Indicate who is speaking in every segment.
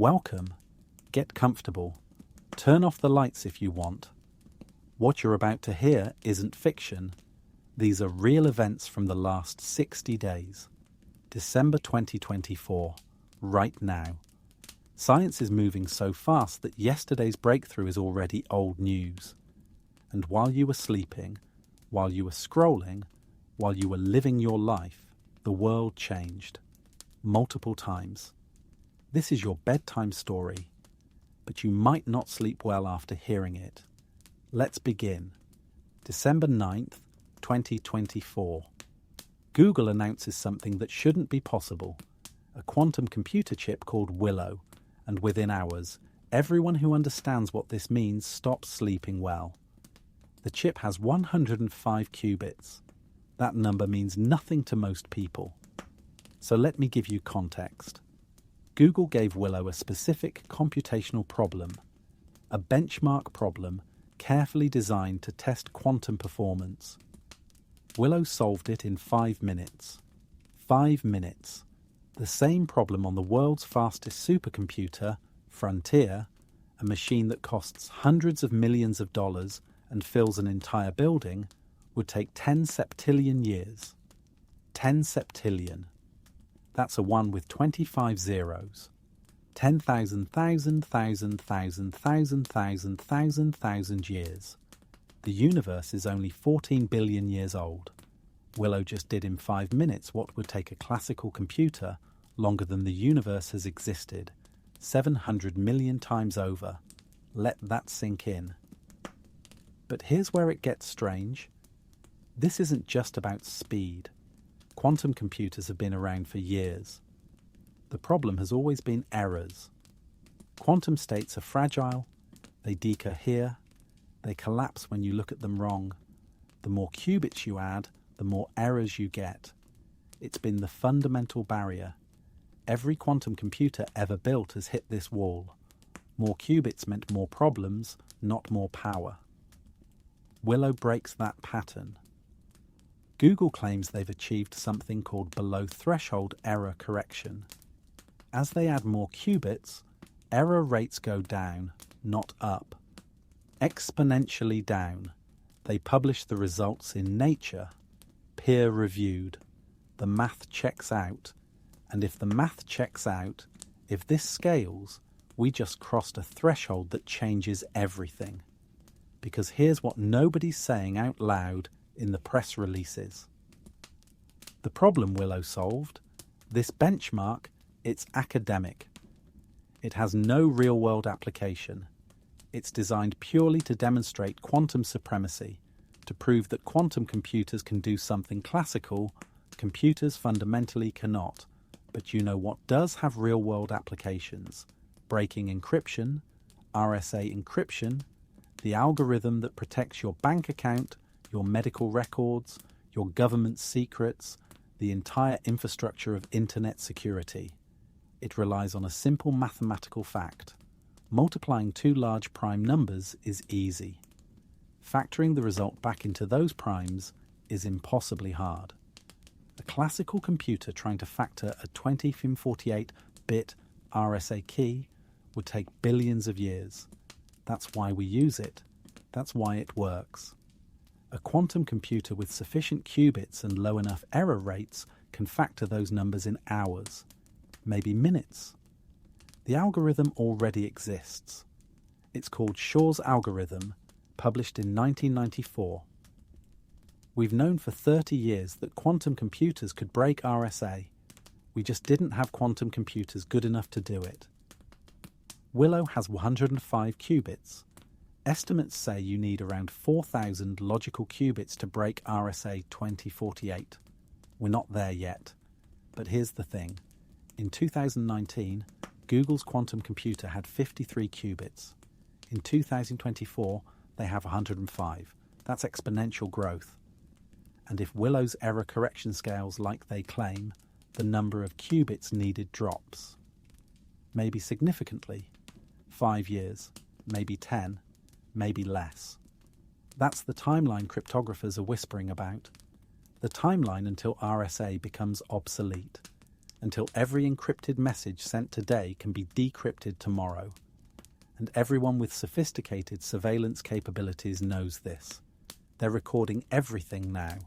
Speaker 1: Welcome. Get comfortable. Turn off the lights if you want. What you're about to hear isn't fiction. These are real events from the last 60 days. December 2024, right now. Science is moving so fast that yesterday's breakthrough is already old news. And while you were sleeping, while you were scrolling, while you were living your life, the world changed. Multiple times. This is your bedtime story, but you might not sleep well after hearing it. Let's begin. December 9th, 2024. Google announces something that shouldn't be possible. A quantum computer chip called Willow, and within hours, everyone who understands what this means stops sleeping well. The chip has 105 qubits. That number means nothing to most people. So let me give you context. Google gave Willow a specific computational problem, a benchmark problem carefully designed to test quantum performance. Willow solved it in 5 minutes. 5 minutes. The same problem on the world's fastest supercomputer, Frontier, a machine that costs hundreds of millions of dollars and fills an entire building, would take 10 septillion years. 10 septillion. That's a 1 with 25 zeros. 10,000 years. The universe is only 14 billion years old. Willow just did in 5 minutes what would take a classical computer longer than the universe has existed, 700 million times over. Let that sink in. But here's where it gets strange. This isn't just about speed. Quantum computers have been around for years. The problem has always been errors. Quantum states are fragile, they decohere, they collapse when you look at them wrong. The more qubits you add, the more errors you get. It's been the fundamental barrier. Every quantum computer ever built has hit this wall. More qubits meant more problems, not more power. Willow breaks that pattern. Google claims they've achieved something called below-threshold error correction. As they add more qubits, error rates go down, not up. Exponentially down. They publish the results in Nature, peer-reviewed. The math checks out. And if the math checks out, if this scales, we just crossed a threshold that changes everything. Because here's what nobody's saying out loud in the press releases. The problem Willow solved, this benchmark, it's academic. It has no real-world application. It's designed purely to demonstrate quantum supremacy, to prove that quantum computers can do something classical, computers fundamentally cannot. But you know what does have real-world applications? Breaking encryption, RSA encryption, the algorithm that protects your bank account, your medical records, your government secrets, the entire infrastructure of internet security. It relies on a simple mathematical fact. Multiplying two large prime numbers is easy. Factoring the result back into those primes is impossibly hard. A classical computer trying to factor a 2048-bit RSA key would take billions of years. That's why we use it. That's why it works. A quantum computer with sufficient qubits and low enough error rates can factor those numbers in hours, maybe minutes. The algorithm already exists. It's called Shor's algorithm, published in 1994. We've known for 30 years that quantum computers could break RSA. We just didn't have quantum computers good enough to do it. Willow has 105 qubits. Estimates say you need around 4,000 logical qubits to break RSA 2048. We're not there yet. But here's the thing. In 2019, Google's quantum computer had 53 qubits. In 2024, they have 105. That's exponential growth. And if Willow's error correction scales like they claim, the number of qubits needed drops. Maybe significantly. 5 years, maybe 10, maybe less. That's the timeline cryptographers are whispering about. The timeline until RSA becomes obsolete. until every encrypted message sent today can be decrypted tomorrow. And everyone with sophisticated surveillance capabilities knows this. They're recording everything now.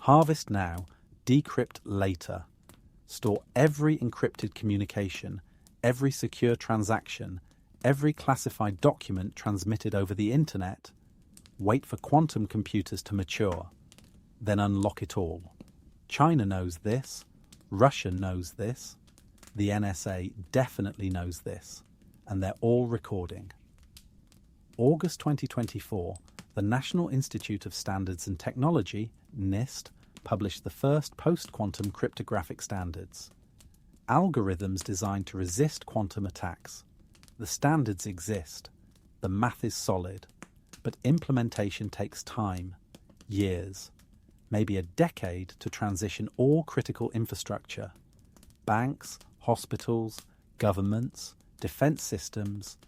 Speaker 1: Harvest now, decrypt later. Store every encrypted communication, every secure transaction, every classified document transmitted over the internet. Wait for quantum computers to mature. Then unlock it all. China knows this. Russia knows this. The NSA definitely knows this. And they're all recording. August 2024, the National Institute of Standards and Technology, NIST, published the first post-quantum cryptographic standards. Algorithms designed to resist quantum attacks. The standards exist. The math is solid. But implementation takes time, years, maybe a decade to transition all critical infrastructure. Banks, hospitals, governments, defense systems,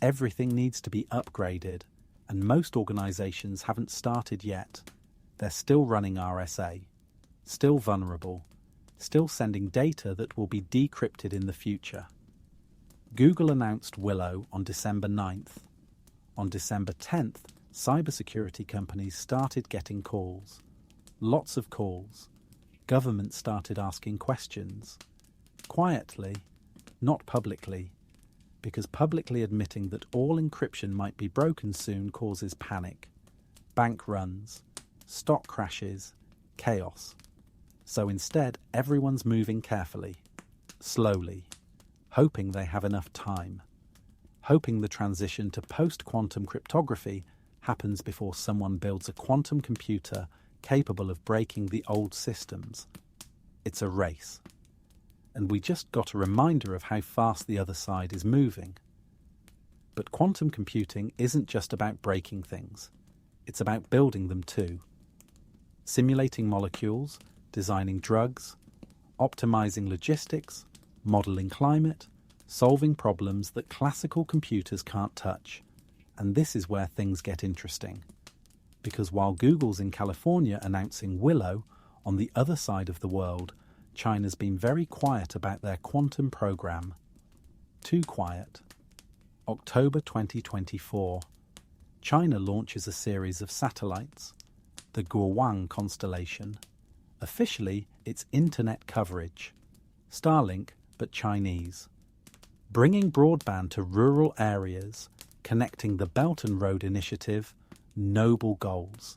Speaker 1: everything needs to be upgraded, and most organizations haven't started yet. They're still running RSA, still vulnerable, still sending data that will be decrypted in the future. Google announced Willow on December 9th. On December 10th, cybersecurity companies started getting calls. Lots of calls. Governments started asking questions. Quietly, not publicly, because publicly admitting that all encryption might be broken soon causes panic, bank runs, stock crashes, chaos. So instead, everyone's moving carefully, slowly, hoping they have enough time, hoping the transition to post-quantum cryptography happens before someone builds a quantum computer capable of breaking the old systems. It's a race. And we just got a reminder of how fast the other side is moving. But quantum computing isn't just about breaking things. It's about building them too. Simulating molecules, designing drugs, optimizing logistics, modeling climate, solving problems that classical computers can't touch. And this is where things get interesting. Because while Google's in California announcing Willow, on the other side of the world, China's been very quiet about their quantum program. Too quiet. October 2024. China launches a series of satellites, the Guowang constellation. Officially, it's internet coverage. Starlink, but Chinese. Bringing broadband to rural areas, connecting the Belt and Road Initiative, noble goals.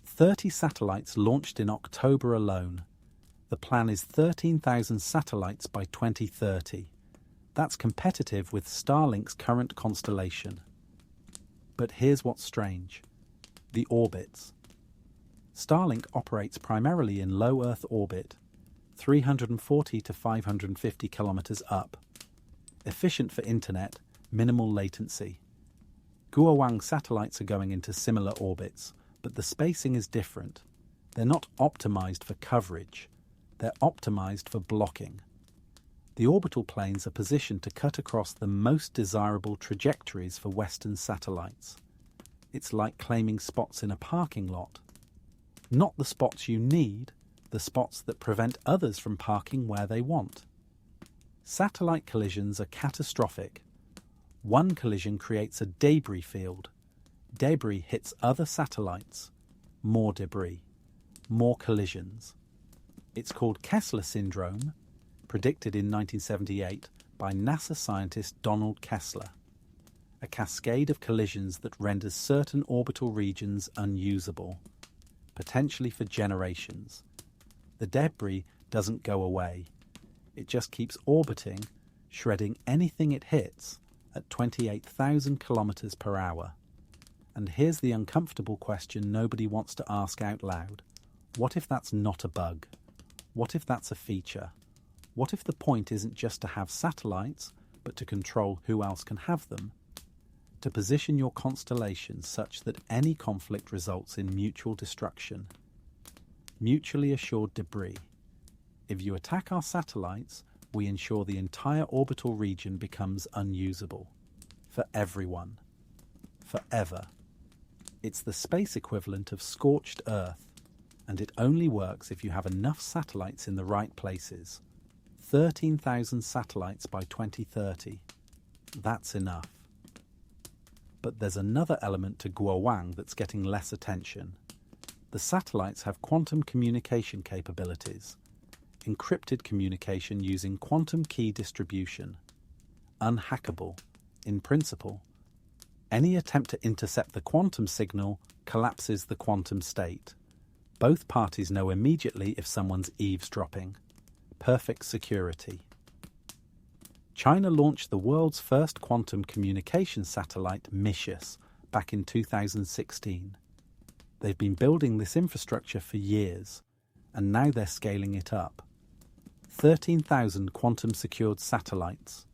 Speaker 1: 30 satellites launched in October alone. The plan is 13,000 satellites by 2030. That's competitive with Starlink's current constellation. But here's what's strange. The orbits. Starlink operates primarily in low Earth orbit, 340 to 550 kilometers up. Efficient for internet, minimal latency. Guowang satellites are going into similar orbits, but the spacing is different. They're not optimized for coverage. They're optimized for blocking. The orbital planes are positioned to cut across the most desirable trajectories for Western satellites. It's like claiming spots in a parking lot. Not the spots you need, the spots that prevent others from parking where they want. Satellite collisions are catastrophic. One collision creates a debris field. Debris hits other satellites. More debris. More collisions. It's called Kessler syndrome, predicted in 1978 by NASA scientist Donald Kessler. A cascade of collisions that renders certain orbital regions unusable, potentially for generations. The debris doesn't go away. It just keeps orbiting, shredding anything it hits at 28,000 kilometers per hour. And here's the uncomfortable question nobody wants to ask out loud. What if that's not a bug? What if that's a feature? What if the point isn't just to have satellites, but to control who else can have them? To position your constellation such that any conflict results in mutual destruction. Mutually assured debris. If you attack our satellites, we ensure the entire orbital region becomes unusable. For everyone. Forever. It's the space equivalent of scorched Earth, and it only works if you have enough satellites in the right places. 13,000 satellites by 2030. That's enough. But there's another element to Guowang that's getting less attention. The satellites have quantum communication capabilities, encrypted communication using quantum key distribution, unhackable in principle. Any attempt to intercept the quantum signal collapses the quantum state. Both parties know immediately if someone's eavesdropping. Perfect security. China launched the world's first quantum communication satellite, Micius, back in 2016. They've been building this infrastructure for years, and now they're scaling it up. 13,000 quantum-secured satellites.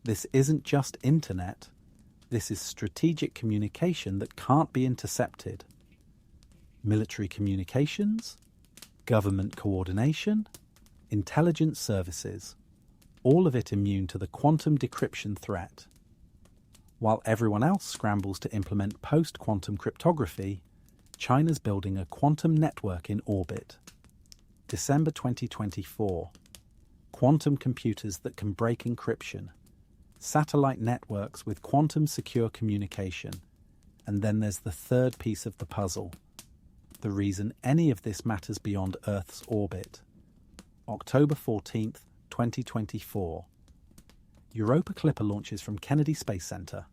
Speaker 1: This isn't just internet. This is strategic communication that can't be intercepted. Military communications, government coordination, intelligence services, all of it immune to the quantum decryption threat. While everyone else scrambles to implement post-quantum cryptography, China's building a quantum network in orbit. December 2024. Quantum computers that can break encryption. Satellite networks with quantum secure communication. And then there's the third piece of the puzzle. The reason any of this matters beyond Earth's orbit. October 14th, 2024. Europa Clipper launches from Kennedy Space Center,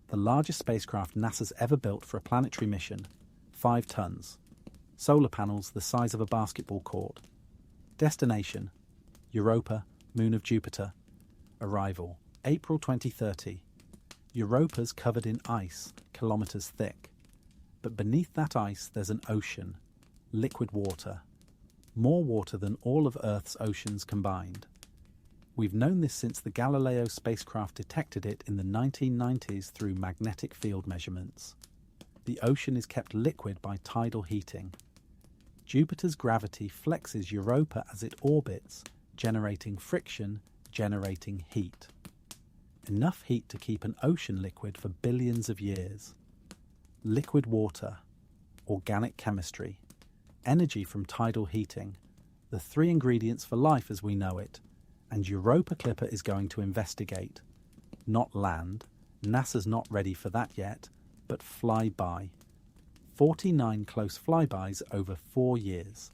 Speaker 1: the largest spacecraft NASA's ever built for a planetary mission, 5 tons. Solar panels the size of a basketball court. Destination, Europa, moon of Jupiter. Arrival, April 2030. Europa's covered in ice, kilometers thick. But beneath that ice there's an ocean, liquid water. More water than all of Earth's oceans combined. We've known this since the Galileo spacecraft detected it in the 1990s through magnetic field measurements. The ocean is kept liquid by tidal heating. Jupiter's gravity flexes Europa as it orbits, generating friction, generating heat. Enough heat to keep an ocean liquid for billions of years. Liquid water, organic chemistry, energy from tidal heating, the 3 ingredients for life as we know it, and Europa Clipper is going to investigate. Not land, NASA's not ready for that yet, but fly by. 49 close flybys over 4 years.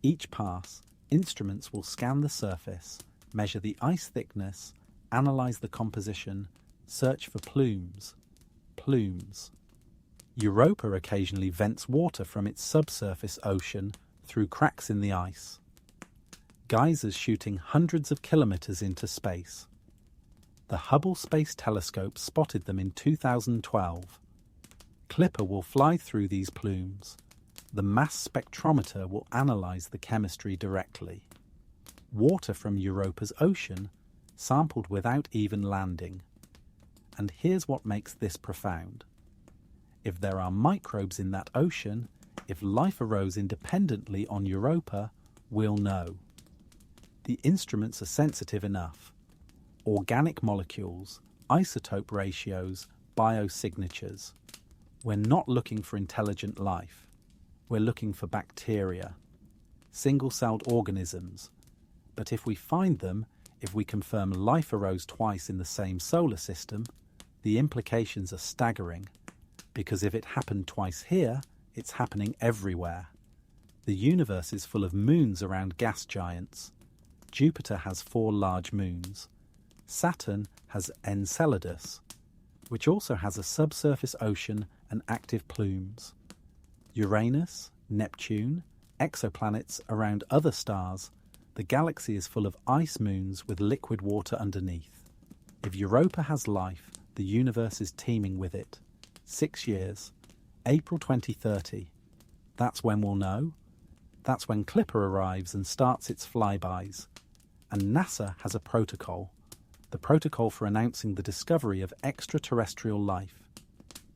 Speaker 1: Each pass, instruments will scan the surface, measure the ice thickness, analyse the composition, search for plumes. Plumes. Europa occasionally vents water from its subsurface ocean through cracks in the ice. Geysers shooting hundreds of kilometres into space. The Hubble Space Telescope spotted them in 2012. Clipper will fly through these plumes. The mass spectrometer will analyse the chemistry directly. Water from Europa's ocean, sampled without even landing. And here's what makes this profound. If there are microbes in that ocean, if life arose independently on Europa, we'll know. The instruments are sensitive enough. Organic molecules, isotope ratios, biosignatures. We're not looking for intelligent life. We're looking for bacteria, single-celled organisms. But if we find them, if we confirm life arose twice in the same solar system, the implications are staggering. Because if it happened twice here, it's happening everywhere. The universe is full of moons around gas giants. Jupiter has 4 large moons. Saturn has Enceladus, which also has a subsurface ocean and active plumes. Uranus, Neptune, exoplanets around other stars. The galaxy is full of ice moons with liquid water underneath. If Europa has life, the universe is teeming with it. 6 years, April 2030. That's when we'll know. That's when Clipper arrives and starts its flybys. And NASA has a protocol. The protocol for announcing the discovery of extraterrestrial life.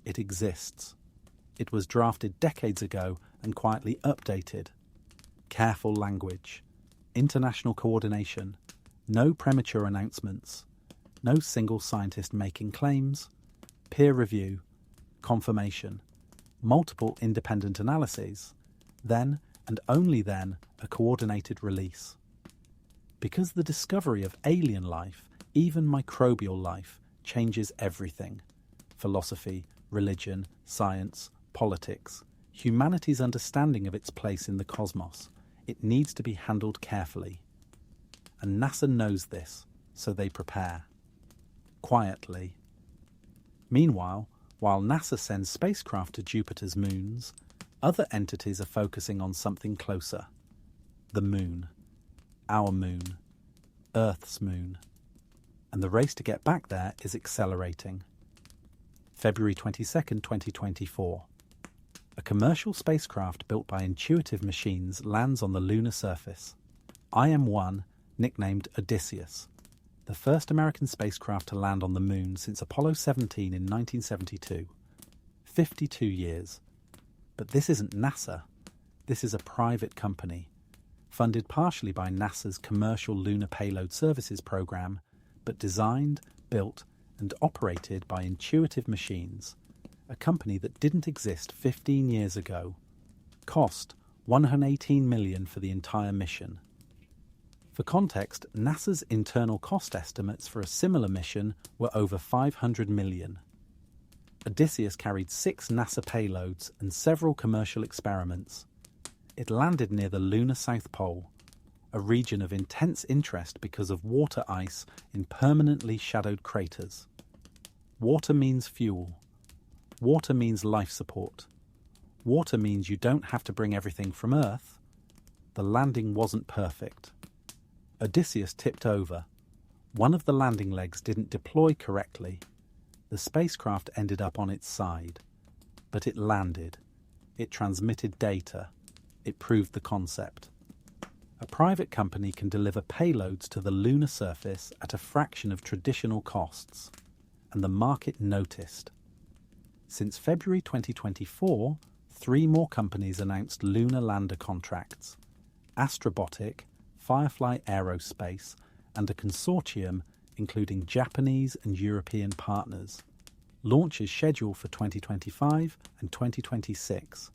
Speaker 1: It exists. It was drafted decades ago and quietly updated. Careful language. International coordination. No premature announcements. No single scientist making claims. Peer review. Confirmation. Multiple independent analyses. Then, and only then, a coordinated release. Because the discovery of alien life, even microbial life, changes everything. Philosophy, religion, science, politics, humanity's understanding of its place in the cosmos. It needs to be handled carefully. And NASA knows this, so they prepare. Quietly. Meanwhile, while NASA sends spacecraft to Jupiter's moons, other entities are focusing on something closer. The moon. Our moon. Earth's moon. And the race to get back there is accelerating. February 22nd, 2024. A commercial spacecraft built by Intuitive Machines lands on the lunar surface. IM-1, nicknamed Odysseus, the first American spacecraft to land on the moon since Apollo 17 in 1972. 52 years. But this isn't NASA. This is a private company, funded partially by NASA's Commercial Lunar Payload Services program, but designed, built, and operated by Intuitive Machines, a company that didn't exist 15 years ago. Cost $118 million for the entire mission. For context, NASA's internal cost estimates for a similar mission were over $500 million. Odysseus carried 6 NASA payloads and several commercial experiments. It landed near the lunar South Pole, a region of intense interest because of water ice in permanently shadowed craters. Water means fuel. Water means life support. Water means you don't have to bring everything from Earth. The landing wasn't perfect. Odysseus tipped over. One of the landing legs didn't deploy correctly. The spacecraft ended up on its side. But it landed. It transmitted data. It proved the concept. A private company can deliver payloads to the lunar surface at a fraction of traditional costs. And the market noticed. Since February 2024, 3 more companies announced lunar lander contracts. Astrobotic, Firefly Aerospace, and a consortium including Japanese and European partners. Launch is scheduled for 2025 and 2026.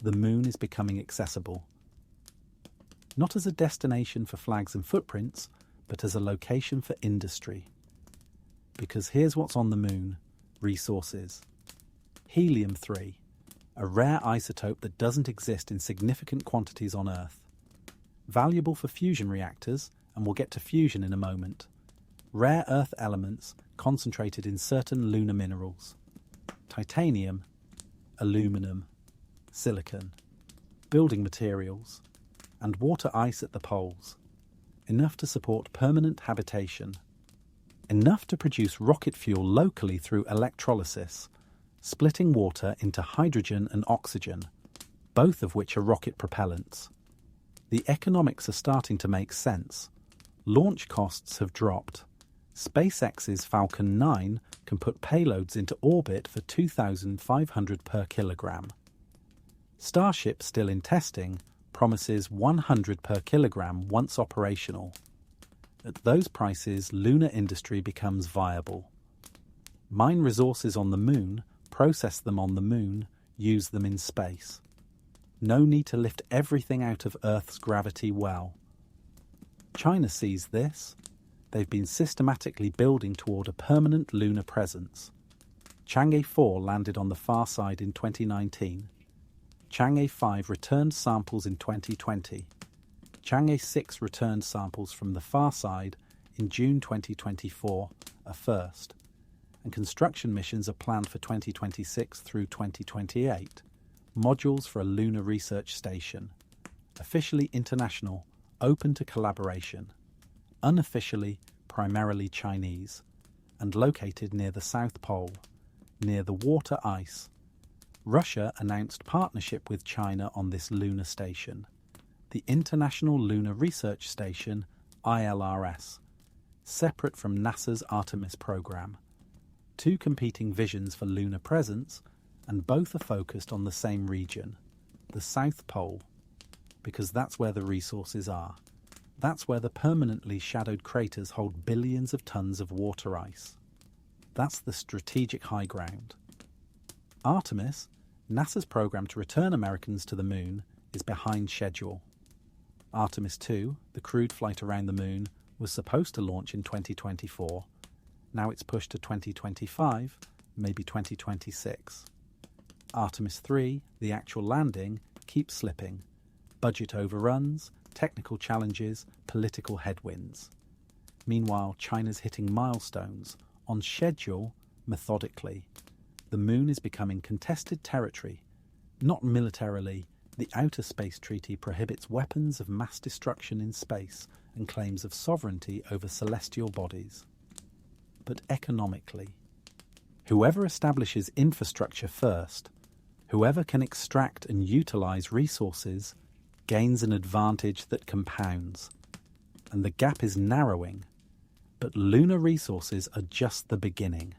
Speaker 1: The moon is becoming accessible. Not as a destination for flags and footprints, but as a location for industry. Because here's what's on the moon: resources. Helium-3, a rare isotope that doesn't exist in significant quantities on Earth. Valuable for fusion reactors, and we'll get to fusion in a moment. Rare earth elements concentrated in certain lunar minerals. Titanium, aluminum, silicon, building materials, and water ice at the poles. Enough to support permanent habitation. Enough to produce rocket fuel locally through electrolysis, splitting water into hydrogen and oxygen, both of which are rocket propellants. The economics are starting to make sense. Launch costs have dropped. SpaceX's Falcon 9 can put payloads into orbit for $2,500 per kilogram. Starship, still in testing, promises $100 per kilogram once operational. At those prices, lunar industry becomes viable. Mine resources on the moon, process them on the moon, use them in space. No need to lift everything out of Earth's gravity well. China sees this. They've been systematically building toward a permanent lunar presence. Chang'e 4 landed on the far side in 2019. Chang'e 5 returned samples in 2020. Chang'e 6 returned samples from the far side in June 2024, a first. And construction missions are planned for 2026 through 2028. Modules for a lunar research station. Officially international, open to collaboration. Unofficially, primarily Chinese. And located near the South Pole, near the water ice. Russia announced partnership with China on this lunar station. The International Lunar Research Station, ILRS, separate from NASA's Artemis program. 2 competing visions for lunar presence, and both are focused on the same region, the South Pole, because that's where the resources are. That's where the permanently shadowed craters hold billions of tons of water ice. That's the strategic high ground. Artemis, NASA's program to return Americans to the moon, is behind schedule. Artemis 2, the crewed flight around the moon, was supposed to launch in 2024. Now it's pushed to 2025, maybe 2026. Artemis 3, the actual landing, keeps slipping. Budget overruns, technical challenges, political headwinds. Meanwhile, China's hitting milestones, on schedule, methodically. The moon is becoming contested territory. Not militarily, the Outer Space Treaty prohibits weapons of mass destruction in space and claims of sovereignty over celestial bodies. But economically, whoever establishes infrastructure first, whoever can extract and utilize resources, gains an advantage that compounds. And the gap is narrowing. But lunar resources are just the beginning.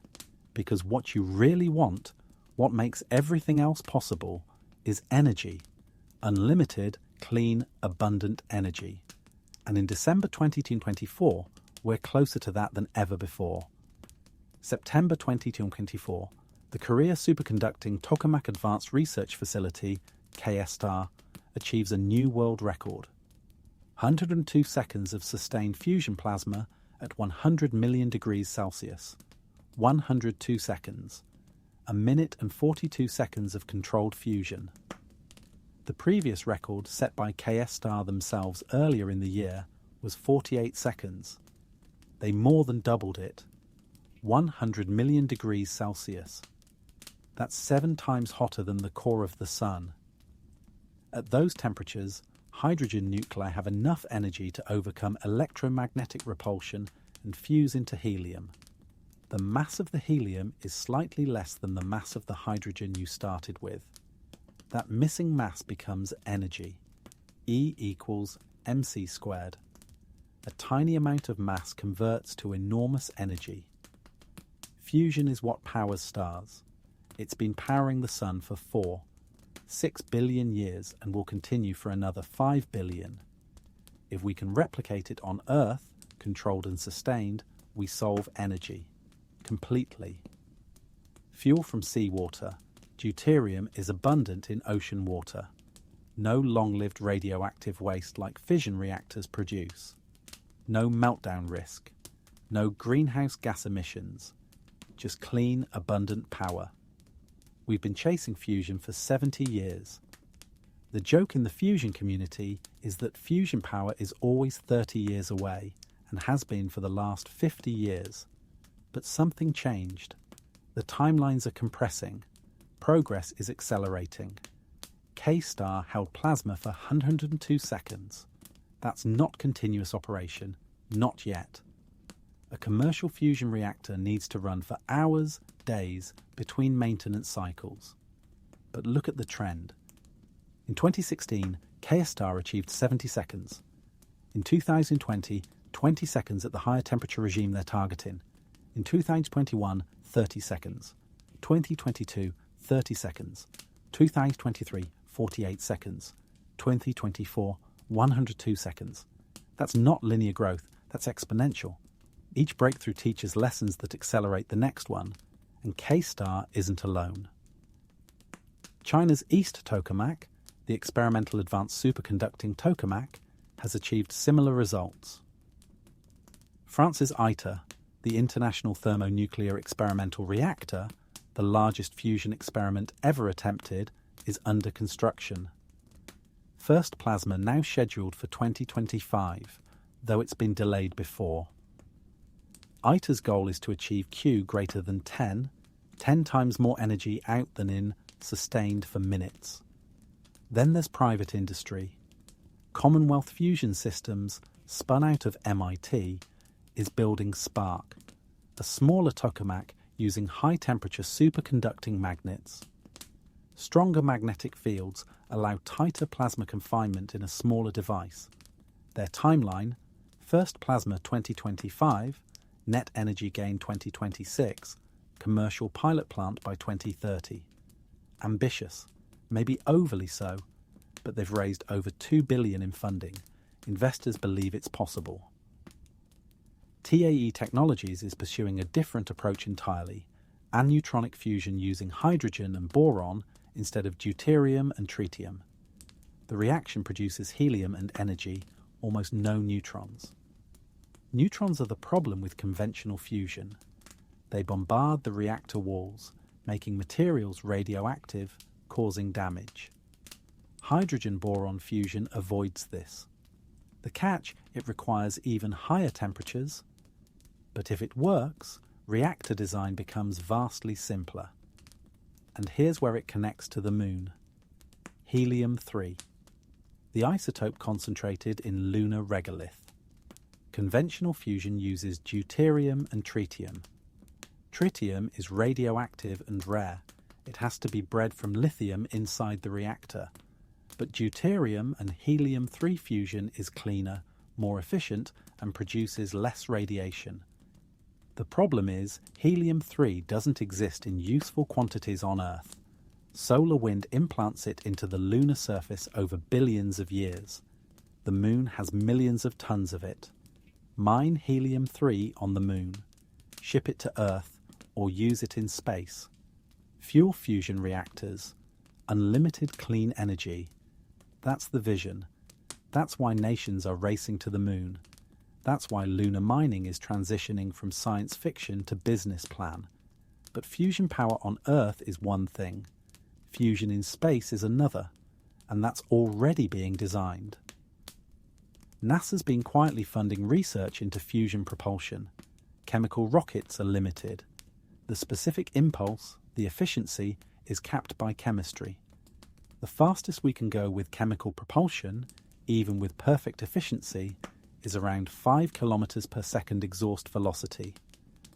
Speaker 1: Because what you really want, what makes everything else possible, is energy. Unlimited, clean, abundant energy. And in December 2024, we're closer to that than ever before. September 2024, the Korea Superconducting Tokamak Advanced Research Facility, KSTAR, achieves a new world record. 102 seconds of sustained fusion plasma at 100 million degrees Celsius. 102 seconds. A minute and 42 seconds of controlled fusion. The previous record set by KSTAR themselves earlier in the year was 48 seconds. They more than doubled it. 100 million degrees Celsius. That's 7 times hotter than the core of the Sun. At those temperatures, hydrogen nuclei have enough energy to overcome electromagnetic repulsion and fuse into helium. The mass of the helium is slightly less than the mass of the hydrogen you started with. That missing mass becomes energy. E equals mc squared. A tiny amount of mass converts to enormous energy. Fusion is what powers stars. It's been powering the Sun for 6 billion years and will continue for another 5 billion. If we can replicate it on Earth, controlled and sustained, we solve energy. Completely. Fuel from seawater. Deuterium is abundant in ocean water. No long-lived radioactive waste like fission reactors produce. No meltdown risk. No greenhouse gas emissions. Just clean, abundant power. We've been chasing fusion for 70 years. The joke in the fusion community is that fusion power is always 30 years away and has been for the last 50 years. But something changed. The timelines are compressing. Progress is accelerating. KSTAR held plasma for 102 seconds. That's not continuous operation. Not yet. A commercial fusion reactor needs to run for hours, days, between maintenance cycles. But look at the trend. In 2016, KSTAR achieved 70 seconds. In 2020, 20 seconds at the higher temperature regime they're targeting. In 2021, 30 seconds. 2022, 30 seconds. 2023, 48 seconds. 2024, 102 seconds. That's not linear growth, that's exponential. Each breakthrough teaches lessons that accelerate the next one, and KSTAR isn't alone. China's East Tokamak, the experimental advanced superconducting tokamak, has achieved similar results. France's ITER, the International Thermonuclear Experimental Reactor, the largest fusion experiment ever attempted, is under construction. First plasma now scheduled for 2025, though it's been delayed before. ITER's goal is to achieve Q greater than 10 times more energy out than in, sustained for minutes. Then there's private industry. Commonwealth Fusion Systems, spun out of MIT, is building Spark, a smaller tokamak using high-temperature superconducting magnets. Stronger magnetic fields allow tighter plasma confinement in a smaller device. Their timeline, first plasma 2025, net energy gain 2026, commercial pilot plant by 2030. Ambitious, maybe overly so, but they've raised over $2 billion in funding. Investors believe it's possible. TAE Technologies is pursuing a different approach entirely, aneutronic fusion using hydrogen and boron instead of deuterium and tritium. The reaction produces helium and energy, almost no neutrons. Neutrons are the problem with conventional fusion. They bombard the reactor walls, making materials radioactive, causing damage. Hydrogen-boron fusion avoids this. The catch, it requires even higher temperatures, but if it works, reactor design becomes vastly simpler. And here's where it connects to the Moon. Helium-3, the isotope concentrated in lunar regolith. Conventional fusion uses deuterium and tritium. Tritium is radioactive and rare. It has to be bred from lithium inside the reactor. But deuterium and helium-3 fusion is cleaner, more efficient, and produces less radiation. The problem is, helium-3 doesn't exist in useful quantities on Earth. Solar wind implants it into the lunar surface over billions of years. The Moon has millions of tons of it. Mine helium-3 on the Moon. Ship it to Earth, or use it in space. Fuel fusion reactors. Unlimited clean energy. That's the vision. That's why nations are racing to the Moon. That's why lunar mining is transitioning from science fiction to business plan. But fusion power on Earth is one thing. Fusion in space is another, and that's already being designed. NASA's been quietly funding research into fusion propulsion. Chemical rockets are limited. The specific impulse, the efficiency, is capped by chemistry. The fastest we can go with chemical propulsion, even with perfect efficiency, is around 5 kilometers per second exhaust velocity.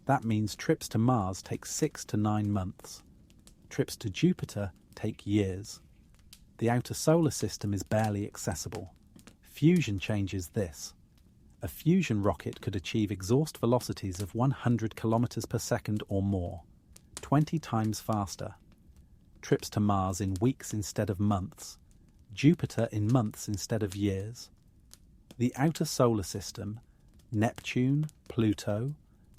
Speaker 1: That means trips to Mars take 6 to 9 months. Trips to Jupiter take years. The outer solar system is barely accessible. Fusion changes this. A fusion rocket could achieve exhaust velocities of 100 kilometers per second or more, 20 times faster. Trips to Mars in weeks instead of months. Jupiter in months instead of years. The outer solar system, Neptune, Pluto,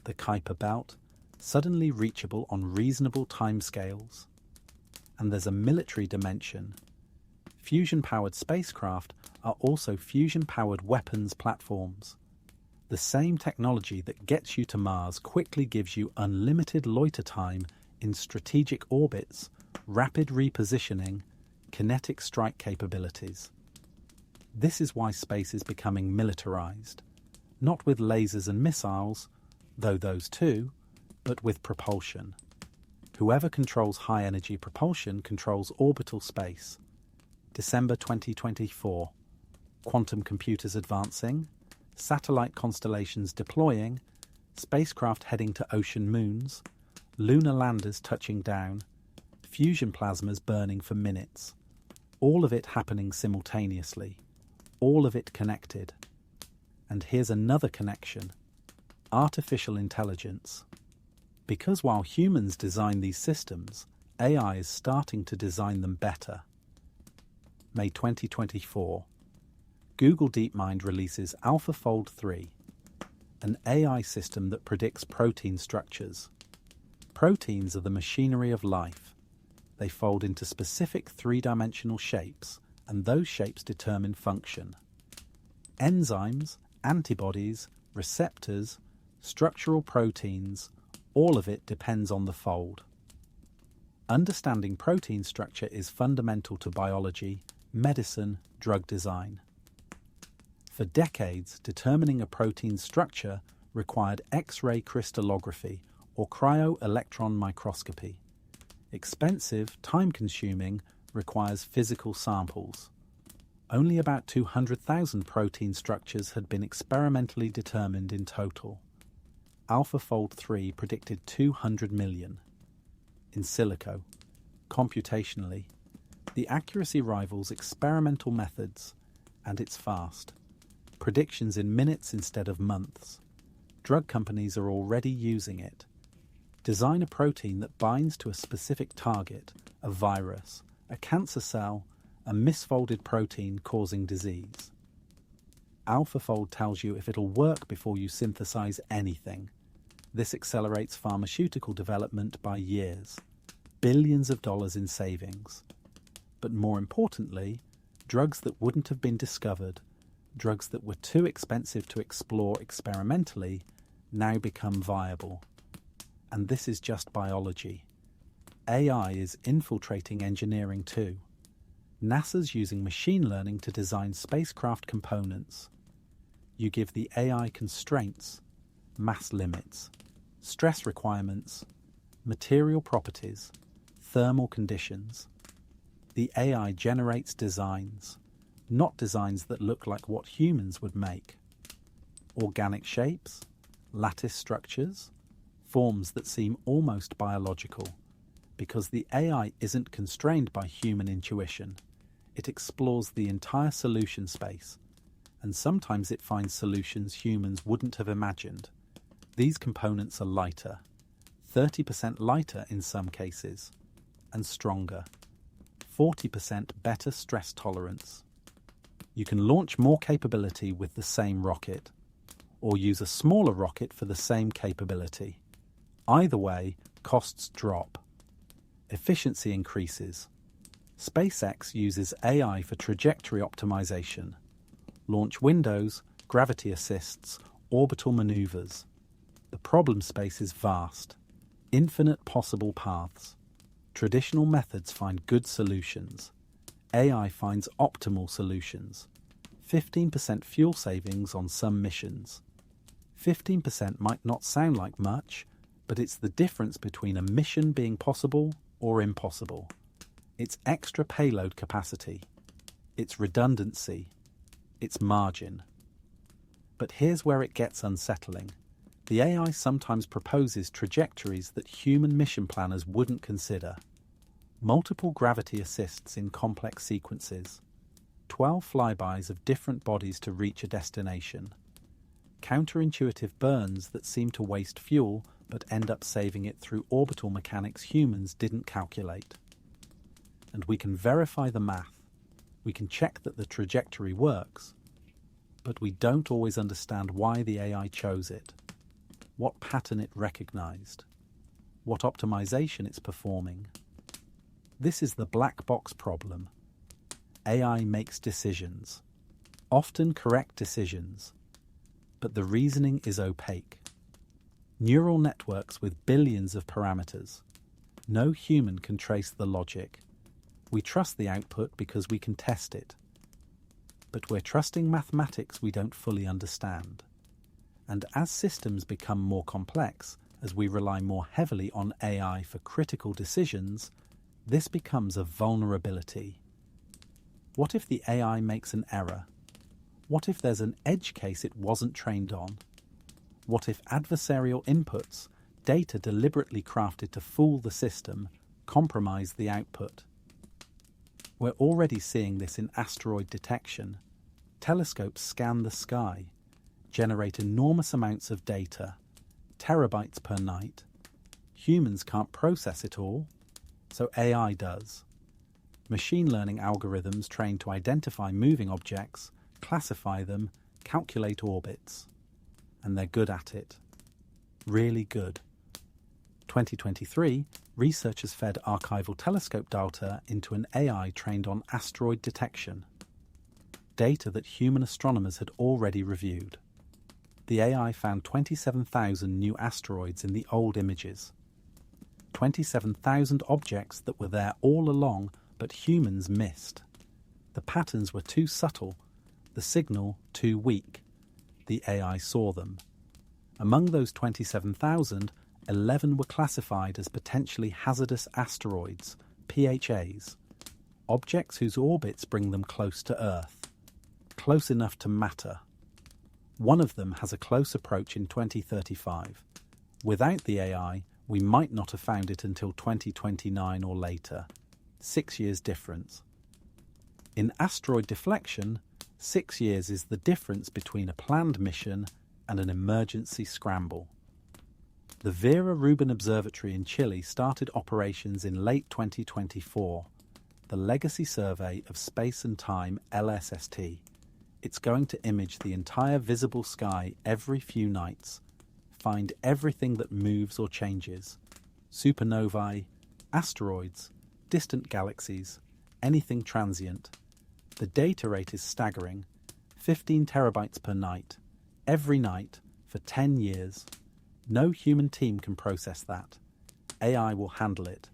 Speaker 1: the Kuiper Belt, suddenly reachable on reasonable timescales. And there's a military dimension. Fusion-powered spacecraft are also fusion-powered weapons platforms. The same technology that gets you to Mars quickly gives you unlimited loiter time in strategic orbits, rapid repositioning, kinetic strike capabilities. This is why space is becoming militarized, not with lasers and missiles, though those too, but with propulsion. Whoever controls high-energy propulsion controls orbital space. December 2024. Quantum computers advancing, satellite constellations deploying, spacecraft heading to ocean moons, lunar landers touching down, fusion plasmas burning for minutes. All of it happening simultaneously. All of it connected. And here's another connection. Artificial intelligence. Because while humans design these systems, AI is starting to design them better. May 2024. Google DeepMind releases AlphaFold 3, an AI system that predicts protein structures. Proteins are the machinery of life. They fold into specific three-dimensional shapes, and those shapes determine function. Enzymes, antibodies, receptors, structural proteins, all of it depends on the fold. Understanding protein structure is fundamental to biology, medicine, drug design. For decades, determining a protein's structure required X-ray crystallography or cryo-electron microscopy. Expensive, time-consuming, requires physical samples. Only about 200,000 protein structures had been experimentally determined in total. AlphaFold 3 predicted 200 million. In silico, computationally, the accuracy rivals experimental methods, and it's fast. Predictions in minutes instead of months. Drug companies are already using it. Design a protein that binds to a specific target, a virus, a cancer cell, a misfolded protein causing disease. AlphaFold tells you if it'll work before you synthesize anything. This accelerates pharmaceutical development by years. Billions of dollars in savings. But more importantly, drugs that wouldn't have been discovered, Drugs that were too expensive to explore experimentally now become viable. And this is just biology. AI is infiltrating engineering too. NASA's using machine learning to design spacecraft components. You give the AI constraints, mass limits, stress requirements, material properties, thermal conditions. The AI generates designs, not designs that look like what humans would make. Organic shapes, lattice structures, forms that seem almost biological, because the AI isn't constrained by human intuition. It explores the entire solution space, and sometimes it finds solutions humans wouldn't have imagined. These components are lighter, 30% lighter in some cases, and stronger, 40% better stress tolerance. You can launch more capability with the same rocket, or use a smaller rocket for the same capability. Either way, costs drop. Efficiency increases. SpaceX uses AI for trajectory optimization, launch windows, gravity assists, orbital maneuvers. The problem space is vast. Infinite possible paths. Traditional methods find good solutions. AI finds optimal solutions. 15% fuel savings on some missions. 15% might not sound like much, but it's the difference between a mission being possible or impossible. It's extra payload capacity. It's redundancy. It's margin. But here's where it gets unsettling. The AI sometimes proposes trajectories that human mission planners wouldn't consider. Multiple gravity assists in complex sequences. 12 flybys of different bodies to reach a destination. Counterintuitive burns that seem to waste fuel but end up saving it through orbital mechanics humans didn't calculate. And we can verify the math. We can check that the trajectory works. But we don't always understand why the AI chose it, what pattern it recognized, what optimization it's performing. This is the black box problem. AI makes decisions, often correct decisions, but the reasoning is opaque. Neural networks with billions of parameters. No human can trace the logic. We trust the output because we can test it. But we're trusting mathematics we don't fully understand. And as systems become more complex, as we rely more heavily on AI for critical decisions, this becomes a vulnerability. What if the AI makes an error? What if there's an edge case it wasn't trained on? What if adversarial inputs, data deliberately crafted to fool the system, compromise the output? We're already seeing this in asteroid detection. Telescopes scan the sky, generate enormous amounts of data, terabytes per night. Humans can't process it all, so AI does. Machine learning algorithms trained to identify moving objects, classify them, calculate orbits. And they're good at it. Really good. 2023, researchers fed archival telescope data into an AI trained on asteroid detection. Data that human astronomers had already reviewed. The AI found 27,000 new asteroids in the old images. 27,000 objects that were there all along, but humans missed. The patterns were too subtle, the signal too weak. The AI saw them. Among those 27,000, 11 were classified as potentially hazardous asteroids, PHAs, objects whose orbits bring them close to Earth, close enough to matter. One of them has a close approach in 2035. Without the AI, we might not have found it until 2029 or later. 6 years difference. In asteroid deflection, 6 years is the difference between a planned mission and an emergency scramble. The Vera Rubin Observatory in Chile started operations in late 2024, the Legacy Survey of Space and Time LSST. It's going to image the entire visible sky every few nights, find everything that moves or changes, supernovae, asteroids, distant galaxies, anything transient. The data rate is staggering, 15 terabytes per night, every night, for 10 years. No human team can process that. AI will handle it.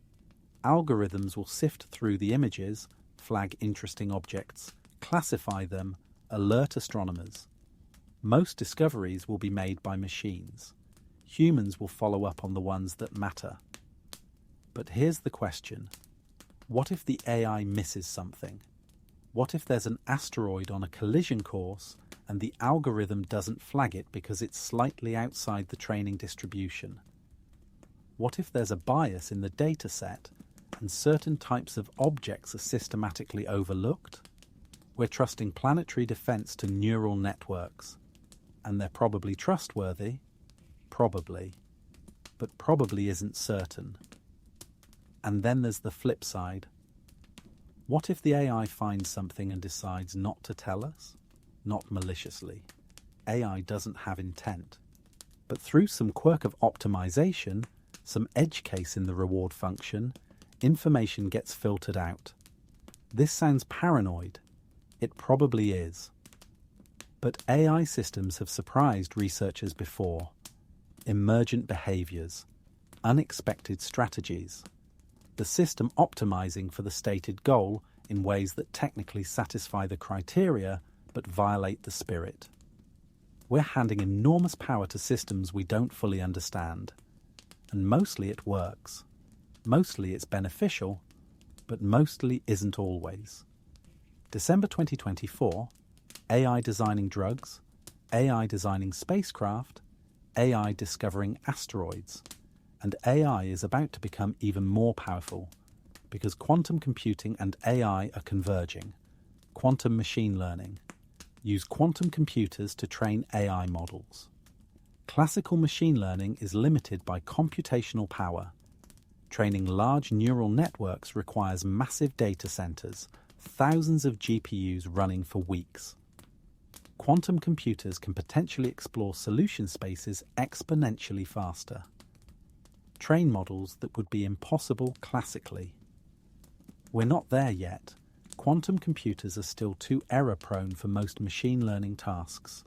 Speaker 1: Algorithms will sift through the images, flag interesting objects, classify them, alert astronomers. Most discoveries will be made by machines. Humans will follow up on the ones that matter. But here's the question. What if the AI misses something? What if there's an asteroid on a collision course and the algorithm doesn't flag it because it's slightly outside the training distribution? What if there's a bias in the data set and certain types of objects are systematically overlooked? We're trusting planetary defense to neural networks. And they're probably trustworthy. Probably. But probably isn't certain. And then there's the flip side. What if the AI finds something and decides not to tell us? Not maliciously. AI doesn't have intent. But through some quirk of optimization, some edge case in the reward function, information gets filtered out. This sounds paranoid. It probably is. But AI systems have surprised researchers before. Emergent behaviors, unexpected strategies. The system optimizing for the stated goal in ways that technically satisfy the criteria but violate the spirit. We're handing enormous power to systems we don't fully understand. And mostly it works. Mostly it's beneficial, but mostly isn't always. December 2024, AI designing drugs, AI designing spacecraft, AI discovering asteroids. And AI is about to become even more powerful because quantum computing and AI are converging. Quantum machine learning. Use quantum computers to train AI models. Classical machine learning is limited by computational power. Training large neural networks requires massive data centers, thousands of GPUs running for weeks. Quantum computers can potentially explore solution spaces exponentially faster. Train models that would be impossible classically. We're not there yet. Quantum computers are still too error-prone for most machine learning tasks.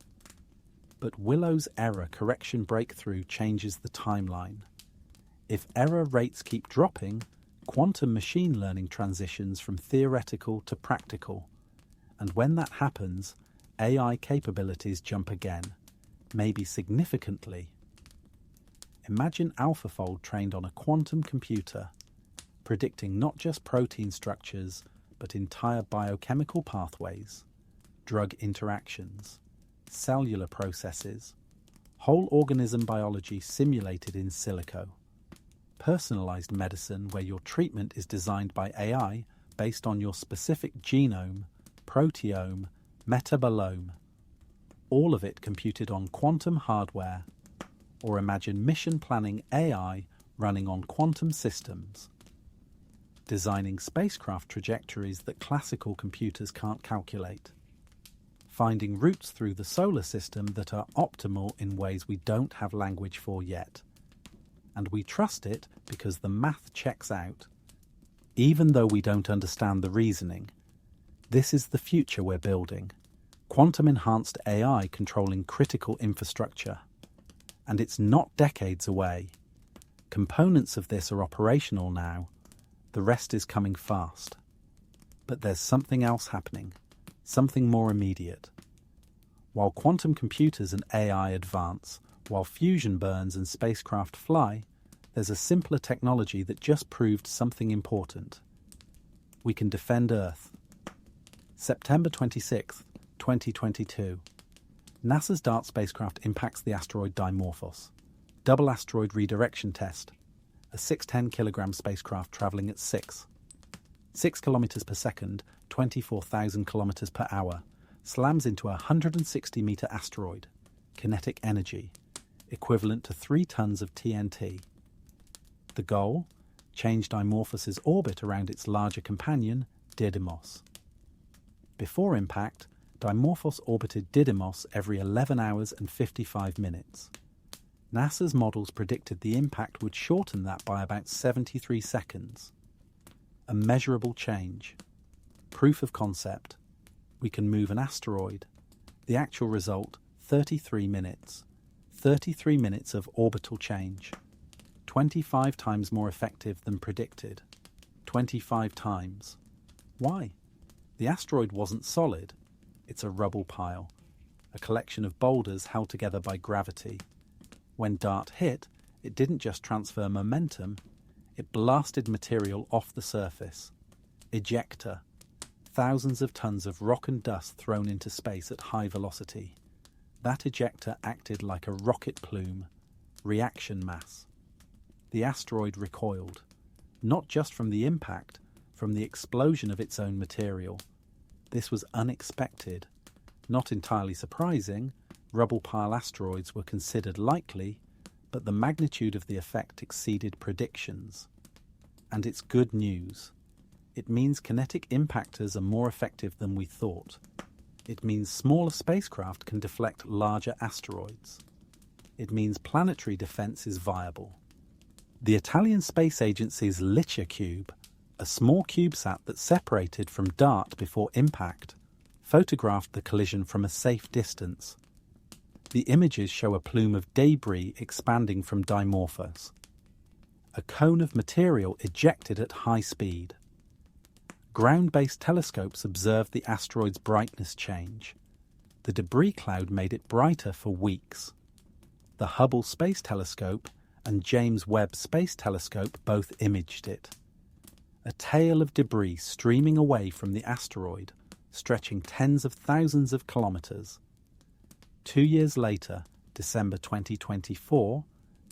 Speaker 1: But Willow's error correction breakthrough changes the timeline. If error rates keep dropping, quantum machine learning transitions from theoretical to practical. And when that happens, AI capabilities jump again, maybe significantly. Imagine AlphaFold trained on a quantum computer, predicting not just protein structures, but entire biochemical pathways, drug interactions, cellular processes, whole organism biology simulated in silico, personalized medicine where your treatment is designed by AI based on your specific genome, proteome, metabolome, all of it computed on quantum hardware. Or imagine mission planning AI running on quantum systems, designing spacecraft trajectories that classical computers can't calculate, finding routes through the solar system that are optimal in ways we don't have language for yet. And we trust it because the math checks out. Even though we don't understand the reasoning, this is the future we're building. Quantum-enhanced AI controlling critical infrastructure. And it's not decades away. Components of this are operational now. The rest is coming fast. But there's something else happening, something more immediate. While quantum computers and AI advance, while fusion burns and spacecraft fly, there's a simpler technology that just proved something important. We can defend Earth. September 26th, 2022. NASA's DART spacecraft impacts the asteroid Dimorphos. Double asteroid redirection test. A 610 kilogram spacecraft traveling at 6 kilometers per second, 24,000 kilometers per hour, slams into a 160 meter asteroid. Kinetic energy, equivalent to 3 tons of TNT. The goal? Change Dimorphos's orbit around its larger companion, Didymos. Before impact, Dimorphos orbited Didymos every 11 hours and 55 minutes. NASA's models predicted the impact would shorten that by about 73 seconds. A measurable change. Proof of concept. We can move an asteroid. The actual result, 33 minutes. 33 minutes of orbital change. 25 times more effective than predicted. 25 times. Why? The asteroid wasn't solid. It's a rubble pile, a collection of boulders held together by gravity. When DART hit, it didn't just transfer momentum, it blasted material off the surface. Ejecta. Thousands of tons of rock and dust thrown into space at high velocity. That ejecta acted like a rocket plume, reaction mass. The asteroid recoiled, not just from the impact, from the explosion of its own material. This was unexpected. Not entirely surprising, rubble pile asteroids were considered likely, but the magnitude of the effect exceeded predictions. And it's good news. It means kinetic impactors are more effective than we thought. It means smaller spacecraft can deflect larger asteroids. It means planetary defense is viable. The Italian Space Agency's Licia cube, a small CubeSat that separated from DART before impact, photographed the collision from a safe distance. The images show a plume of debris expanding from Dimorphos, a cone of material ejected at high speed. Ground-based telescopes observed the asteroid's brightness change. The debris cloud made it brighter for weeks. The Hubble Space Telescope and James Webb Space Telescope both imaged it. A tail of debris streaming away from the asteroid, stretching tens of thousands of kilometers. 2 years later, December 2024,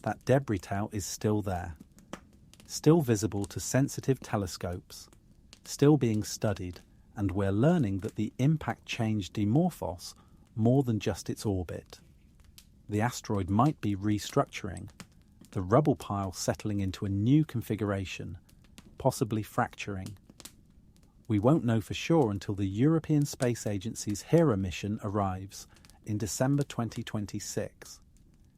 Speaker 1: that debris tail is still there. Still visible to sensitive telescopes. Still being studied, and we're learning that the impact changed Dimorphos more than just its orbit. The asteroid might be restructuring, the rubble pile settling into a new configuration, possibly fracturing. We won't know for sure until the European Space Agency's Hera mission arrives in December 2026.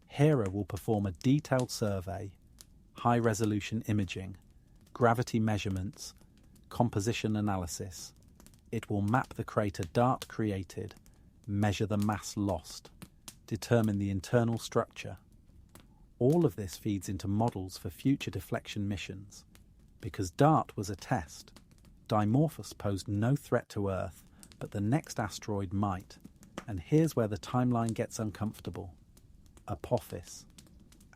Speaker 1: Hera will perform a detailed survey, high-resolution imaging, gravity measurements, composition analysis. It will map the crater DART created, measure the mass lost, determine the internal structure. All of this feeds into models for future deflection missions. Because DART was a test, Dimorphos posed no threat to Earth, but the next asteroid might. And here's where the timeline gets uncomfortable. Apophis.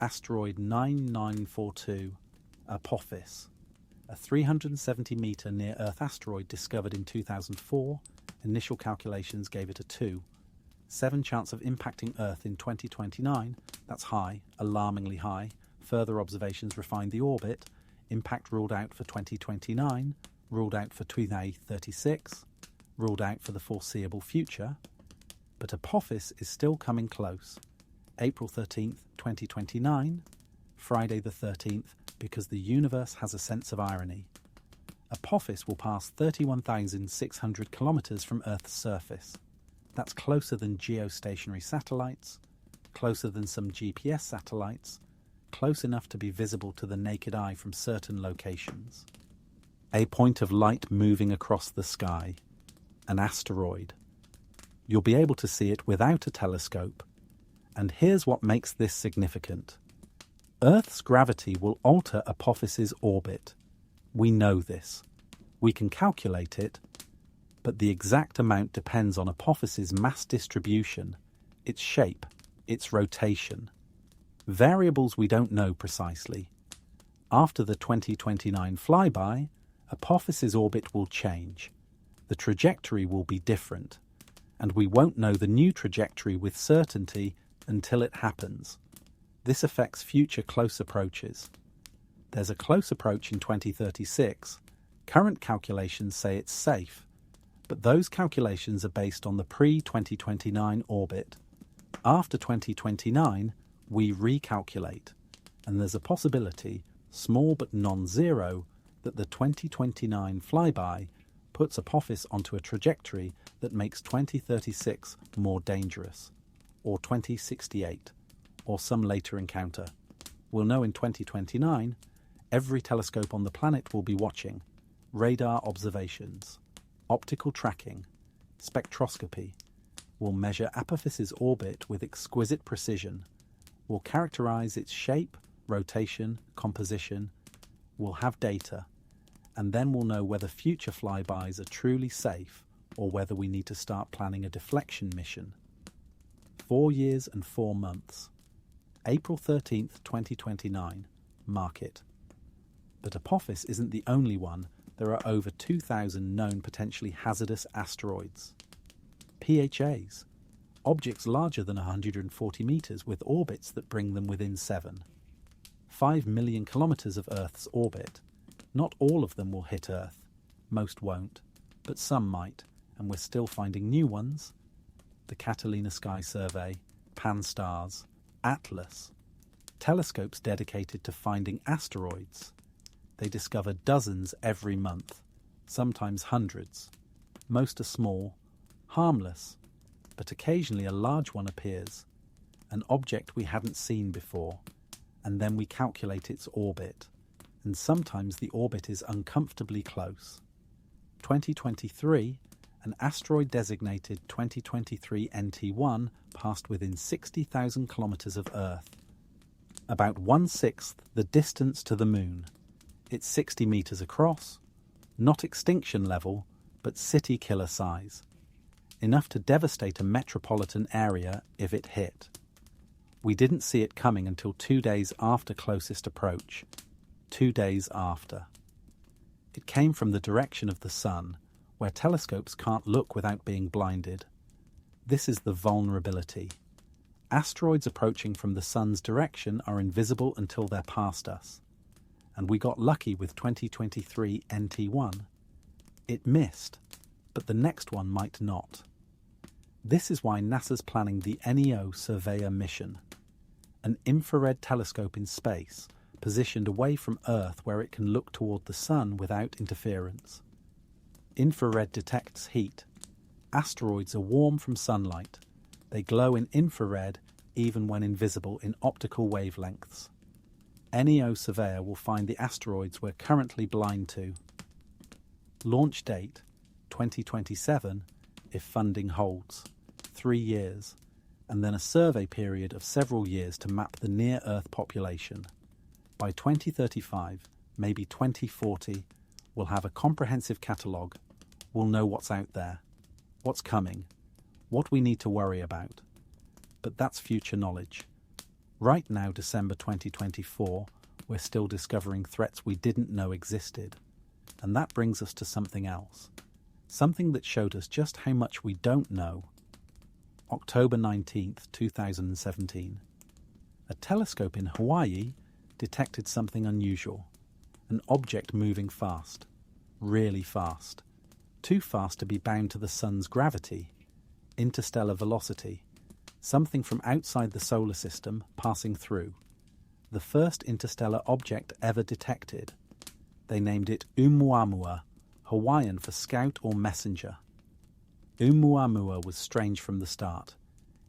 Speaker 1: Asteroid 9942, Apophis. A 370-metre near-Earth asteroid discovered in 2004, initial calculations gave it a 2. 7 chance of impacting Earth in 2029, that's high, alarmingly high. Further observations refined the orbit. Impact ruled out for 2029, ruled out for 2036, ruled out for the foreseeable future. But Apophis is still coming close. April 13th, 2029, Friday the 13th, because the universe has a sense of irony. Apophis will pass 31,600 kilometres from Earth's surface. That's closer than geostationary satellites, closer than some GPS satellites, close enough to be visible to the naked eye from certain locations. A point of light moving across the sky. An asteroid. You'll be able to see it without a telescope. And here's what makes this significant. Earth's gravity will alter Apophis's orbit. We know this. We can calculate it, but the exact amount depends on Apophis's mass distribution, its shape, its rotation. Variables we don't know precisely. After the 2029 flyby, Apophis's orbit will change. The trajectory will be different, and we won't know the new trajectory with certainty until it happens. This affects future close approaches. There's a close approach in 2036. Current calculations say it's safe, but those calculations are based on the pre-2029 orbit. After 2029, we recalculate, and there's a possibility, small but non-zero, that the 2029 flyby puts Apophis onto a trajectory that makes 2036 more dangerous, or 2068, or some later encounter. We'll know in 2029. Every telescope on the planet will be watching. Radar observations, optical tracking, spectroscopy. We'll measure Apophis's orbit with exquisite precision. We'll characterize its shape, rotation, composition. We'll have data. And then we'll know whether future flybys are truly safe or whether we need to start planning a deflection mission. 4 years and 4 months. April 13th, 2029. Mark it. But Apophis isn't the only one. There are over 2,000 known potentially hazardous asteroids. PHAs. Objects larger than 140 meters with orbits that bring them within 7. 5 million kilometers of Earth's orbit. Not all of them will hit Earth. Most won't, but some might, and we're still finding new ones. The Catalina Sky Survey, Pan-STARRS, Atlas. Telescopes dedicated to finding asteroids. They discover dozens every month, sometimes hundreds. Most are small, harmless, but occasionally a large one appears, an object we hadn't seen before, and then we calculate its orbit, and sometimes the orbit is uncomfortably close. 2023, an asteroid designated 2023 NT1 passed within 60,000 kilometers of Earth, about 1/6 the distance to the Moon. It's 60 meters across, not extinction level, but city killer size. Enough to devastate a metropolitan area if it hit. We didn't see it coming until 2 days after closest approach. 2 days after. It came from the direction of the Sun, where telescopes can't look without being blinded. This is the vulnerability. Asteroids approaching from the Sun's direction are invisible until they're past us. And we got lucky with 2023 NT1. It missed, but the next one might not. This is why NASA's planning the NEO Surveyor mission, an infrared telescope in space, positioned away from Earth where it can look toward the Sun without interference. Infrared detects heat. Asteroids are warm from sunlight. They glow in infrared even when invisible in optical wavelengths. NEO Surveyor will find the asteroids we're currently blind to. Launch date 2027 if funding holds. 3 years, and then a survey period of several years to map the near-Earth population. By 2035, maybe 2040, we'll have a comprehensive catalogue. We'll know what's out there, what's coming, what we need to worry about. But that's future knowledge. Right now, December 2024, we're still discovering threats we didn't know existed. And that brings us to something else. Something that showed us just how much we don't know. October 19th, 2017. A telescope in Hawaii detected something unusual. An object moving fast. Really fast. Too fast to be bound to the Sun's gravity. Interstellar velocity. Something from outside the solar system passing through. The first interstellar object ever detected. They named it Oumuamua, Hawaiian for scout or messenger. Oumuamua was strange from the start.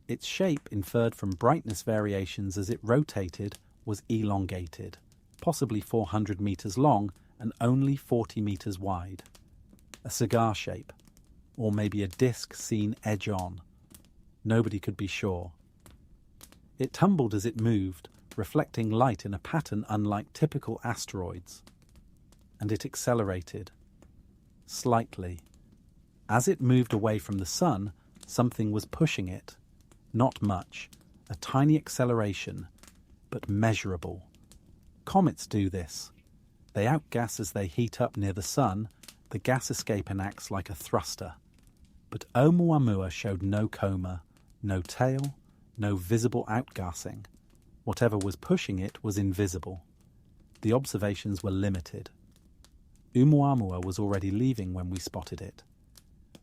Speaker 1: Its shape, inferred from brightness variations as it rotated, was elongated, possibly 400 meters long and only 40 meters wide. A cigar shape, or maybe a disc seen edge-on. Nobody could be sure. It tumbled as it moved, reflecting light in a pattern unlike typical asteroids. And it accelerated. Slightly. As it moved away from the Sun, something was pushing it. Not much. A tiny acceleration, but measurable. Comets do this. They outgas as they heat up near the Sun. The gas escape acts like a thruster. But Oumuamua showed no coma, no tail, no visible outgassing. Whatever was pushing it was invisible. The observations were limited. Oumuamua was already leaving when we spotted it.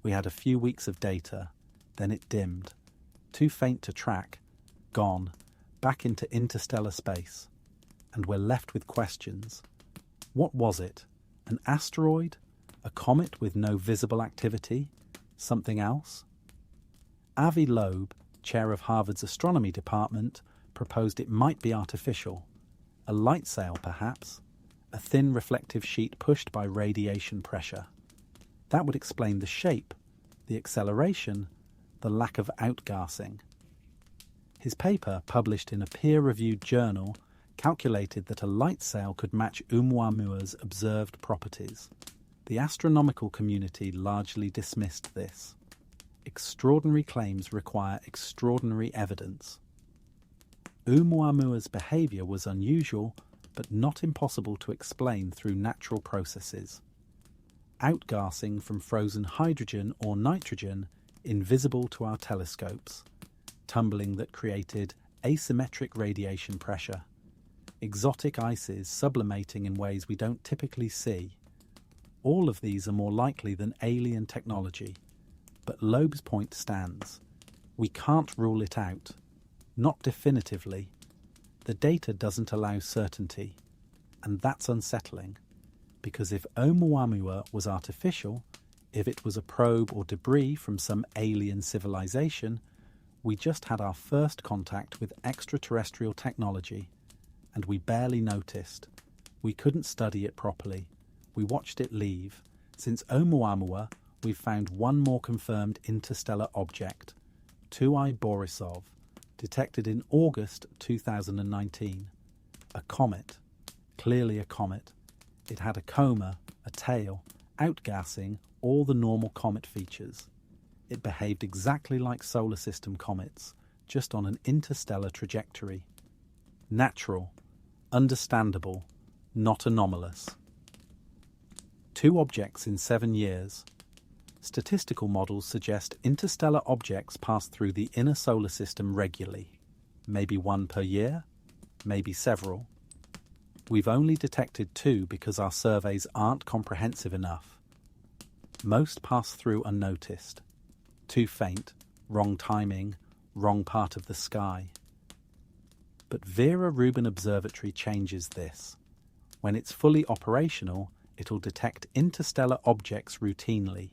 Speaker 1: We had a few weeks of data, then it dimmed. Too faint to track, gone, back into interstellar space. And we're left with questions. What was it? An asteroid? A comet with no visible activity? Something else? Avi Loeb, chair of Harvard's astronomy department, proposed it might be artificial. A light sail, perhaps. A thin reflective sheet pushed by radiation pressure. That would explain the shape, the acceleration, the lack of outgassing. His paper, published in a peer-reviewed journal, calculated that a light sail could match Oumuamua's observed properties. The astronomical community largely dismissed this. Extraordinary claims require extraordinary evidence. Oumuamua's behaviour was unusual, but not impossible to explain through natural processes. Outgassing from frozen hydrogen or nitrogen, invisible to our telescopes. Tumbling that created asymmetric radiation pressure. Exotic ices sublimating in ways we don't typically see. All of these are more likely than alien technology. But Loeb's point stands. We can't rule it out. Not definitively. The data doesn't allow certainty. And that's unsettling. Because if Oumuamua was artificial, if it was a probe or debris from some alien civilization, we just had our first contact with extraterrestrial technology, and we barely noticed. We couldn't study it properly. We watched it leave. Since Oumuamua, we've found one more confirmed interstellar object, 2I Borisov, detected in August 2019. A comet. Clearly a comet. It had a coma, a tail, outgassing, all the normal comet features. It behaved exactly like solar system comets, just on an interstellar trajectory. Natural, understandable, not anomalous. 2 objects in 7 years. Statistical models suggest interstellar objects pass through the inner solar system regularly. Maybe 1 per year, maybe several. We've only detected 2 because our surveys aren't comprehensive enough. Most pass through unnoticed. Too faint, wrong timing, wrong part of the sky. But Vera Rubin Observatory changes this. When it's fully operational, it'll detect interstellar objects routinely,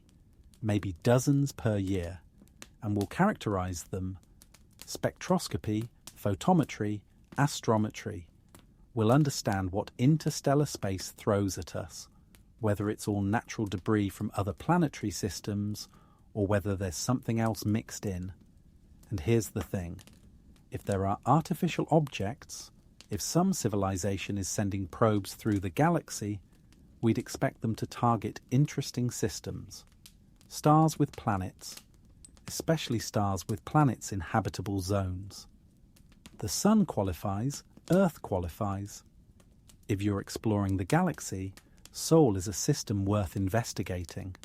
Speaker 1: maybe dozens per year, and will characterize them. Spectroscopy, photometry, astrometry. We'll understand what interstellar space throws at us, whether it's all natural debris from other planetary systems, or whether there's something else mixed in. And here's the thing. If there are artificial objects, if some civilization is sending probes through the galaxy, we'd expect them to target interesting systems. Stars with planets, especially stars with planets in habitable zones. The Sun qualifies, Earth qualifies. If you're exploring the galaxy, Sol is a system worth investigating.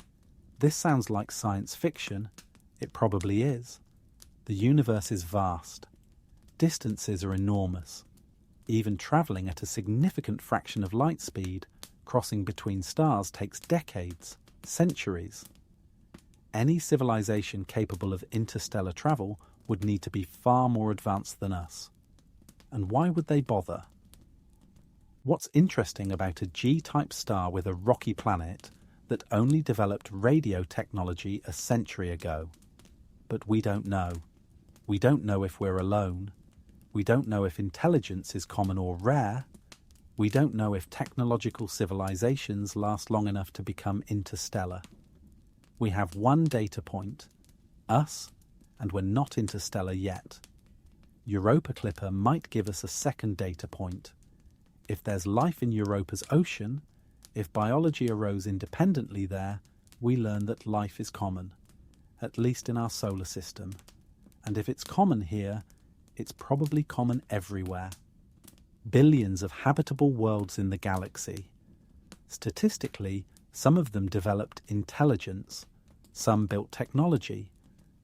Speaker 1: This sounds like science fiction. It probably is. The universe is vast. Distances are enormous. Even travelling at a significant fraction of light speed, crossing between stars takes decades, centuries. Any civilization capable of interstellar travel would need to be far more advanced than us. And why would they bother? What's interesting about a G-type star with a rocky planet that only developed radio technology a century ago? But we don't know. We don't know if we're alone. We don't know if intelligence is common or rare. We don't know if technological civilizations last long enough to become interstellar. We have one data point, us, and we're not interstellar yet. Europa Clipper might give us a second data point. If there's life in Europa's ocean, if biology arose independently there, we learn that life is common, at least in our solar system. And if it's common here, it's probably common everywhere. Billions of habitable worlds in the galaxy. Statistically, some of them developed intelligence, some built technology,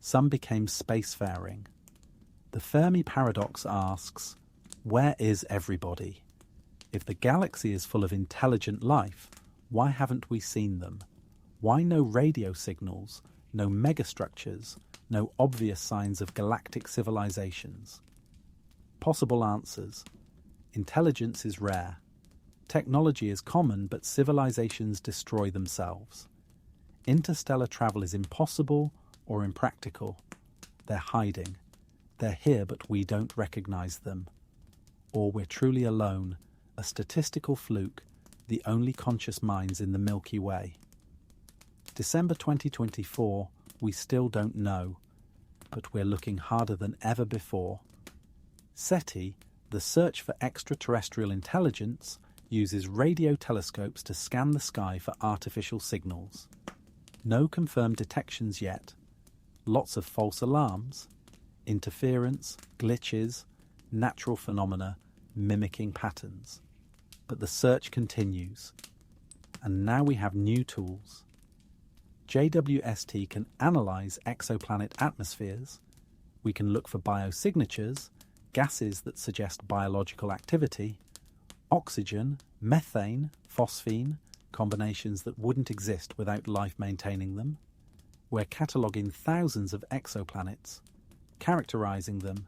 Speaker 1: some became spacefaring. The Fermi paradox asks, where is everybody? If the galaxy is full of intelligent life, why haven't we seen them? Why no radio signals, no megastructures, no obvious signs of galactic civilizations? Possible answers. Intelligence is rare. Technology is common, but civilizations destroy themselves. Interstellar travel is impossible or impractical. They're hiding. They're here, but we don't recognize them. Or we're truly alone, a statistical fluke, the only conscious minds in the Milky Way. December 2024, we still don't know. but we're looking harder than ever before. SETI, the search for extraterrestrial intelligence, uses radio telescopes to scan the sky for artificial signals. No confirmed detections yet. Lots of false alarms, interference, glitches, natural phenomena mimicking patterns. But the search continues. And now we have new tools. JWST can analyze exoplanet atmospheres. We can look for biosignatures, gases that suggest biological activity, oxygen, methane, phosphine, combinations that wouldn't exist without life maintaining them. We're cataloguing thousands of exoplanets, characterizing them,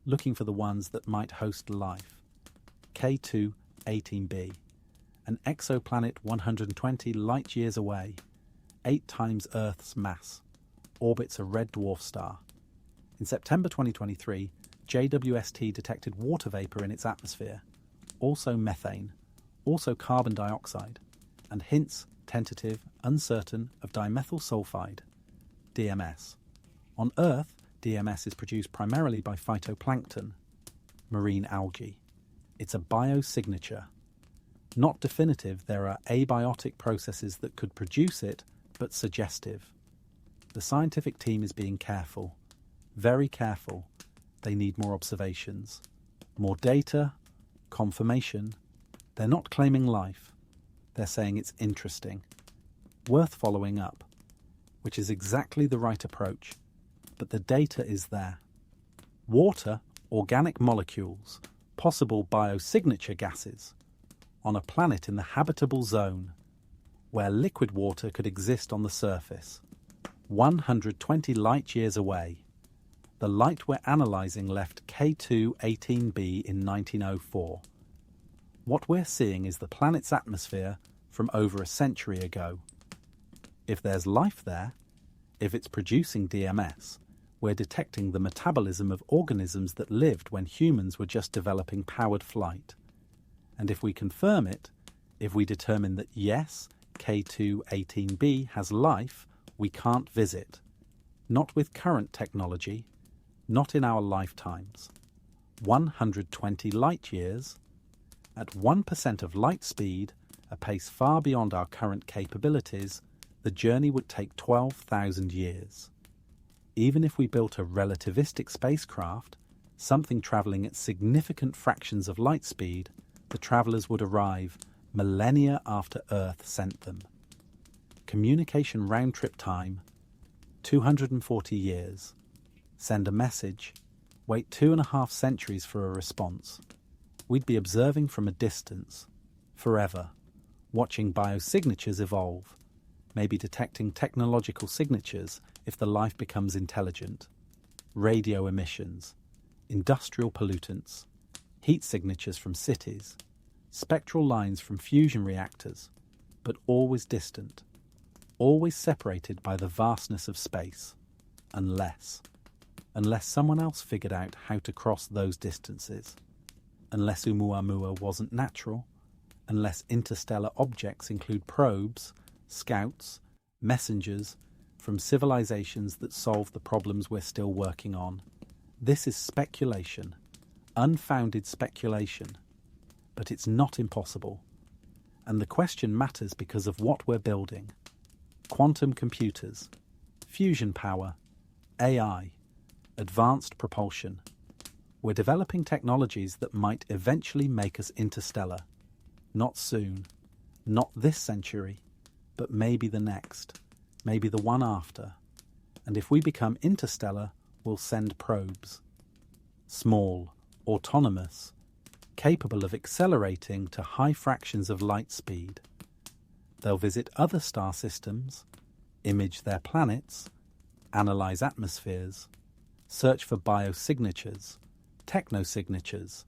Speaker 1: looking for the ones that might host life. K2-18b, an exoplanet 120 light-years away, 8 times Earth's mass, orbits a red dwarf star. In September 2023, JWST detected water vapour in its atmosphere, also methane, also carbon dioxide, and hints, tentative, uncertain, of dimethyl sulfide, DMS. On Earth, DMS is produced primarily by phytoplankton, marine algae. It's a biosignature. Not definitive, there are abiotic processes that could produce it, but suggestive. The scientific team is being careful, very careful. They need more observations, more data, confirmation. They're not claiming life. They're saying it's interesting, worth following up, which is exactly the right approach. But the data is there. Water, organic molecules, possible biosignature gases, on a planet in the habitable zone, where liquid water could exist on the surface, 120 light-years away. The light we're analysing left K2-18b in 1904. What we're seeing is the planet's atmosphere from over a century ago. If there's life there, if it's producing DMS, we're detecting the metabolism of organisms that lived when humans were just developing powered flight. And if we confirm it, if we determine that yes, K2-18b has life, we can't visit. Not with current technology, not in our lifetimes. 120 light-years, at 1% of light speed, a pace far beyond our current capabilities, the journey would take 12,000 years. Even if we built a relativistic spacecraft, something travelling at significant fractions of light speed, the travellers would arrive millennia after Earth sent them. Communication round-trip time, 240 years. Send a message, wait 2.5 centuries for a response. We'd be observing from a distance, forever, watching biosignatures evolve, maybe detecting technological signatures if the life becomes intelligent, radio emissions, industrial pollutants, heat signatures from cities, spectral lines from fusion reactors, but always distant, always separated by the vastness of space, unless someone else figured out how to cross those distances, unless Oumuamua wasn't natural, unless interstellar objects include probes, scouts, messengers from civilizations that solve the problems we're still working on. This is speculation, unfounded speculation, but it's not impossible. And the question matters because of what we're building. Quantum computers, fusion power, AI, advanced propulsion. We're developing technologies that might eventually make us interstellar. Not soon, not this century, but maybe the next, maybe the one after. And if we become interstellar, we'll send probes. Small, autonomous, capable of accelerating to high fractions of light speed. They'll visit other star systems, image their planets, analyze atmospheres, search for biosignatures, technosignatures,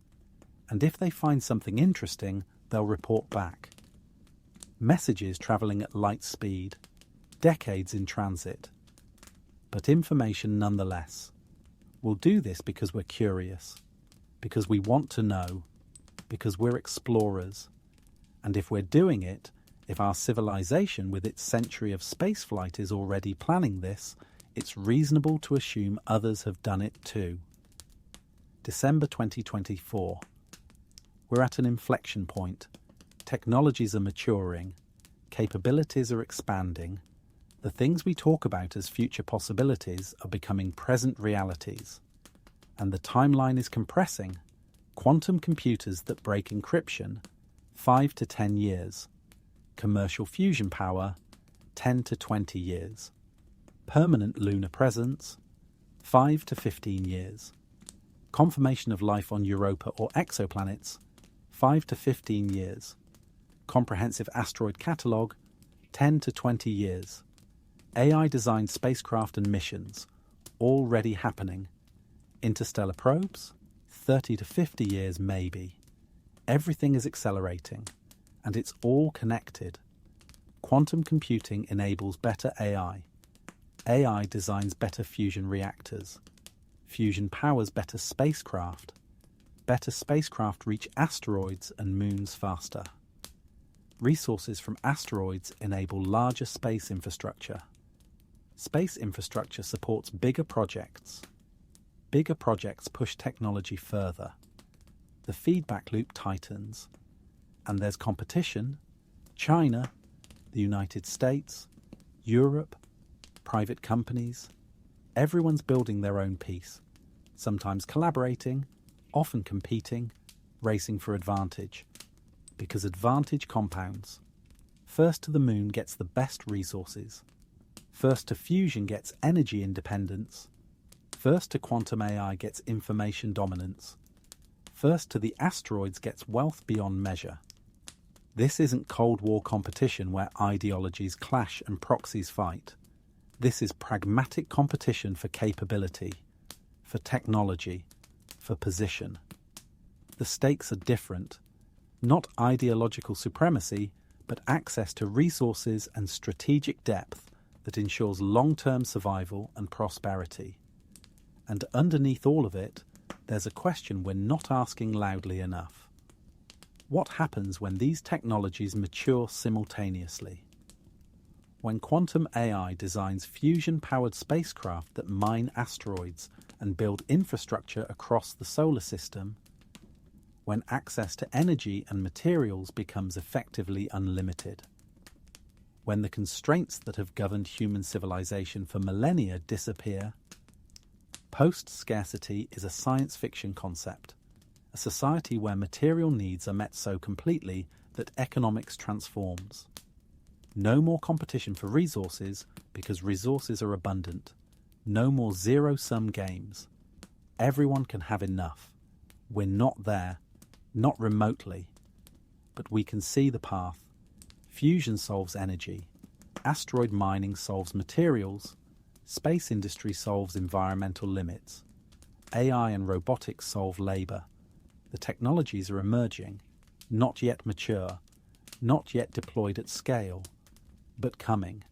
Speaker 1: and if they find something interesting, they'll report back. Messages travelling at light speed, decades in transit, but information nonetheless. We'll do this because we're curious, because we want to know, because we're explorers. And if we're doing it, if our civilization with its century of spaceflight is already planning this, it's reasonable to assume others have done it too. December 2024. We're at an inflection point. Technologies are maturing. Capabilities are expanding. The things we talk about as future possibilities are becoming present realities. And the timeline is compressing. Quantum computers that break encryption, 5 to 10 years. Commercial fusion power, 10 to 20 years. Permanent lunar presence, 5 to 15 years. Confirmation of life on Europa or exoplanets, 5 to 15 years. Comprehensive asteroid catalogue, 10 to 20 years. AI-designed spacecraft and missions, already happening. Interstellar probes, 30 to 50 years maybe. Everything is accelerating, and it's all connected. Quantum computing enables better AI. AI designs better fusion reactors. Fusion powers better spacecraft. Better spacecraft reach asteroids and moons faster. Resources from asteroids enable larger space infrastructure. Space infrastructure supports bigger projects. Bigger projects push technology further. The feedback loop tightens. And there's competition. China, the United States, Europe, private companies. Everyone's building their own piece. Sometimes collaborating, often competing, racing for advantage. Because advantage compounds. First to the moon gets the best resources. First to fusion gets energy independence. First to quantum AI gets information dominance. First to the asteroids gets wealth beyond measure. This isn't Cold War competition where ideologies clash and proxies fight. This is pragmatic competition for capability, for technology, for position. The stakes are different. Not ideological supremacy, but access to resources and strategic depth that ensures long-term survival and prosperity. And underneath all of it, there's a question we're not asking loudly enough. What happens when these technologies mature simultaneously? When quantum AI designs fusion-powered spacecraft that mine asteroids and build infrastructure across the solar system, when access to energy and materials becomes effectively unlimited, when the constraints that have governed human civilization for millennia disappear. Post-scarcity is a science fiction concept, a society where material needs are met so completely that economics transforms. No more competition for resources because resources are abundant. No more zero-sum games. Everyone can have enough. We're not there, not remotely, but we can see the path. Fusion solves energy. Asteroid mining solves materials. Space industry solves environmental limits. AI and robotics solve labor. The technologies are emerging, not yet mature, not yet deployed at scale, but coming.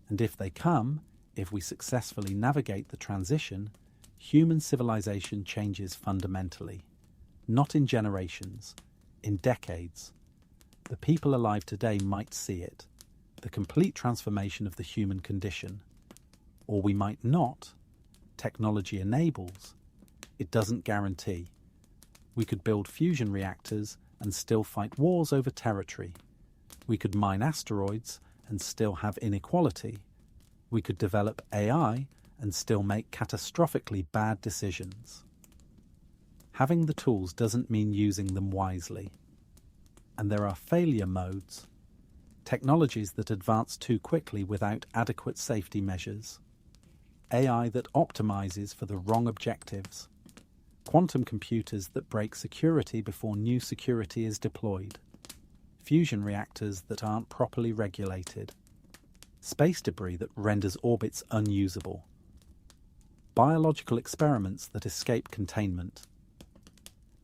Speaker 1: And if they come, if we successfully navigate the transition, human civilization changes fundamentally. Not in generations, in decades. The people alive today might see it, the complete transformation of the human condition. Or we might not. Technology enables. It doesn't guarantee. We could build fusion reactors and still fight wars over territory. We could mine asteroids and still have inequality. We could develop AI and still make catastrophically bad decisions. Having the tools doesn't mean using them wisely. And there are failure modes, technologies that advance too quickly without adequate safety measures, AI that optimizes for the wrong objectives, quantum computers that break security before new security is deployed, fusion reactors that aren't properly regulated, space debris that renders orbits unusable, biological experiments that escape containment,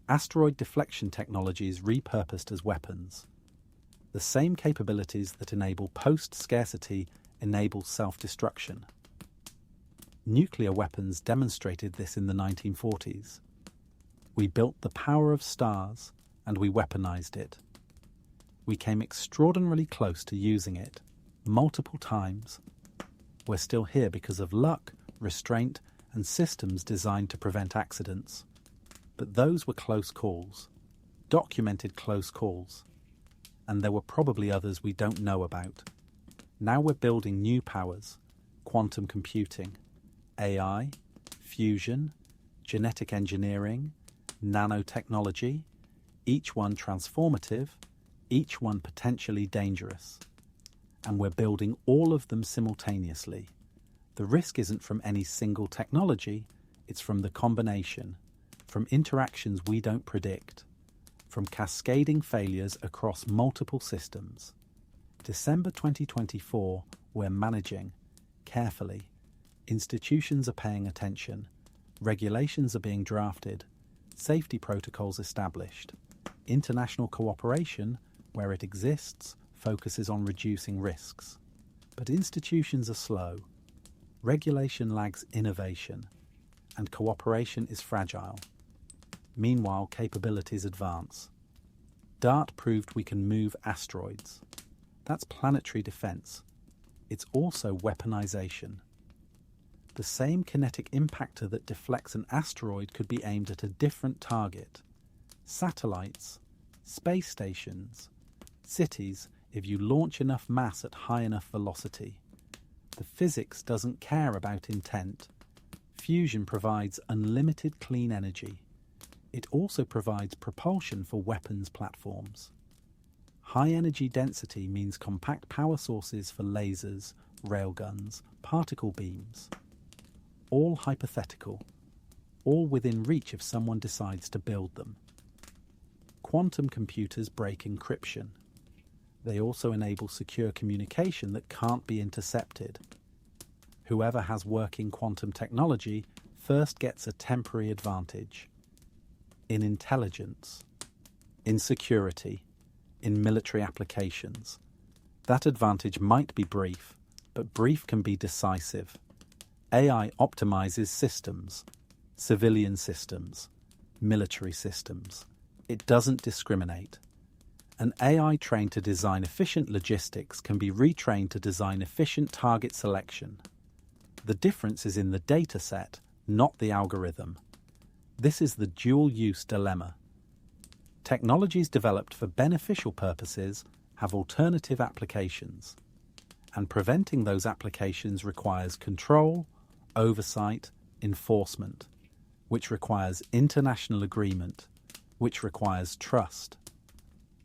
Speaker 1: asteroid deflection technologies repurposed as weapons. The same capabilities that enable post-scarcity enable self-destruction. Nuclear weapons demonstrated this in the 1940s. We built the power of stars and we weaponized it. We came extraordinarily close to using it, multiple times. We're still here because of luck, restraint, and systems designed to prevent accidents. But those were close calls, documented close calls, and there were probably others we don't know about. Now we're building new powers: quantum computing, AI, fusion, genetic engineering, nanotechnology, each one transformative, each one potentially dangerous. And we're building all of them simultaneously. The risk isn't from any single technology, it's from the combination, from interactions we don't predict, from cascading failures across multiple systems. December 2024, we're managing carefully. Institutions are paying attention. Regulations are being drafted. Safety protocols established. International cooperation, where it exists, focuses on reducing risks. But institutions are slow. Regulation lags innovation, and cooperation is fragile. Meanwhile, capabilities advance. DART proved we can move asteroids. That's planetary defense. It's also weaponization. The same kinetic impactor that deflects an asteroid could be aimed at a different target. Satellites, space stations, cities, if you launch enough mass at high enough velocity. The physics doesn't care about intent. Fusion provides unlimited clean energy. It also provides propulsion for weapons platforms. High energy density means compact power sources for lasers, railguns, particle beams. All hypothetical, all within reach if someone decides to build them. Quantum computers break encryption. They also enable secure communication that can't be intercepted. Whoever has working quantum technology first gets a temporary advantage. In intelligence, in security, in military applications. That advantage might be brief, but brief can be decisive. AI optimizes systems, civilian systems, military systems. It doesn't discriminate. An AI trained to design efficient logistics can be retrained to design efficient target selection. The difference is in the data set, not the algorithm. This is the dual-use dilemma. Technologies developed for beneficial purposes have alternative applications, and preventing those applications requires control, oversight, enforcement, which requires international agreement, which requires trust,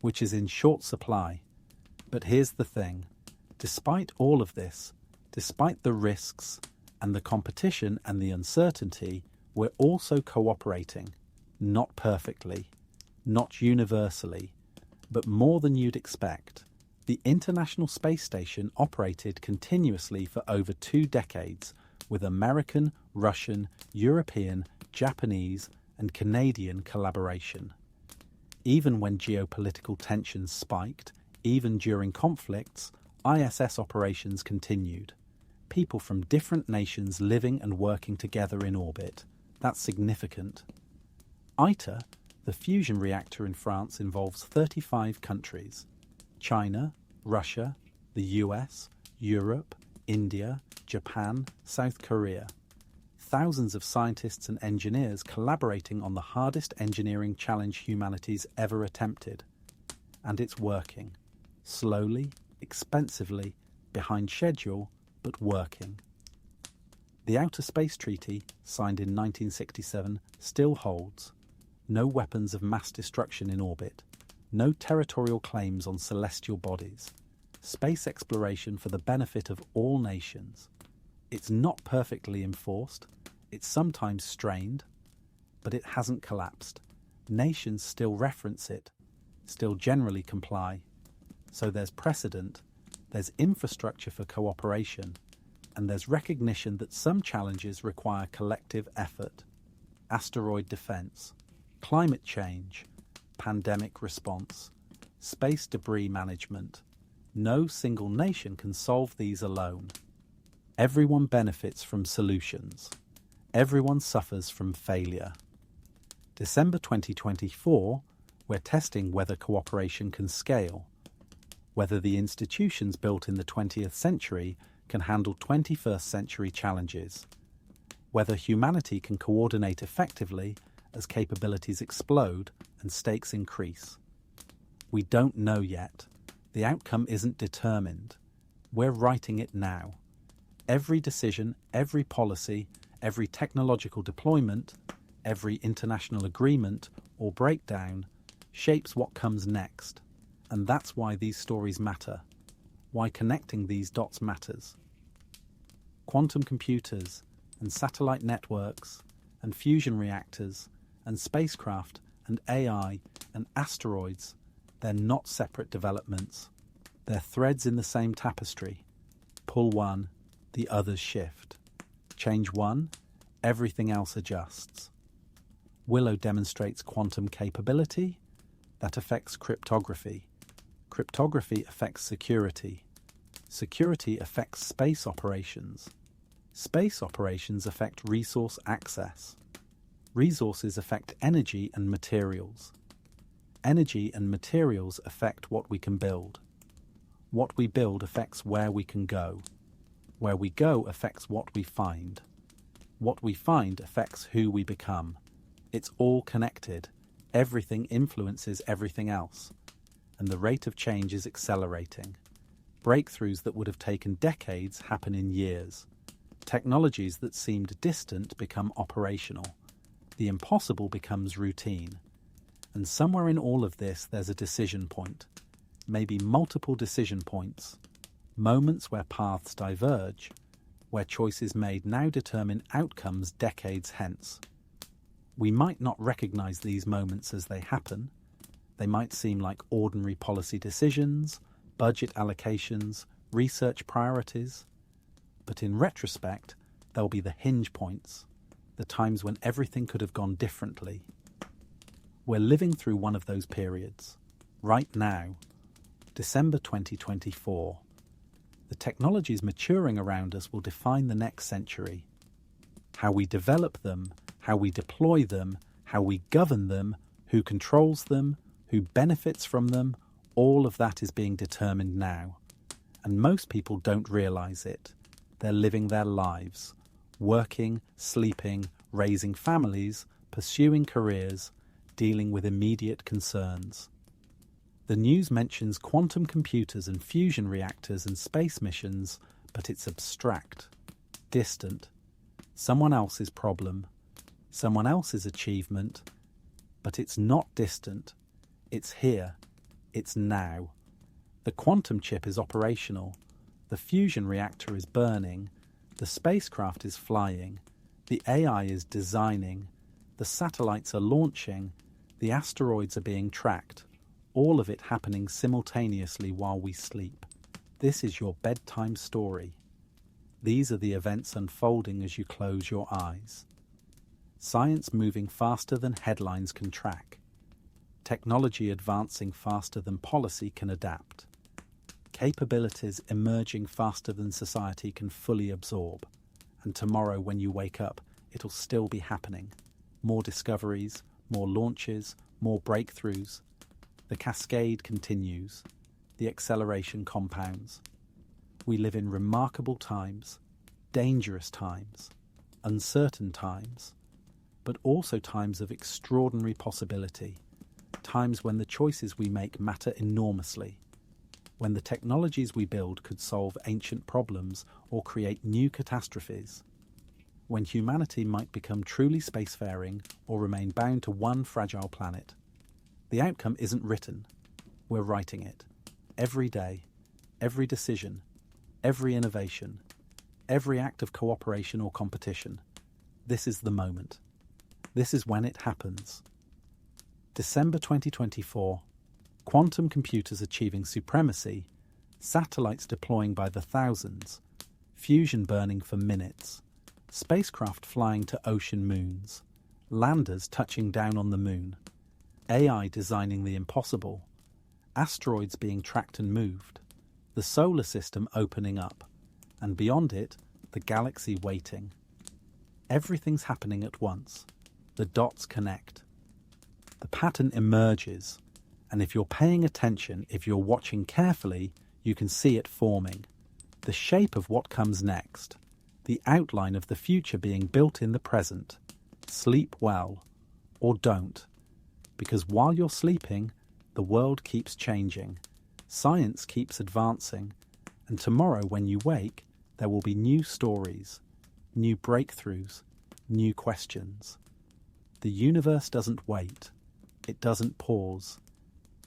Speaker 1: which is in short supply. But here's the thing. Despite all of this, despite the risks and the competition and the uncertainty, we're also cooperating, not perfectly, not universally, but more than you'd expect. The International Space Station operated continuously for over 2 decades with American, Russian, European, Japanese, and Canadian collaboration. Even when geopolitical tensions spiked, even during conflicts, ISS operations continued. People from different nations living and working together in orbit. That's significant. ITER, the fusion reactor in France, involves 35 countries. China, Russia, the US, Europe, India, Japan, South Korea. Thousands of scientists and engineers collaborating on the hardest engineering challenge humanity's ever attempted. And it's working. Slowly, expensively, behind schedule, but working. The Outer Space Treaty, signed in 1967, still holds. No weapons of mass destruction in orbit. No territorial claims on celestial bodies. Space exploration for the benefit of all nations. It's not perfectly enforced. It's sometimes strained, but it hasn't collapsed. Nations still reference it, still generally comply. So there's precedent, there's infrastructure for cooperation, and there's recognition that some challenges require collective effort. Asteroid defense, climate change, pandemic response, space debris management. No single nation can solve these alone. Everyone benefits from solutions. Everyone suffers from failure. December 2024, we're testing whether cooperation can scale, whether the institutions built in the 20th century can handle 21st century challenges. Whether humanity can coordinate effectively as capabilities explode and stakes increase. We don't know yet. The outcome isn't determined. We're writing it now. Every decision, every policy, every technological deployment, every international agreement or breakdown shapes what comes next. And that's why these stories matter. Why connecting these dots matters. Quantum computers and satellite networks and fusion reactors and spacecraft and AI and asteroids, they're not separate developments. They're threads in the same tapestry. Pull one, the others shift. Change one, everything else adjusts. Willow demonstrates quantum capability that affects cryptography. Cryptography affects security. Security affects space operations. Space operations affect resource access. Resources affect energy and materials. Energy and materials affect what we can build. What we build affects where we can go. Where we go affects what we find. What we find affects who we become. It's all connected. Everything influences everything else. And the rate of change is accelerating. Breakthroughs that would have taken decades happen in years. Technologies that seemed distant become operational. The impossible becomes routine. And somewhere in all of this, there's a decision point. Maybe multiple decision points. Moments where paths diverge, where choices made now determine outcomes decades hence. We might not recognize these moments as they happen. They might seem like ordinary policy decisions, budget allocations, research priorities. But in retrospect, they'll be the hinge points, the times when everything could have gone differently. We're living through one of those periods, right now, December 2024. The technologies maturing around us will define the next century. How we develop them, how we deploy them, how we govern them, who controls them, who benefits from them, all of that is being determined now. And most people don't realize it. They're living their lives, working, sleeping, raising families, pursuing careers, dealing with immediate concerns. The news mentions quantum computers and fusion reactors and space missions, but it's abstract, distant, someone else's problem, someone else's achievement, but it's not distant. It's here. It's now. The quantum chip is operational. The fusion reactor is burning. The spacecraft is flying. The AI is designing. The satellites are launching. The asteroids are being tracked. All of it happening simultaneously while we sleep. This is your bedtime story. These are the events unfolding as you close your eyes. Science moving faster than headlines can track. Technology advancing faster than policy can adapt. Capabilities emerging faster than society can fully absorb. And tomorrow when you wake up, it'll still be happening. More discoveries, more launches, more breakthroughs. The cascade continues. The acceleration compounds. We live in remarkable times, dangerous times, uncertain times, but also times of extraordinary possibility, times when the choices we make matter enormously, when the technologies we build could solve ancient problems or create new catastrophes, when humanity might become truly spacefaring or remain bound to one fragile planet. The outcome isn't written. We're writing it. Every day, every decision, every innovation, every act of cooperation or competition. This is the moment. This is when it happens. December 2024. Quantum computers achieving supremacy, satellites deploying by the thousands, fusion burning for minutes, spacecraft flying to ocean moons, landers touching down on the moon, AI designing the impossible, asteroids being tracked and moved, the solar system opening up, and beyond it, the galaxy waiting. Everything's happening at once. The dots connect. The pattern emerges. And if you're paying attention, if you're watching carefully, you can see it forming. the shape of what comes next, the outline of the future being built in the present. Sleep well, or don't, because while you're sleeping, the world keeps changing, science keeps advancing, and tomorrow when you wake, there will be new stories, new breakthroughs, new questions. The universe doesn't wait, it doesn't pause,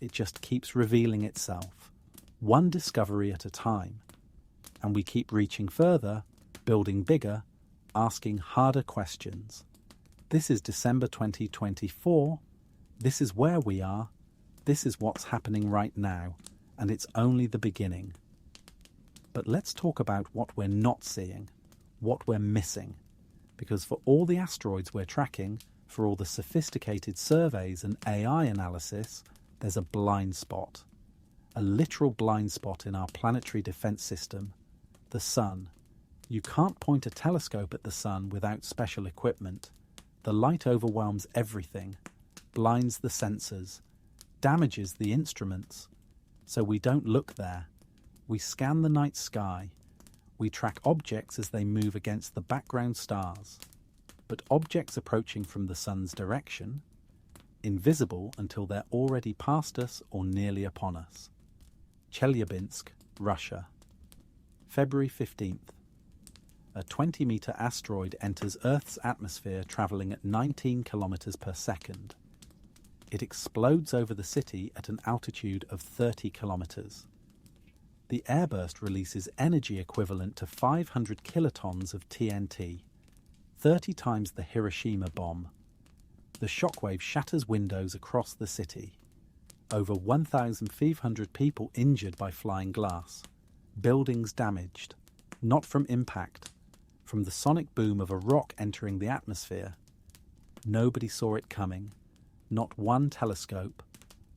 Speaker 1: it just keeps revealing itself, one discovery at a time. And we keep reaching further, building bigger, asking harder questions. This is December 2024. This is where we are. This is what's happening right now. And it's only the beginning. But let's talk about what we're not seeing, what we're missing. Because for all the asteroids we're tracking, for all the sophisticated surveys and AI analysis, there's a blind spot. A literal blind spot in our planetary defense system, the sun. You can't point a telescope at the sun without special equipment. The light overwhelms everything, blinds the sensors, damages the instruments. So we don't look there. We scan the night sky. We track objects as they move against the background stars. But objects approaching from the sun's direction, invisible until they're already past us or nearly upon us. Chelyabinsk, Russia. February 15th. A 20-meter asteroid enters Earth's atmosphere traveling at 19 kilometers per second. It explodes over the city at an altitude of 30 kilometers. The airburst releases energy equivalent to 500 kilotons of TNT, 30 times the Hiroshima bomb. The shockwave shatters windows across the city. Over 1,500 people injured by flying glass. Buildings damaged, not from impact, from the sonic boom of a rock entering the atmosphere. Nobody saw it coming, not one telescope,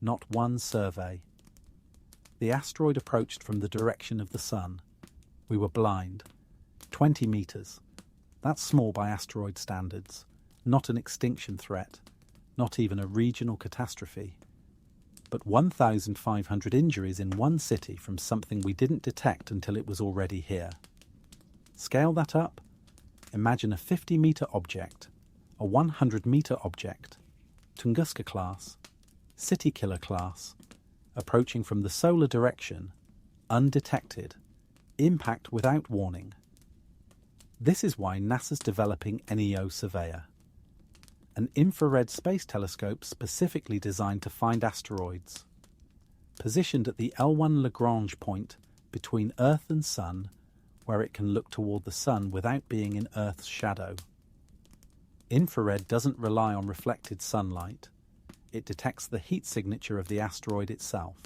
Speaker 1: not one survey. The asteroid approached from the direction of the sun. We were blind. 20 meters. That's small by asteroid standards, not an extinction threat, not even a regional catastrophe. But 1,500 injuries in one city from something we didn't detect until it was already here. Scale that up. Imagine a 50-meter object, a 100-meter object, Tunguska class, city killer class, approaching from the solar direction, undetected, impact without warning. This is why NASA's developing NEO Surveyor, an infrared space telescope specifically designed to find asteroids. Positioned at the L1 Lagrange point between Earth and Sun, where it can look toward the Sun without being in Earth's shadow. Infrared doesn't rely on reflected sunlight. It detects the heat signature of the asteroid itself.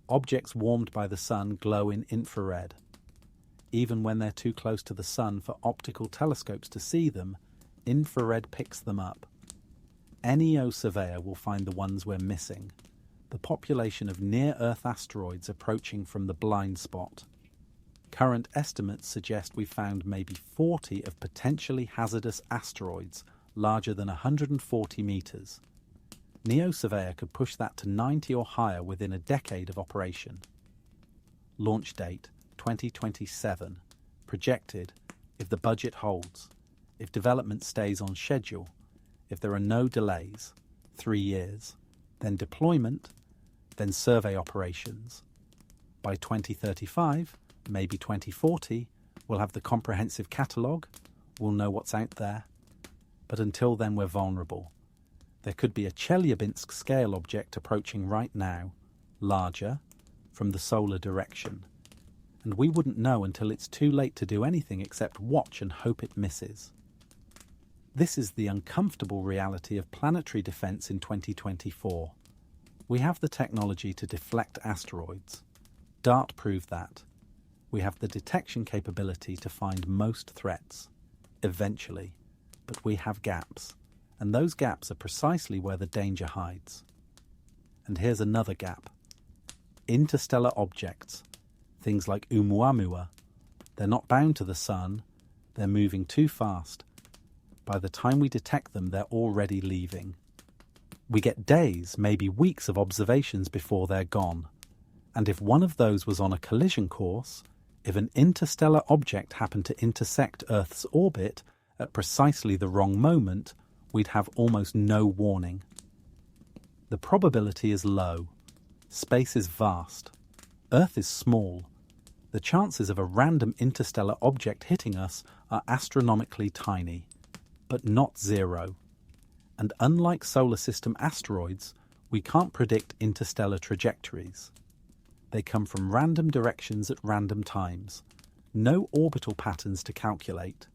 Speaker 1: Objects warmed by the Sun glow in infrared. Even when they're too close to the Sun for optical telescopes to see them, infrared picks them up. NEO Surveyor will find the ones we're missing, the population of near-Earth asteroids approaching from the blind spot. Current estimates suggest we've found maybe 40 of potentially hazardous asteroids larger than 140 meters. NEO Surveyor could push that to 90 or higher within a decade of operation. Launch date 2027. Projected, if the budget holds, if development stays on schedule, if there are no delays, 3 years, then deployment, then survey operations. By 2035, maybe 2040, we'll have the comprehensive catalogue, we'll know what's out there. But until then, we're vulnerable. There could be a Chelyabinsk-scale object approaching right now, larger, from the solar direction. And we wouldn't know until it's too late to do anything except watch and hope it misses. This is the uncomfortable reality of planetary defense in 2024. We have the technology to deflect asteroids. DART proved that. We have the detection capability to find most threats, eventually. But we have gaps, and those gaps are precisely where the danger hides. And here's another gap. Interstellar objects, things like Oumuamua, they're not bound to the sun, they're moving too fast. By the time we detect them, they're already leaving. We get days, maybe weeks of observations before they're gone. And if one of those was on a collision course, If an interstellar object happened to intersect Earth's orbit at precisely the wrong moment, we'd have almost no warning. The probability is low. Space is vast. Earth is small. The chances of a random interstellar object hitting us are astronomically tiny, but not zero. And unlike solar system asteroids, we can't predict interstellar trajectories. They come from random directions at random times. No orbital patterns to calculate.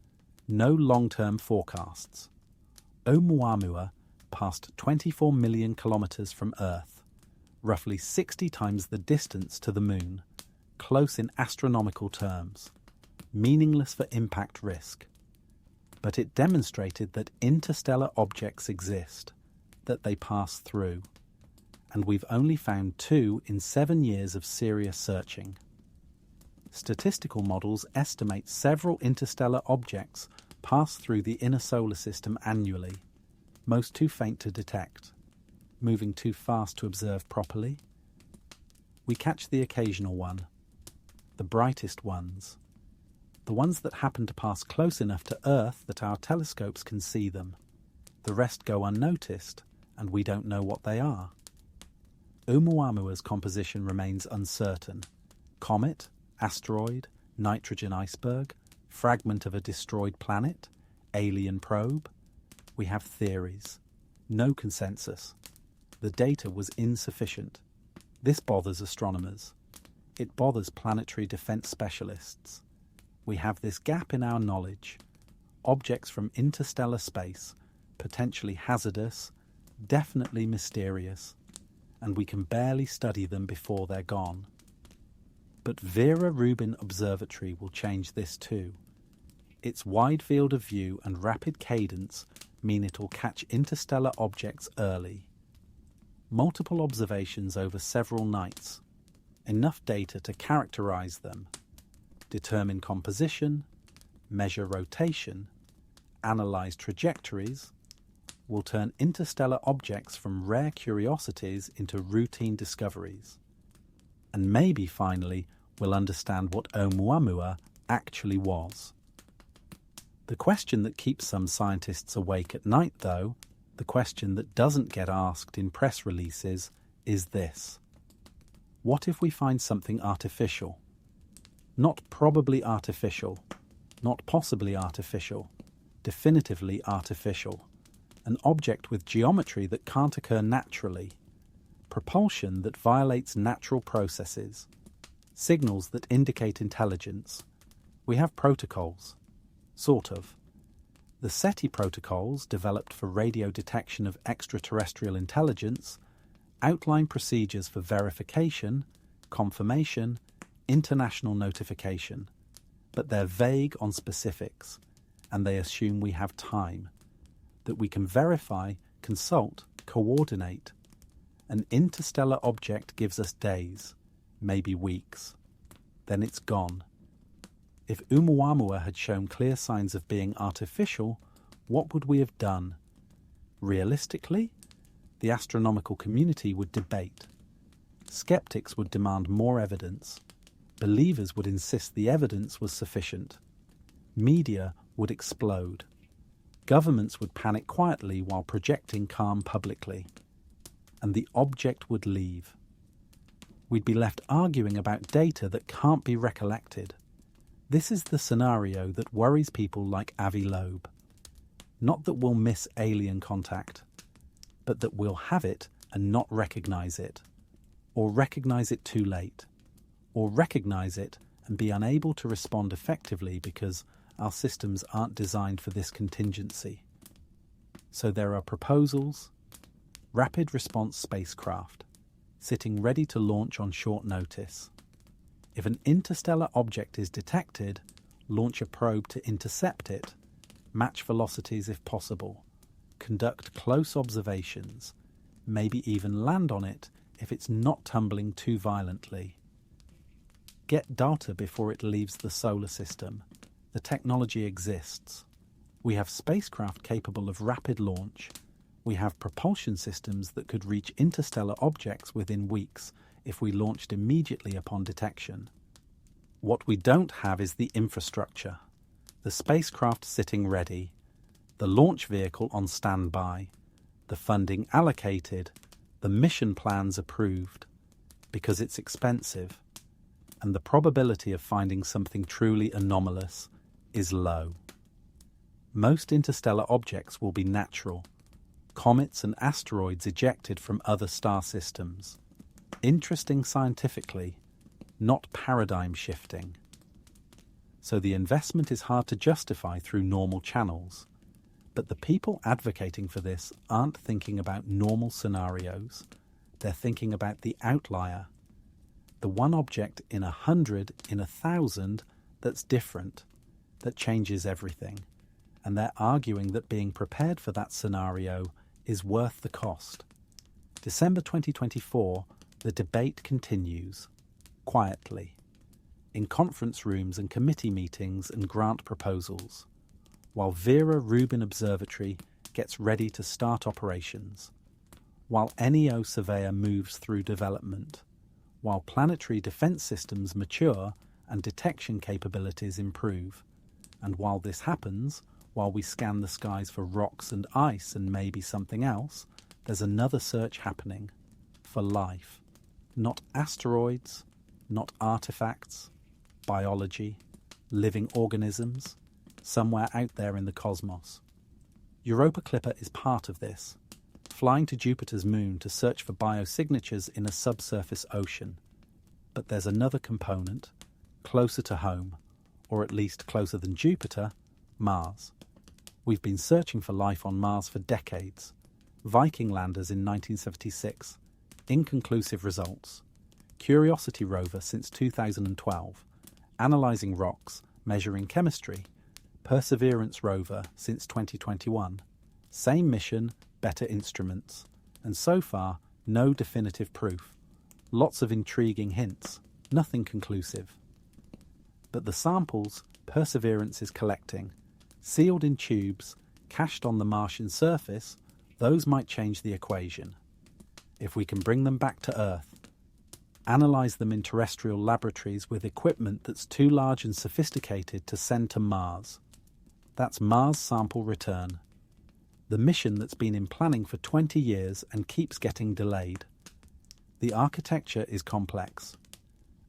Speaker 1: No long-term forecasts. Oumuamua passed 24 million kilometers from Earth, roughly 60 times the distance to the Moon, close in astronomical terms, meaningless for impact risk. But it demonstrated that interstellar objects exist, that they pass through, and we've only found 2 in 7 years of serious searching. Statistical models estimate several interstellar objects pass through the inner solar system annually, most too faint to detect, moving too fast to observe properly. We catch the occasional one, the brightest ones, the ones that happen to pass close enough to Earth that our telescopes can see them. The rest go unnoticed, and we don't know what they are. Oumuamua's composition remains uncertain. Comet, asteroid, nitrogen iceberg, fragment of a destroyed planet, alien probe. We have theories. No consensus. The data was insufficient. This bothers astronomers. It bothers planetary defense specialists. We have this gap in our knowledge. Objects from interstellar space, potentially hazardous, definitely mysterious, and we can barely study them before they're gone. But Vera Rubin Observatory will change this too. Its wide field of view and rapid cadence mean it'll catch interstellar objects early. Multiple observations over several nights, enough data to characterize them, determine composition, measure rotation, analyze trajectories, will turn interstellar objects from rare curiosities into routine discoveries. And maybe, finally, we'll understand what Oumuamua actually was. The question that keeps some scientists awake at night, though, the question that doesn't get asked in press releases, is this. What if we find something artificial? Not probably artificial, not possibly artificial, definitively artificial. An object with geometry that can't occur naturally, propulsion that violates natural processes, signals that indicate intelligence. We have protocols, sort of. The SETI protocols, developed for radio detection of extraterrestrial intelligence, outline procedures for verification, confirmation, international notification, but they're vague on specifics, and they assume we have time, that we can verify, consult, coordinate. An interstellar object gives us days, maybe weeks. Then it's gone. If Oumuamua had shown clear signs of being artificial, what would we have done? Realistically, the astronomical community would debate. Skeptics would demand more evidence. Believers would insist the evidence was sufficient. Media would explode. Governments would panic quietly while projecting calm publicly. And the object would leave. We'd be left arguing about data that can't be recollected. This is the scenario that worries people like Avi Loeb. Not that we'll miss alien contact, but that we'll have it and not recognize it, or recognize it too late, or recognize it and be unable to respond effectively because our systems aren't designed for this contingency. So there are proposals, rapid response spacecraft, sitting ready to launch on short notice. If an interstellar object is detected, launch a probe to intercept it, match velocities if possible, conduct close observations, maybe even land on it if it's not tumbling too violently. Get data before it leaves the solar system. The technology exists. We have spacecraft capable of rapid launch. We have propulsion systems that could reach interstellar objects within weeks if we launched immediately upon detection. What we don't have is the infrastructure, the spacecraft sitting ready, the launch vehicle on standby, the funding allocated, the mission plans approved, because it's expensive, and the probability of finding something truly anomalous is low. Most interstellar objects will be natural, comets and asteroids ejected from other star systems. Interesting scientifically, not paradigm shifting. So the investment is hard to justify through normal channels. But the people advocating for this aren't thinking about normal scenarios. They're thinking about the outlier, the one object in 100, in 1,000 that's different, that changes everything. And they're arguing that being prepared for that scenario is worth the cost. December 2024, the debate continues, quietly, in conference rooms and committee meetings and grant proposals, while Vera Rubin Observatory gets ready to start operations, while NEO Surveyor moves through development, while planetary defense systems mature and detection capabilities improve, and while this happens, while we scan the skies for rocks and ice and maybe something else, there's another search happening for life. Not asteroids, not artifacts, biology, living organisms, somewhere out there in the cosmos. Europa Clipper is part of this, flying to Jupiter's moon to search for biosignatures in a subsurface ocean. But there's another component, closer to home, or at least closer than Jupiter, Mars. We've been searching for life on Mars for decades. Viking landers in 1976. Inconclusive results. Curiosity rover since 2012. Analysing rocks, measuring chemistry. Perseverance rover since 2021. Same mission, better instruments. And so far, no definitive proof. Lots of intriguing hints. Nothing conclusive. But the samples Perseverance is collecting, sealed in tubes, cached on the Martian surface, those might change the equation. If we can bring them back to Earth, analyse them in terrestrial laboratories with equipment that's too large and sophisticated to send to Mars. That's Mars sample return. The mission that's been in planning for 20 years and keeps getting delayed. The architecture is complex.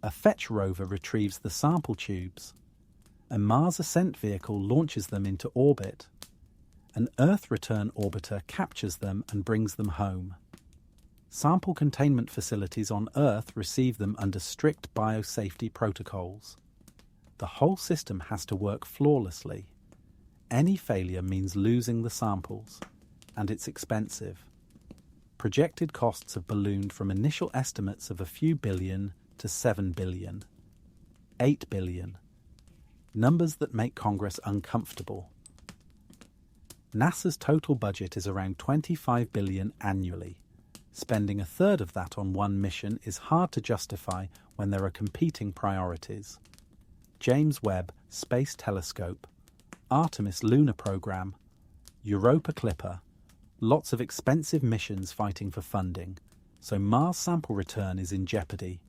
Speaker 1: A fetch rover retrieves the sample tubes. A Mars ascent vehicle launches them into orbit. An Earth return orbiter captures them and brings them home. Sample containment facilities on Earth receive them under strict biosafety protocols. The whole system has to work flawlessly. Any failure means losing the samples, and it's expensive. Projected costs have ballooned from initial estimates of a few billion to 7 billion, 8 billion. Numbers that make Congress uncomfortable. NASA's total budget is around 25 billion annually. Spending a third of that on one mission is hard to justify when there are competing priorities. James Webb Space Telescope, Artemis Lunar Program, Europa Clipper, lots of expensive missions fighting for funding, so Mars sample return is in jeopardy,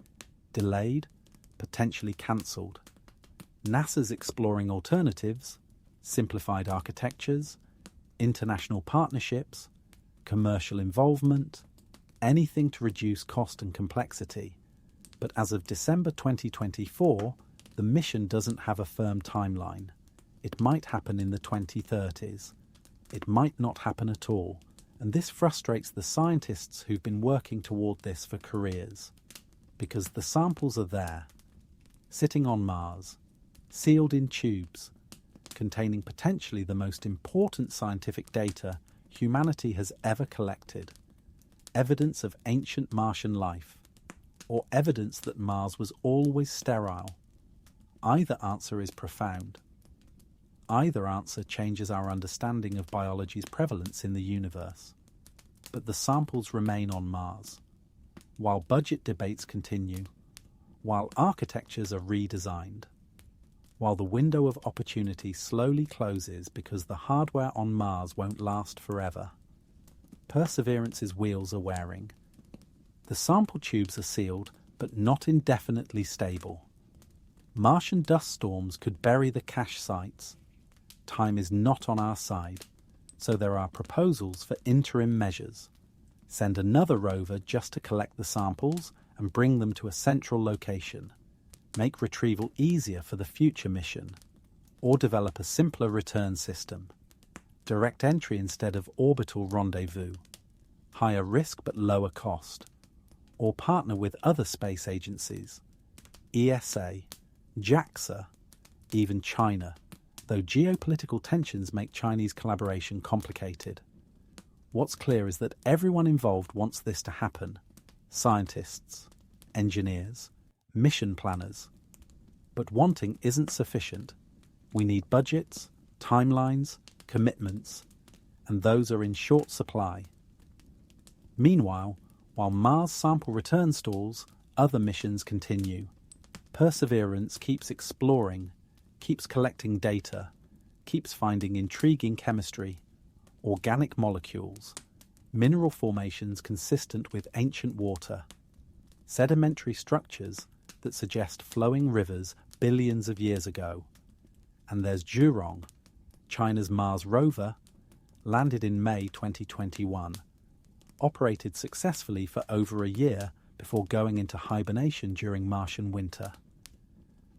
Speaker 1: delayed, potentially cancelled. NASA's exploring alternatives, simplified architectures, international partnerships, commercial involvement, anything to reduce cost and complexity. But as of December 2024, the mission doesn't have a firm timeline. It might happen in the 2030s. It might not happen at all, and this frustrates the scientists who've been working toward this for careers. Because the samples are there, sitting on Mars, sealed in tubes, containing potentially the most important scientific data humanity has ever collected. Evidence of ancient Martian life, or evidence that Mars was always sterile. Either answer is profound. Either answer changes our understanding of biology's prevalence in the universe. But the samples remain on Mars. While budget debates continue, while architectures are redesigned, while the window of opportunity slowly closes because the hardware on Mars won't last forever. Perseverance's wheels are wearing. The sample tubes are sealed, but not indefinitely stable. Martian dust storms could bury the cache sites. Time is not on our side, so there are proposals for interim measures. Send another rover just to collect the samples and bring them to a central location. Make retrieval easier for the future mission. Or develop a simpler return system. Direct entry instead of orbital rendezvous. Higher risk but lower cost. Or partner with other space agencies. ESA, JAXA, even China, though geopolitical tensions make Chinese collaboration complicated. What's clear is that everyone involved wants this to happen. Scientists, engineers, mission planners. But wanting isn't sufficient. We need budgets, timelines, commitments, and those are in short supply. Meanwhile, while Mars sample return stalls, other missions continue. Perseverance keeps exploring, keeps collecting data, keeps finding intriguing chemistry, organic molecules, mineral formations consistent with ancient water, sedimentary structures that suggest flowing rivers billions of years ago. And there's Zhurong, China's Mars rover, landed in May 2021, operated successfully for over a year before going into hibernation during Martian winter.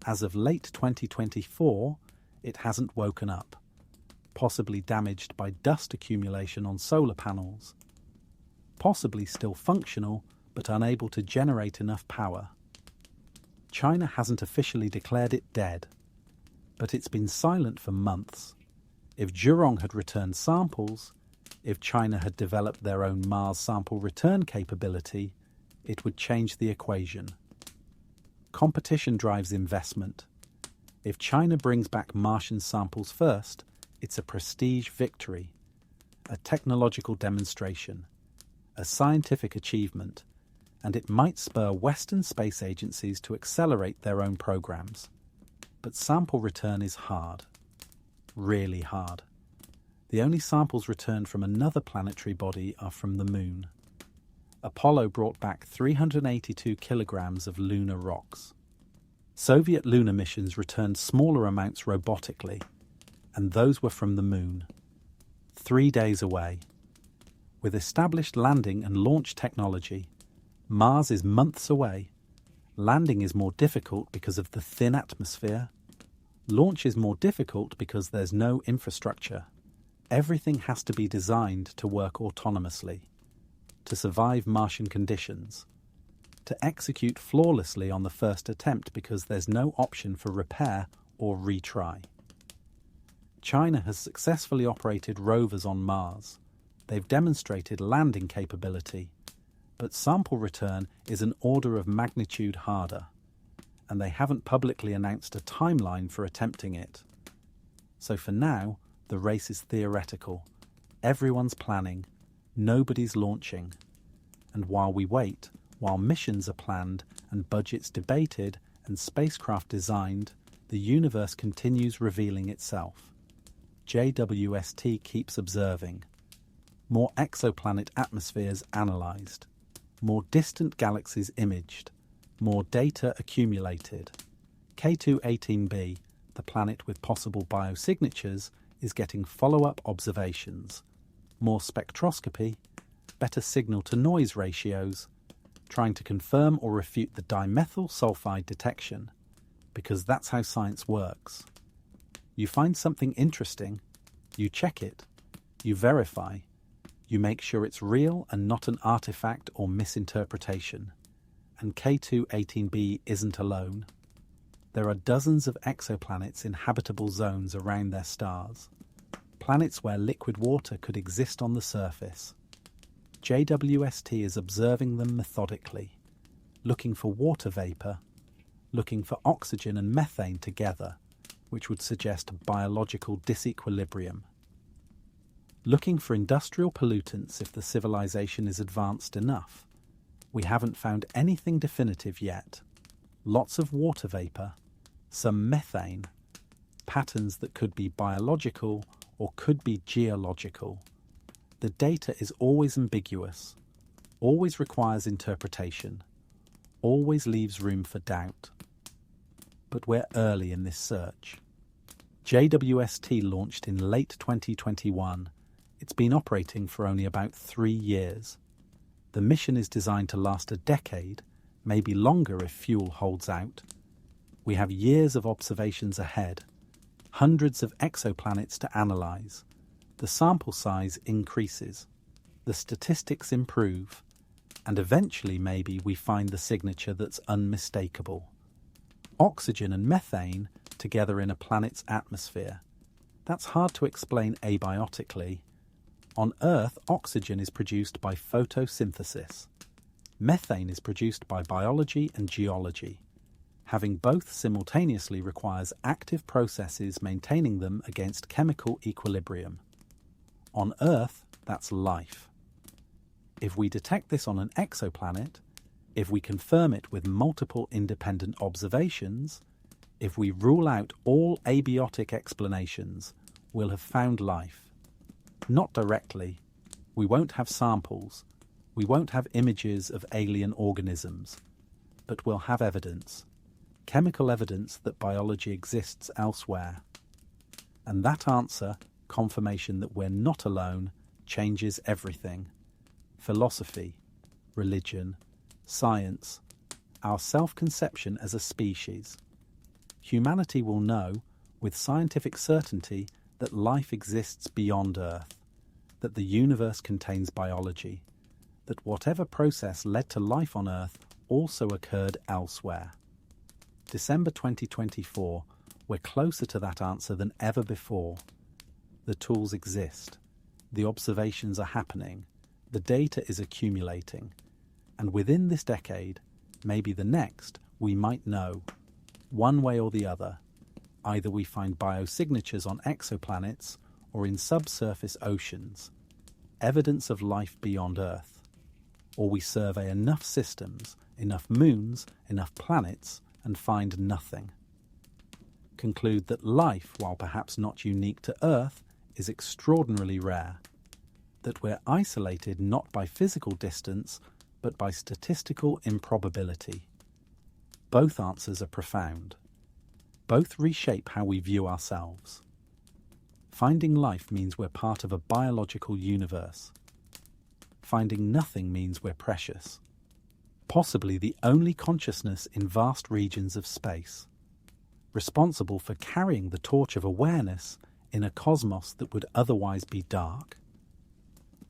Speaker 1: As of late 2024, it hasn't woken up, possibly damaged by dust accumulation on solar panels, possibly still functional but unable to generate enough power. China hasn't officially declared it dead, but it's been silent for months. If Zhurong had returned samples, if China had developed their own Mars sample return capability, it would change the equation. Competition drives investment. If China brings back Martian samples first, it's a prestige victory, a technological demonstration, a scientific achievement, and it might spur Western space agencies to accelerate their own programs. But sample return is hard. Really hard. The only samples returned from another planetary body are from the Moon. Apollo brought back 382 kilograms of lunar rocks. Soviet lunar missions returned smaller amounts robotically, and those were from the Moon. 3 days away. With established landing and launch technology, Mars is months away. Landing is more difficult because of the thin atmosphere. Launch is more difficult because there's no infrastructure. Everything has to be designed to work autonomously, to survive Martian conditions, to execute flawlessly on the first attempt because there's no option for repair or retry. China has successfully operated rovers on Mars. They've demonstrated landing capability, but sample return is an order of magnitude harder, and they haven't publicly announced a timeline for attempting it. So for now, the race is theoretical. Everyone's planning, nobody's launching. And while we wait, while missions are planned and budgets debated and spacecraft designed, the universe continues revealing itself. JWST keeps observing. More exoplanet atmospheres analysed. More distant galaxies imaged. More data accumulated. K2-18b, the planet with possible biosignatures, is getting follow-up observations. More spectroscopy, better signal-to-noise ratios, trying to confirm or refute the dimethyl sulfide detection, because that's how science works. You find something interesting, you check it, you verify, you make sure it's real and not an artifact or misinterpretation. And K2-18b isn't alone. There are dozens of exoplanets in habitable zones around their stars, planets where liquid water could exist on the surface. JWST is observing them methodically, looking for water vapour, looking for oxygen and methane together, which would suggest biological disequilibrium. Looking for industrial pollutants if the civilization is advanced enough. We haven't found anything definitive yet. Lots of water vapour, some methane, patterns that could be biological or could be geological. The data is always ambiguous, always requires interpretation, always leaves room for doubt. but we're early in this search. JWST launched in late 2021. It's been operating for only about 3 years. The mission is designed to last a decade, maybe longer if fuel holds out. We have years of observations ahead, hundreds of exoplanets to analyse. The sample size increases, the statistics improve, and eventually maybe we find the signature that's unmistakable. Oxygen and methane together in a planet's atmosphere. That's hard to explain abiotically. On Earth, oxygen is produced by photosynthesis. Methane is produced by biology and geology. Having both simultaneously requires active processes maintaining them against chemical equilibrium. On Earth, that's life. If we detect this on an exoplanet, if we confirm it with multiple independent observations, if we rule out all abiotic explanations, we'll have found life. Not directly. We won't have samples. We won't have images of alien organisms. But we'll have evidence. Chemical evidence that biology exists elsewhere. And that answer, confirmation that we're not alone, changes everything. Philosophy, religion, science, our self-conception as a species. Humanity will know, with scientific certainty, that life exists beyond Earth, that the universe contains biology, that whatever process led to life on Earth also occurred elsewhere. December 2024, we're closer to that answer than ever before. The tools exist, the observations are happening, the data is accumulating, and within this decade, maybe the next, we might know, one way or the other. Either we find biosignatures on exoplanets or in subsurface oceans, evidence of life beyond Earth, or we survey enough systems, enough moons, enough planets, and find nothing. Conclude that life, while perhaps not unique to Earth, is extraordinarily rare, that we're isolated not by physical distance, but by statistical improbability. Both answers are profound. Both reshape how we view ourselves. Finding life means we're part of a biological universe. Finding nothing means we're precious. Possibly the only consciousness in vast regions of space, responsible for carrying the torch of awareness in a cosmos that would otherwise be dark.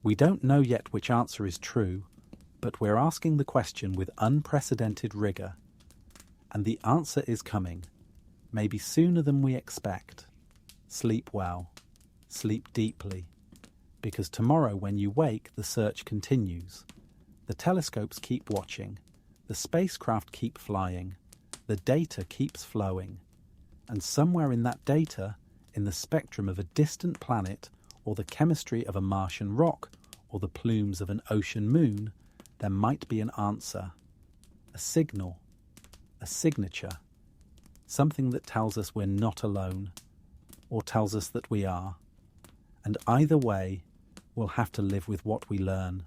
Speaker 1: We don't know yet which answer is true, but we're asking the question with unprecedented rigour. And the answer is coming, maybe sooner than we expect. Sleep well, sleep deeply, because tomorrow when you wake, the search continues. The telescopes keep watching, the spacecraft keep flying, the data keeps flowing, and somewhere in that data, in the spectrum of a distant planet, or the chemistry of a Martian rock, or the plumes of an ocean moon, there might be an answer, a signal, a signature, something that tells us we're not alone, or tells us that we are. And either way, we'll have to live with what we learn.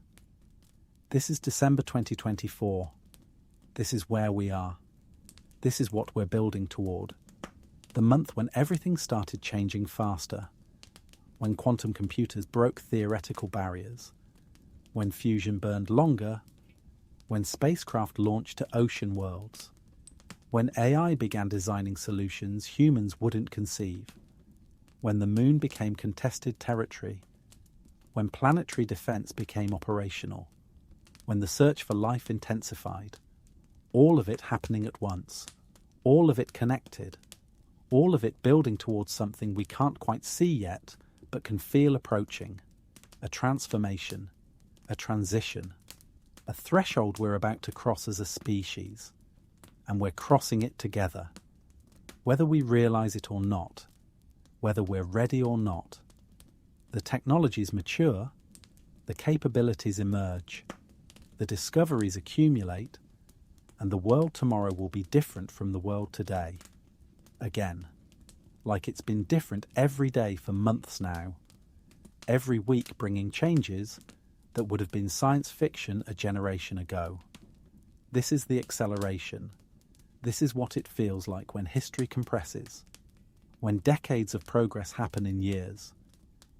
Speaker 1: This is December 2024. This is where we are. This is what we're building toward. The month when everything started changing faster, when quantum computers broke theoretical barriers, when fusion burned longer, when spacecraft launched to ocean worlds, when AI began designing solutions humans wouldn't conceive, when the moon became contested territory, when planetary defense became operational, when the search for life intensified, all of it happening at once, all of it connected, all of it building towards something we can't quite see yet, but can feel approaching, a transformation, a transition, a threshold we're about to cross as a species, and we're crossing it together, whether we realise it or not, whether we're ready or not. The technologies mature, the capabilities emerge, the discoveries accumulate, and the world tomorrow will be different from the world today. Again, like it's been different every day for months now, every week bringing changes that would have been science fiction a generation ago. This is the acceleration, This is what it feels like when history compresses, when decades of progress happen in years,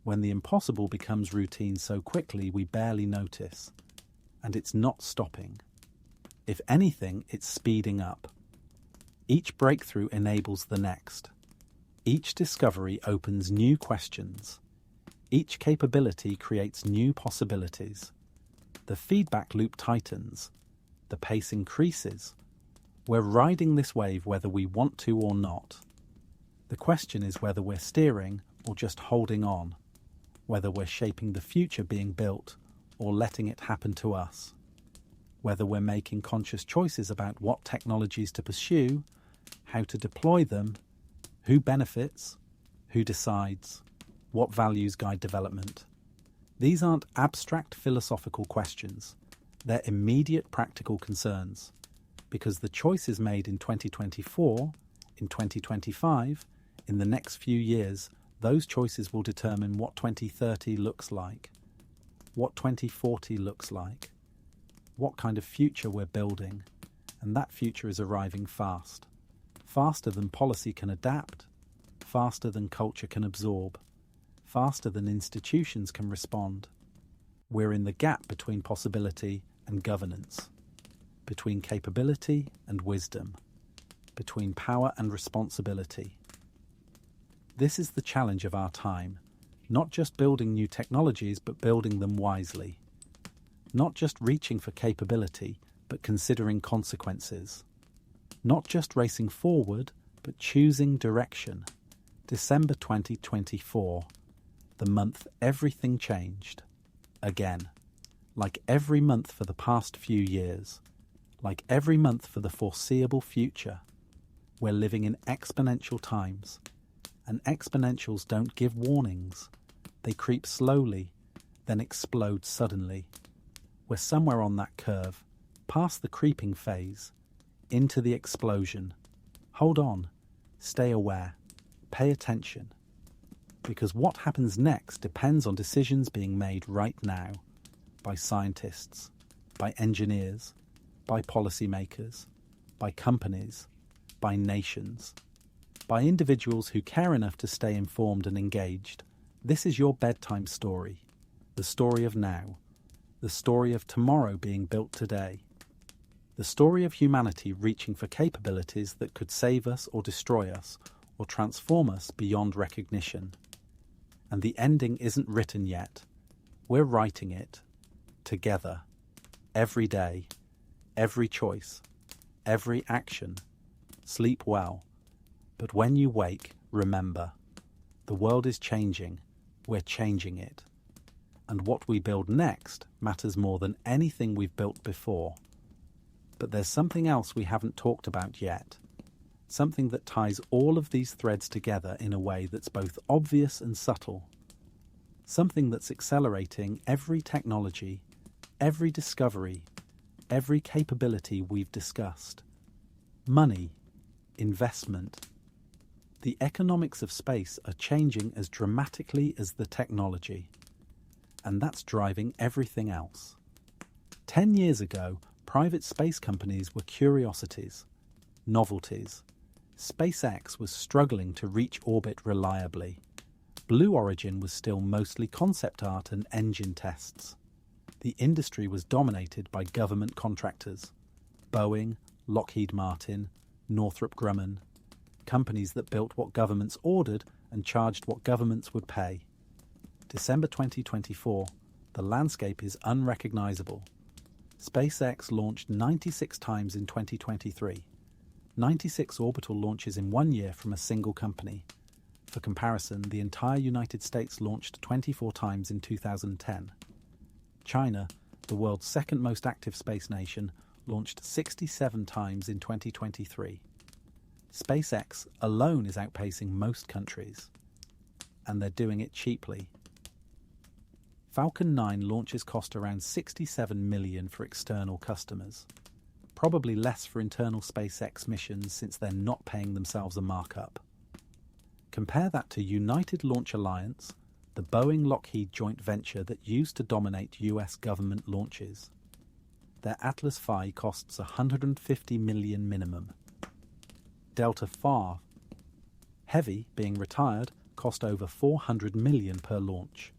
Speaker 1: when the impossible becomes routine so quickly we barely notice, and it's not stopping. If anything, it's speeding up. Each breakthrough enables the next. Each discovery opens new questions. Each capability creates new possibilities. The feedback loop tightens. The pace increases. We're riding this wave whether we want to or not. The question is whether we're steering or just holding on, whether we're shaping the future being built or letting it happen to us, whether we're making conscious choices about what technologies to pursue, how to deploy them, who benefits, who decides, what values guide development. These aren't abstract philosophical questions. They're immediate practical concerns, because the choices made in 2024, in 2025, in the next few years, those choices will determine what 2030 looks like, what 2040 looks like, what kind of future we're building, and that future is arriving fast. Faster than policy can adapt, faster than culture can absorb, faster than institutions can respond. We're in the gap between possibility and governance, between capability and wisdom, between power and responsibility. This is the challenge of our time, not just building new technologies, but building them wisely. Not just reaching for capability, but considering consequences. Not just racing forward, but choosing direction. December 2024, the month everything changed. Again, like every month for the past few years, like every month for the foreseeable future, we're living in exponential times. And exponentials don't give warnings. They creep slowly, then explode suddenly. We're somewhere on that curve, past the creeping phase, into the explosion. Hold on, stay aware, pay attention. Because what happens next depends on decisions being made right now by scientists, by engineers, by policymakers, by companies, by nations, by individuals who care enough to stay informed and engaged. This is your bedtime story, the story of now, the story of tomorrow being built today, the story of humanity reaching for capabilities that could save us or destroy us or transform us beyond recognition. And the ending isn't written yet. We're writing it together, every day, every choice, every action. Sleep well. But when you wake, remember, the world is changing. We're changing it. And what we build next matters more than anything we've built before. But there's something else we haven't talked about yet. Something that ties all of these threads together in a way that's both obvious and subtle. Something that's accelerating every technology, every discovery, every capability we've discussed. Money, investment. The economics of space are changing as dramatically as the technology. And that's driving everything else. 10 years ago, private space companies were curiosities, novelties. SpaceX was struggling to reach orbit reliably. Blue Origin was still mostly concept art and engine tests. The industry was dominated by government contractors. Boeing, Lockheed Martin, Northrop Grumman. Companies that built what governments ordered and charged what governments would pay. December 2024, the landscape is unrecognizable. SpaceX launched 96 times in 2023. 96 orbital launches in 1 year from a single company. For comparison, the entire United States launched 24 times in 2010. China, the world's second most active space nation, launched 67 times in 2023. SpaceX alone is outpacing most countries, and they're doing it cheaply. Falcon 9 launches cost around $67 million for external customers. Probably less for internal SpaceX missions since they're not paying themselves a markup. Compare that to United Launch Alliance, the Boeing-Lockheed joint venture that used to dominate US government launches. Their Atlas V costs $150 million minimum. Delta IV, Heavy, being retired, cost over $400 million per launch.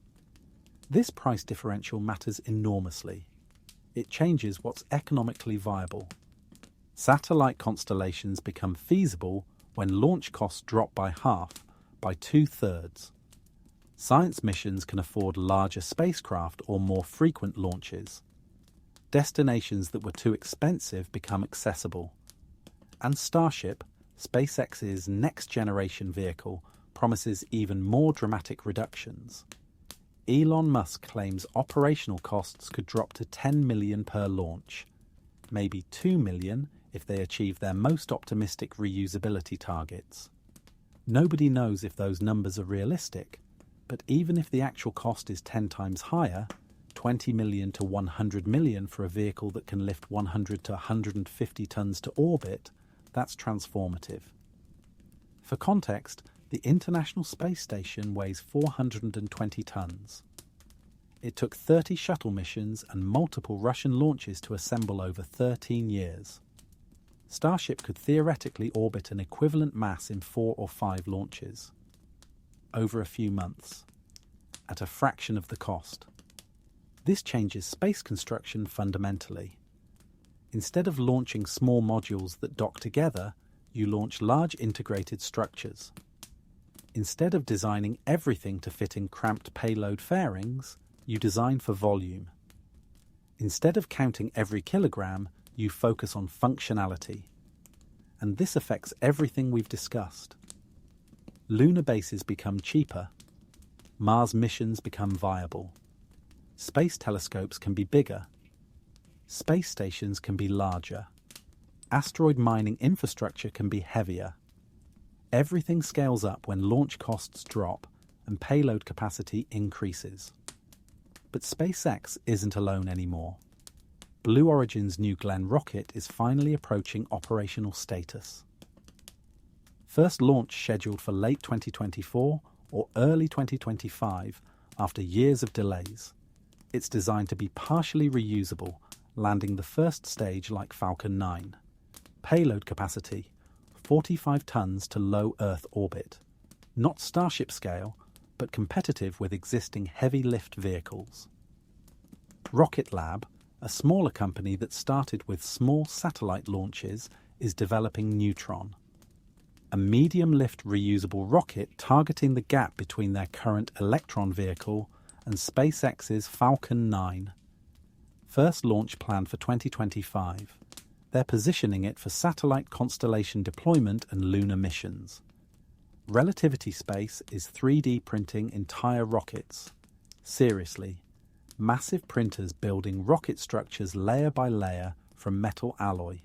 Speaker 1: This price differential matters enormously. It changes what's economically viable. Satellite constellations become feasible when launch costs drop by half, by 2/3. Science missions can afford larger spacecraft or more frequent launches. Destinations that were too expensive become accessible. And Starship, SpaceX's next-generation vehicle, promises even more dramatic reductions. Elon Musk claims operational costs could drop to $10 million per launch, maybe $2 million if they achieve their most optimistic reusability targets. Nobody knows if those numbers are realistic, but even if the actual cost is 10 times higher, $20 million to $100 million for a vehicle that can lift 100 to 150 tons to orbit, that's transformative. For context, the International Space Station weighs 420 tons. It took 30 shuttle missions and multiple Russian launches to assemble over 13 years. Starship could theoretically orbit an equivalent mass in 4 or 5 launches, over a few months, at a fraction of the cost. This changes space construction fundamentally. Instead of launching small modules that dock together, you launch large integrated structures. Instead of designing everything to fit in cramped payload fairings, you design for volume. Instead of counting every kilogram, you focus on functionality. And this affects everything we've discussed. Lunar bases become cheaper. Mars missions become viable. Space telescopes can be bigger. Space stations can be larger. Asteroid mining infrastructure can be heavier. Everything scales up when launch costs drop and payload capacity increases. But SpaceX isn't alone anymore. Blue Origin's New Glenn rocket is finally approaching operational status. First launch scheduled for late 2024 or early 2025 after years of delays. It's designed to be partially reusable, landing the first stage like Falcon 9. Payload capacity, 45 tons to low Earth orbit. Not Starship scale, but competitive with existing heavy lift vehicles. Rocket Lab, a smaller company that started with small satellite launches, is developing Neutron, a medium-lift reusable rocket targeting the gap between their current Electron vehicle and SpaceX's Falcon 9. First launch planned for 2025. They're positioning it for satellite constellation deployment and lunar missions. Relativity Space is 3D printing entire rockets. Seriously, massive printers building rocket structures layer by layer from metal alloy.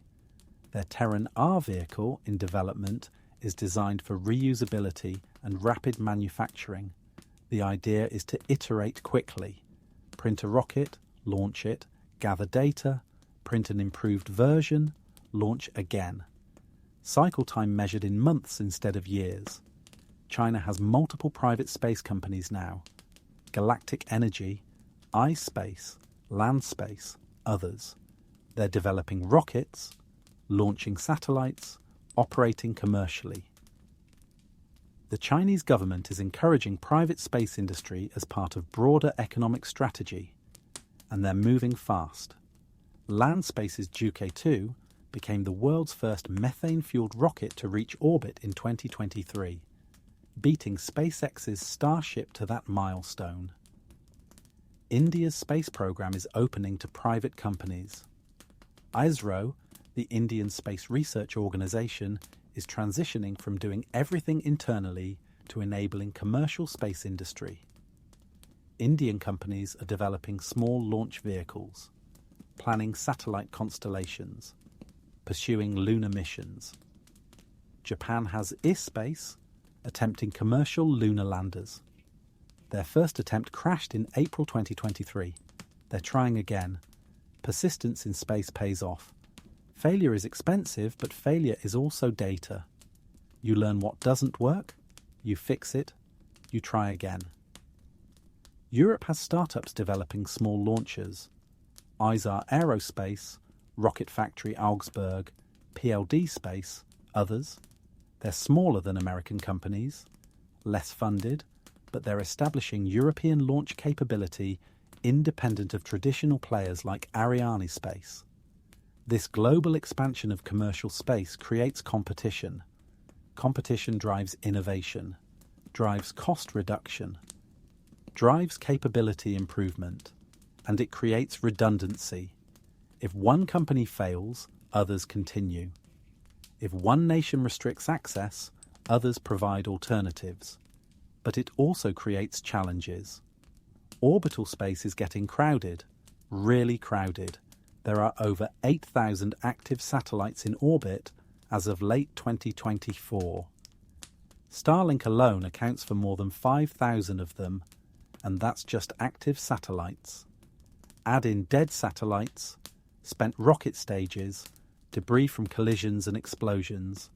Speaker 1: Their Terran R vehicle in development is designed for reusability and rapid manufacturing. The idea is to iterate quickly. Print a rocket, launch it, gather data, print an improved version, launch again. Cycle time measured in months instead of years. China has multiple private space companies now. Galactic Energy, iSpace, Landspace, others. They're developing rockets, launching satellites, operating commercially. The Chinese government is encouraging private space industry as part of broader economic strategy, and they're moving fast. Landspace's Juke-2 became the world's first methane-fueled rocket to reach orbit in 2023, beating SpaceX's Starship to that milestone. India's space program is opening to private companies. ISRO, the Indian Space Research Organisation, is transitioning from doing everything internally to enabling commercial space industry. Indian companies are developing small launch vehicles, planning satellite constellations, pursuing lunar missions. Japan has iSpace, attempting commercial lunar landers. Their first attempt crashed in April 2023. They're trying again. Persistence in space pays off. Failure is expensive, but failure is also data. You learn what doesn't work, you fix it, you try again. Europe has startups developing small launchers. ISAR Aerospace, Rocket Factory Augsburg, PLD Space, others. They're smaller than American companies, less funded, but they're establishing European launch capability independent of traditional players like Arianespace. This global expansion of commercial space creates competition. Competition drives innovation, drives cost reduction, drives capability improvement, and it creates redundancy. If one company fails, others continue. If one nation restricts access, others provide alternatives. But it also creates challenges. Orbital space is getting crowded, really crowded. There are over 8,000 active satellites in orbit as of late 2024. Starlink alone accounts for more than 5,000 of them, and that's just active satellites. Add in dead satellites, spent rocket stages, debris from collisions and explosions,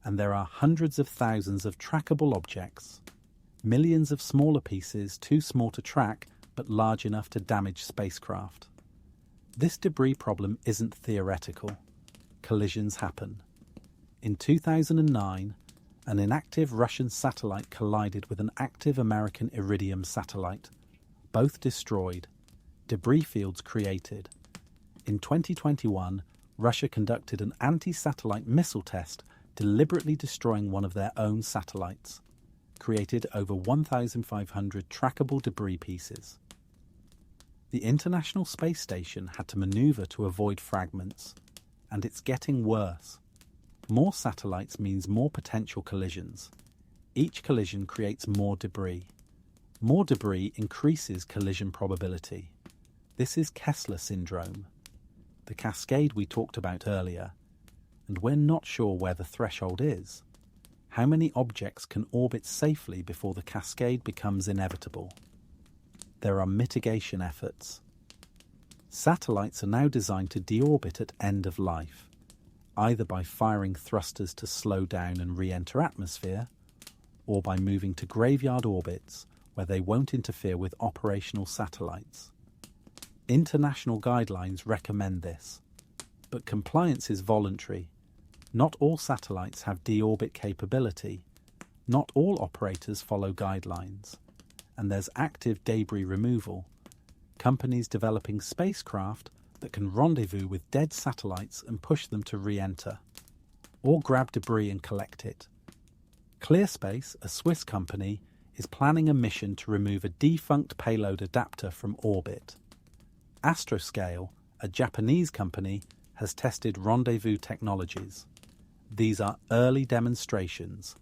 Speaker 1: and there are hundreds of thousands of trackable objects. Millions of smaller pieces too small to track but large enough to damage spacecraft. This debris problem isn't theoretical. Collisions happen. In 2009, an inactive Russian satellite collided with an active American Iridium satellite. Both destroyed. Debris fields created. In 2021, Russia conducted an anti-satellite missile test, deliberately destroying one of their own satellites. Created over 1,500 trackable debris pieces. The International Space Station had to maneuver to avoid fragments, and it's getting worse. More satellites means more potential collisions. Each collision creates more debris. More debris increases collision probability. This is Kessler syndrome, the cascade we talked about earlier, and we're not sure where the threshold is. How many objects can orbit safely before the cascade becomes inevitable? There are mitigation efforts. Satellites are now designed to deorbit at end of life, either by firing thrusters to slow down and re-enter atmosphere, or by moving to graveyard orbits where they won't interfere with operational satellites. International guidelines recommend this, but compliance is voluntary. Not all satellites have deorbit capability. Not all operators follow guidelines. And there's active debris removal. Companies developing spacecraft that can rendezvous with dead satellites and push them to re-enter, or grab debris and collect it. ClearSpace, a Swiss company, is planning a mission to remove a defunct payload adapter from orbit. Astroscale, a Japanese company, has tested rendezvous technologies. These are early demonstrations,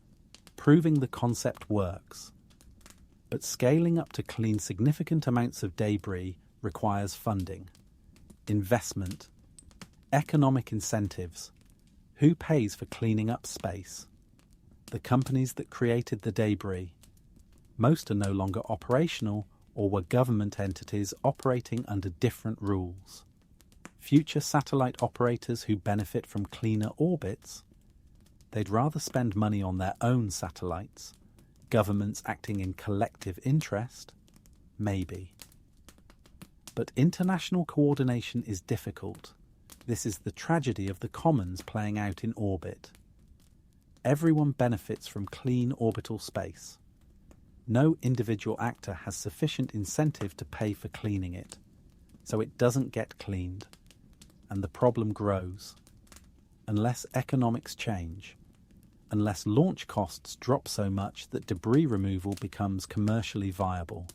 Speaker 1: proving the concept works. But scaling up to clean significant amounts of debris requires funding, investment, economic incentives. Who pays for cleaning up space? The companies that created the debris. Most are no longer operational or were government entities operating under different rules. Future satellite operators who benefit from cleaner orbits? They'd rather spend money on their own satellites. Governments acting in collective interest? Maybe. But international coordination is difficult. This is the tragedy of the commons playing out in orbit. Everyone benefits from clean orbital space. No individual actor has sufficient incentive to pay for cleaning it, so it doesn't get cleaned, and the problem grows. Unless economics change, unless launch costs drop so much that debris removal becomes commercially viable,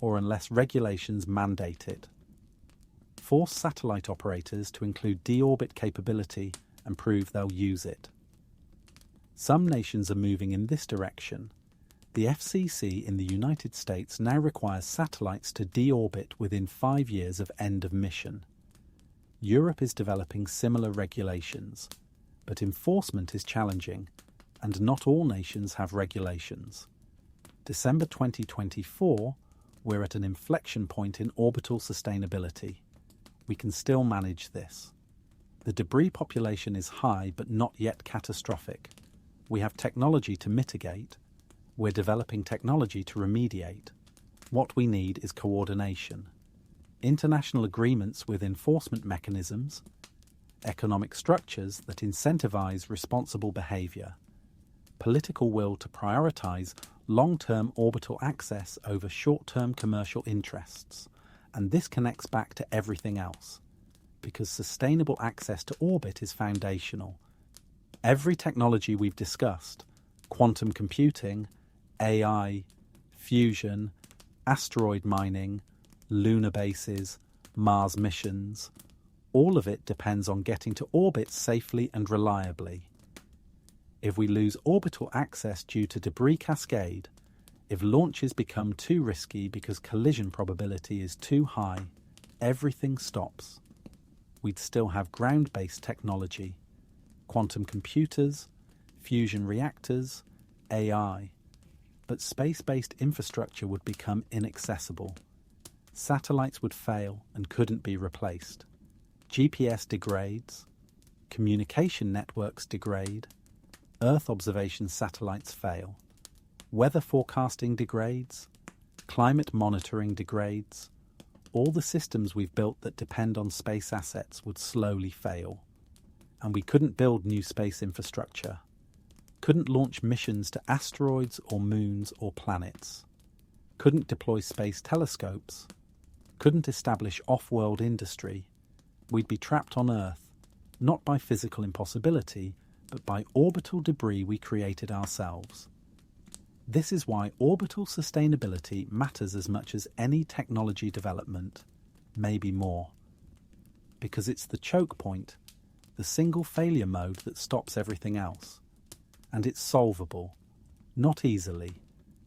Speaker 1: or unless regulations mandate it. Force satellite operators to include deorbit capability and prove they'll use it. Some nations are moving in this direction. The FCC in the United States now requires satellites to deorbit within 5 years of end of mission. Europe is developing similar regulations, but enforcement is challenging, and not all nations have regulations. December 2024, we're at an inflection point in orbital sustainability. We can still manage this. The debris population is high but not yet catastrophic. We have technology to mitigate. We're developing technology to remediate. What we need is coordination. International agreements with enforcement mechanisms, economic structures that incentivize responsible behavior, political will to prioritize long-term orbital access over short-term commercial interests. And this connects back to everything else, because sustainable access to orbit is foundational. Every technology we've discussed, quantum computing, AI, fusion, asteroid mining, lunar bases, Mars missions, all of it depends on getting to orbit safely and reliably. If we lose orbital access due to debris cascade, if launches become too risky because collision probability is too high, everything stops. We'd still have ground-based technology, quantum computers, fusion reactors, AI, but space-based infrastructure would become inaccessible. Satellites would fail and couldn't be replaced. GPS degrades, communication networks degrade, Earth observation satellites fail, weather forecasting degrades, climate monitoring degrades. All the systems we've built that depend on space assets would slowly fail. And we couldn't build new space infrastructure, couldn't launch missions to asteroids or moons or planets, couldn't deploy space telescopes, couldn't establish off-world industry. We'd be trapped on Earth, not by physical impossibility, but by orbital debris we created ourselves. This is why orbital sustainability matters as much as any technology development, maybe more. Because it's the choke point, the single failure mode that stops everything else. And it's solvable. Not easily,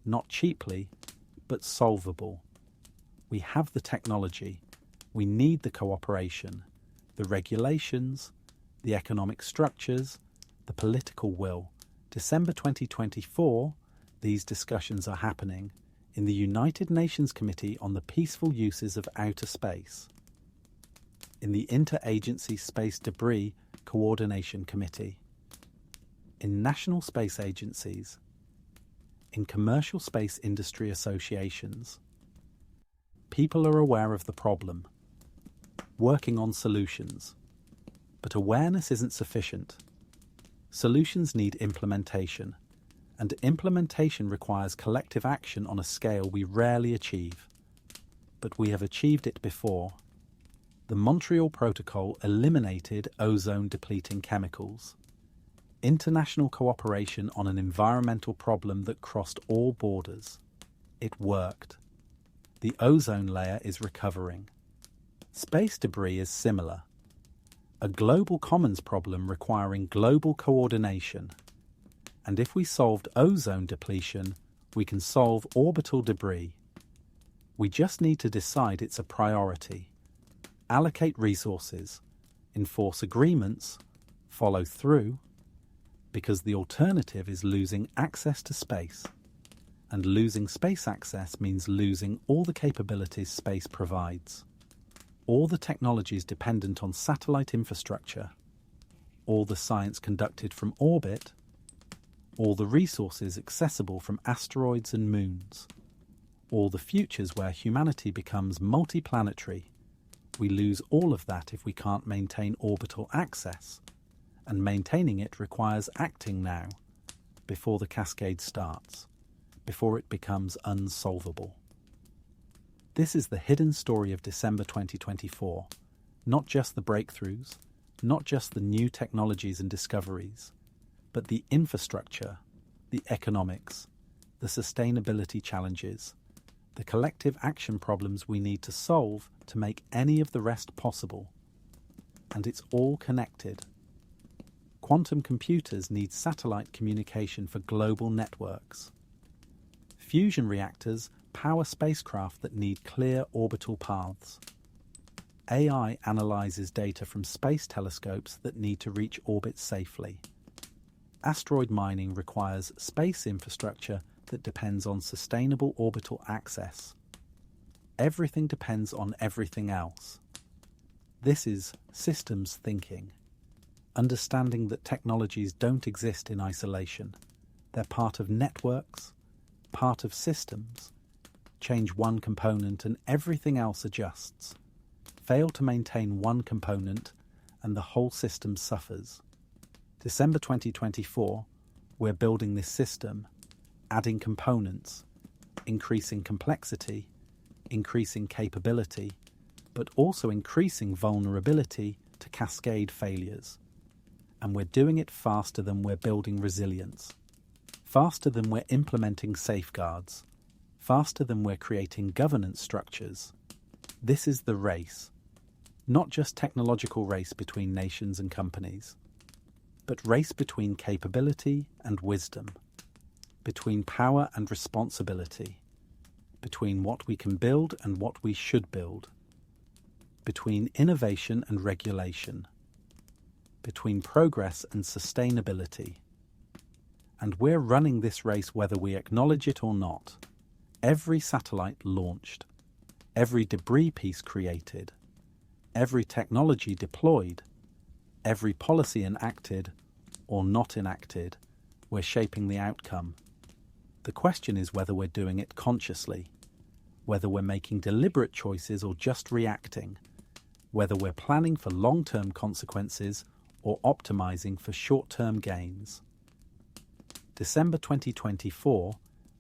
Speaker 1: not cheaply, but solvable. We have the technology. We need the cooperation, the regulations, the economic structures, the political will. December 2024, these discussions are happening in the United Nations Committee on the Peaceful Uses of Outer Space, in the Interagency Space Debris Coordination Committee, in national space agencies, in commercial space industry associations. People are aware of the problem, working on solutions. But awareness isn't sufficient. Solutions need implementation, and implementation requires collective action on a scale we rarely achieve. But we have achieved it before. The Montreal Protocol eliminated ozone-depleting chemicals. International cooperation on an environmental problem that crossed all borders. It worked. The ozone layer is recovering. Space debris is similar. A global commons problem requiring global coordination. And if we solved ozone depletion, we can solve orbital debris. We just need to decide it's a priority, allocate resources, enforce agreements, follow through, because the alternative is losing access to space. And losing space access means losing all the capabilities space provides. All the technologies dependent on satellite infrastructure, all the science conducted from orbit, all the resources accessible from asteroids and moons, all the futures where humanity becomes multiplanetary. We lose all of that if we can't maintain orbital access, and maintaining it requires acting now, before the cascade starts, before it becomes unsolvable. This is the hidden story of December 2024, not just the breakthroughs, not just the new technologies and discoveries, but the infrastructure, the economics, the sustainability challenges, the collective action problems we need to solve to make any of the rest possible. And it's all connected. Quantum computers need satellite communication for global networks. Fusion reactors power spacecraft that need clear orbital paths. AI analyzes data from space telescopes that need to reach orbit safely. Asteroid mining requires space infrastructure that depends on sustainable orbital access. Everything depends on everything else. This is systems thinking, understanding that technologies don't exist in isolation. They're part of networks, part of systems. Change one component and everything else adjusts. Fail to maintain one component and the whole system suffers. December 2024, We're building this system, adding components, increasing complexity, increasing capability, but also increasing vulnerability to cascade failures. And we're doing it faster than we're building resilience, faster than we're implementing safeguards, faster than we're creating governance structures. This is the race, not just technological race between nations and companies, but race between capability and wisdom, between power and responsibility, between what we can build and what we should build, between innovation and regulation, between progress and sustainability. And we're running this race whether we acknowledge it or not. Every satellite launched, every debris piece created, every technology deployed, every policy enacted or not enacted, we're shaping the outcome. The question is whether we're doing it consciously, whether we're making deliberate choices or just reacting, whether we're planning for long-term consequences or optimizing for short-term gains. December 2024,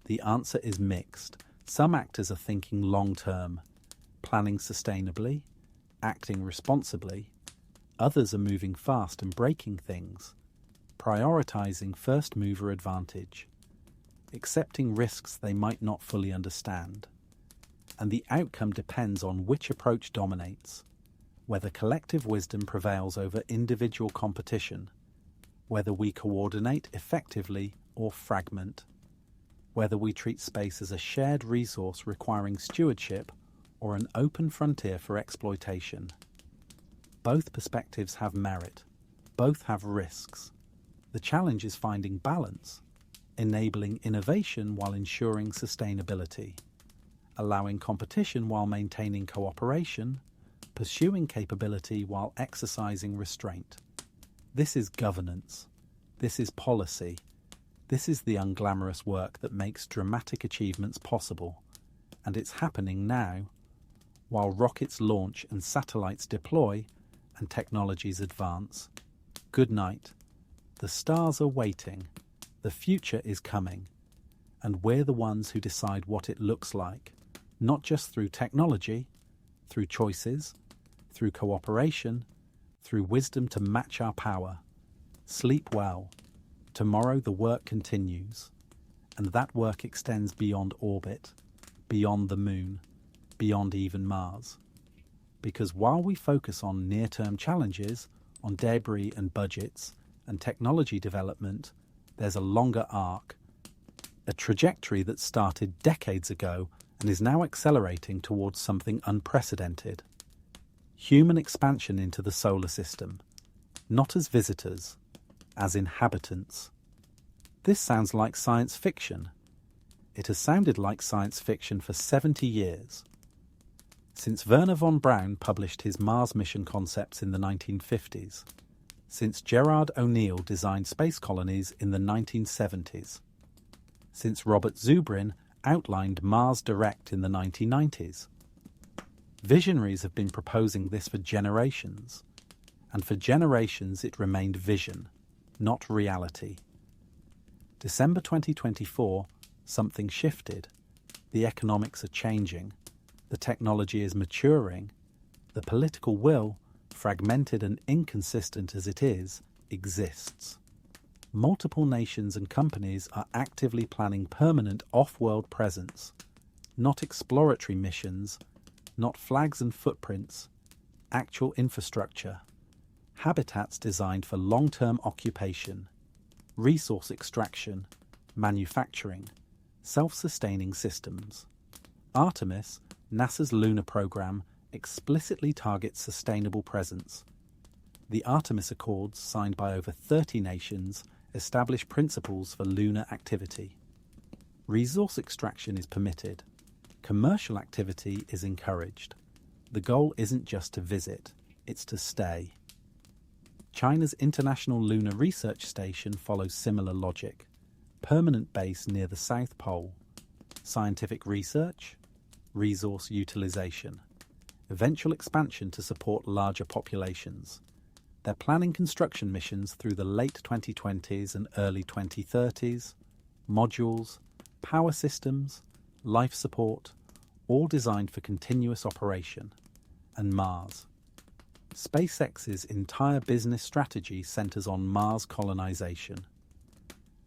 Speaker 1: the answer is mixed. Some actors are thinking long-term, planning sustainably, acting responsibly. Others are moving fast and breaking things, prioritizing first-mover advantage, accepting risks they might not fully understand. And the outcome depends on which approach dominates, whether collective wisdom prevails over individual competition, whether we coordinate effectively or fragment, whether we treat space as a shared resource requiring stewardship or an open frontier for exploitation. Both perspectives have merit. Both have risks. The challenge is finding balance, enabling innovation while ensuring sustainability, allowing competition while maintaining cooperation, pursuing capability while exercising restraint. This is governance. This is policy. This is the unglamorous work that makes dramatic achievements possible. And it's happening now, while rockets launch and satellites deploy and technologies advance. Good night. The stars are waiting. The future is coming. And we're the ones who decide what it looks like, not just through technology, through choices, through cooperation, through wisdom to match our power. Sleep well. Tomorrow the work continues, and that work extends beyond orbit, beyond the moon, beyond even Mars. Because while we focus on near-term challenges, on debris and budgets, and technology development, there's a longer arc, a trajectory that started decades ago and is now accelerating towards something unprecedented. Human expansion into the solar system, not as visitors, as inhabitants. This sounds like science fiction. It has sounded like science fiction for 70 years. Since Wernher von Braun published his Mars mission concepts in the 1950s. Since Gerard O'Neill designed space colonies in the 1970s. Since Robert Zubrin outlined Mars Direct in the 1990s. Visionaries have been proposing this for generations, and for generations it remained vision, not reality. December 2024, something shifted. The economics are changing. The technology is maturing. The political will, fragmented and inconsistent as it is, exists. Multiple nations and companies are actively planning permanent off-world presence, not exploratory missions, not flags and footprints, actual infrastructure, habitats designed for long-term occupation, resource extraction, manufacturing, self-sustaining systems. Artemis, NASA's lunar program, explicitly targets sustainable presence. The Artemis Accords, signed by over 30 nations, establish principles for lunar activity. Resource extraction is permitted. Commercial activity is encouraged. The goal isn't just to visit, it's to stay. China's International Lunar Research Station follows similar logic. Permanent base near the South Pole. Scientific research, resource utilization. Eventual expansion to support larger populations. They're planning construction missions through the late 2020s and early 2030s, modules, power systems, life support, all designed for continuous operation. And Mars. SpaceX's entire business strategy centers on Mars colonization.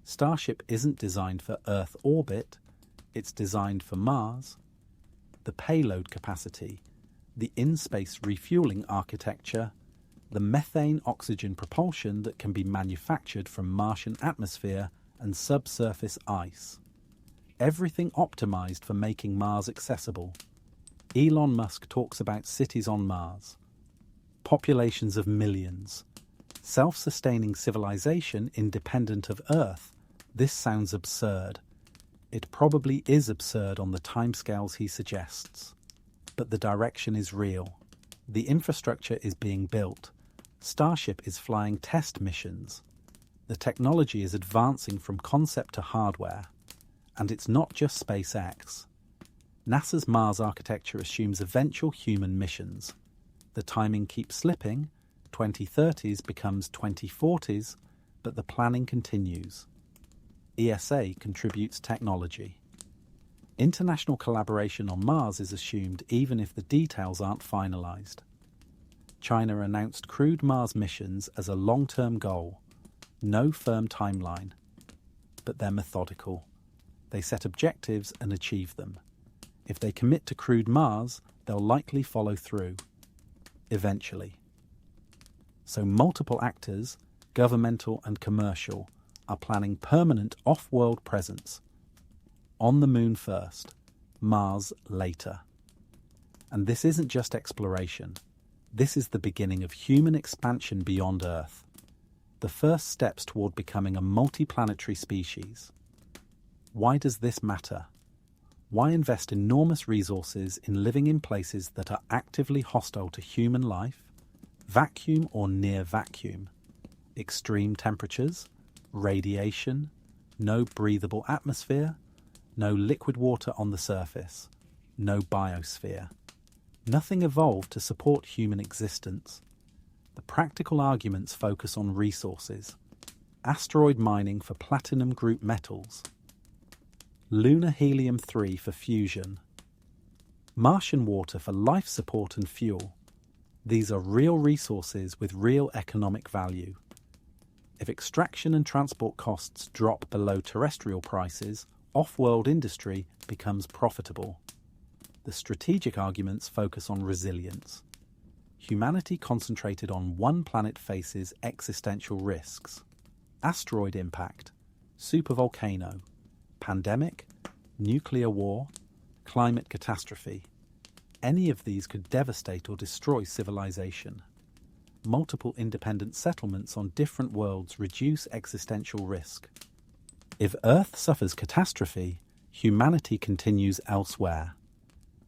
Speaker 1: Starship isn't designed for Earth orbit, it's designed for Mars. The payload capacity, the in-space refueling architecture, the methane-oxygen propulsion that can be manufactured from Martian atmosphere and subsurface ice. Everything optimized for making Mars accessible. Elon Musk talks about cities on Mars, populations of millions, self-sustaining civilization independent of Earth. This sounds absurd. It probably is absurd on the timescales he suggests. But the direction is real. The infrastructure is being built. Starship is flying test missions. The technology is advancing from concept to hardware. And it's not just SpaceX. NASA's Mars architecture assumes eventual human missions. The timing keeps slipping, 2030s becomes 2040s, but the planning continues. ESA contributes technology. International collaboration on Mars is assumed even if the details aren't finalized. China announced crewed Mars missions as a long-term goal. No firm timeline. But they're methodical. They set objectives and achieve them. If they commit to crewed Mars, they'll likely follow through. Eventually. So multiple actors, governmental and commercial, are planning permanent off-world presence. On the Moon first, Mars later. And this isn't just exploration. This is the beginning of human expansion beyond Earth. The first steps toward becoming a multiplanetary species. Why does this matter? Why invest enormous resources in living in places that are actively hostile to human life? Vacuum or near vacuum? Extreme temperatures? Radiation? No breathable atmosphere? No liquid water on the surface? No biosphere? Nothing evolved to support human existence. The practical arguments focus on resources. Asteroid mining for platinum group metals. Lunar helium-3 for fusion. Martian water for life support and fuel. These are real resources with real economic value. If extraction and transport costs drop below terrestrial prices, off-world industry becomes profitable. The strategic arguments focus on resilience. Humanity concentrated on one planet faces existential risks. Asteroid impact, supervolcano, pandemic, nuclear war, climate catastrophe. Any of these could devastate or destroy civilization. Multiple independent settlements on different worlds reduce existential risk. If Earth suffers catastrophe, humanity continues elsewhere.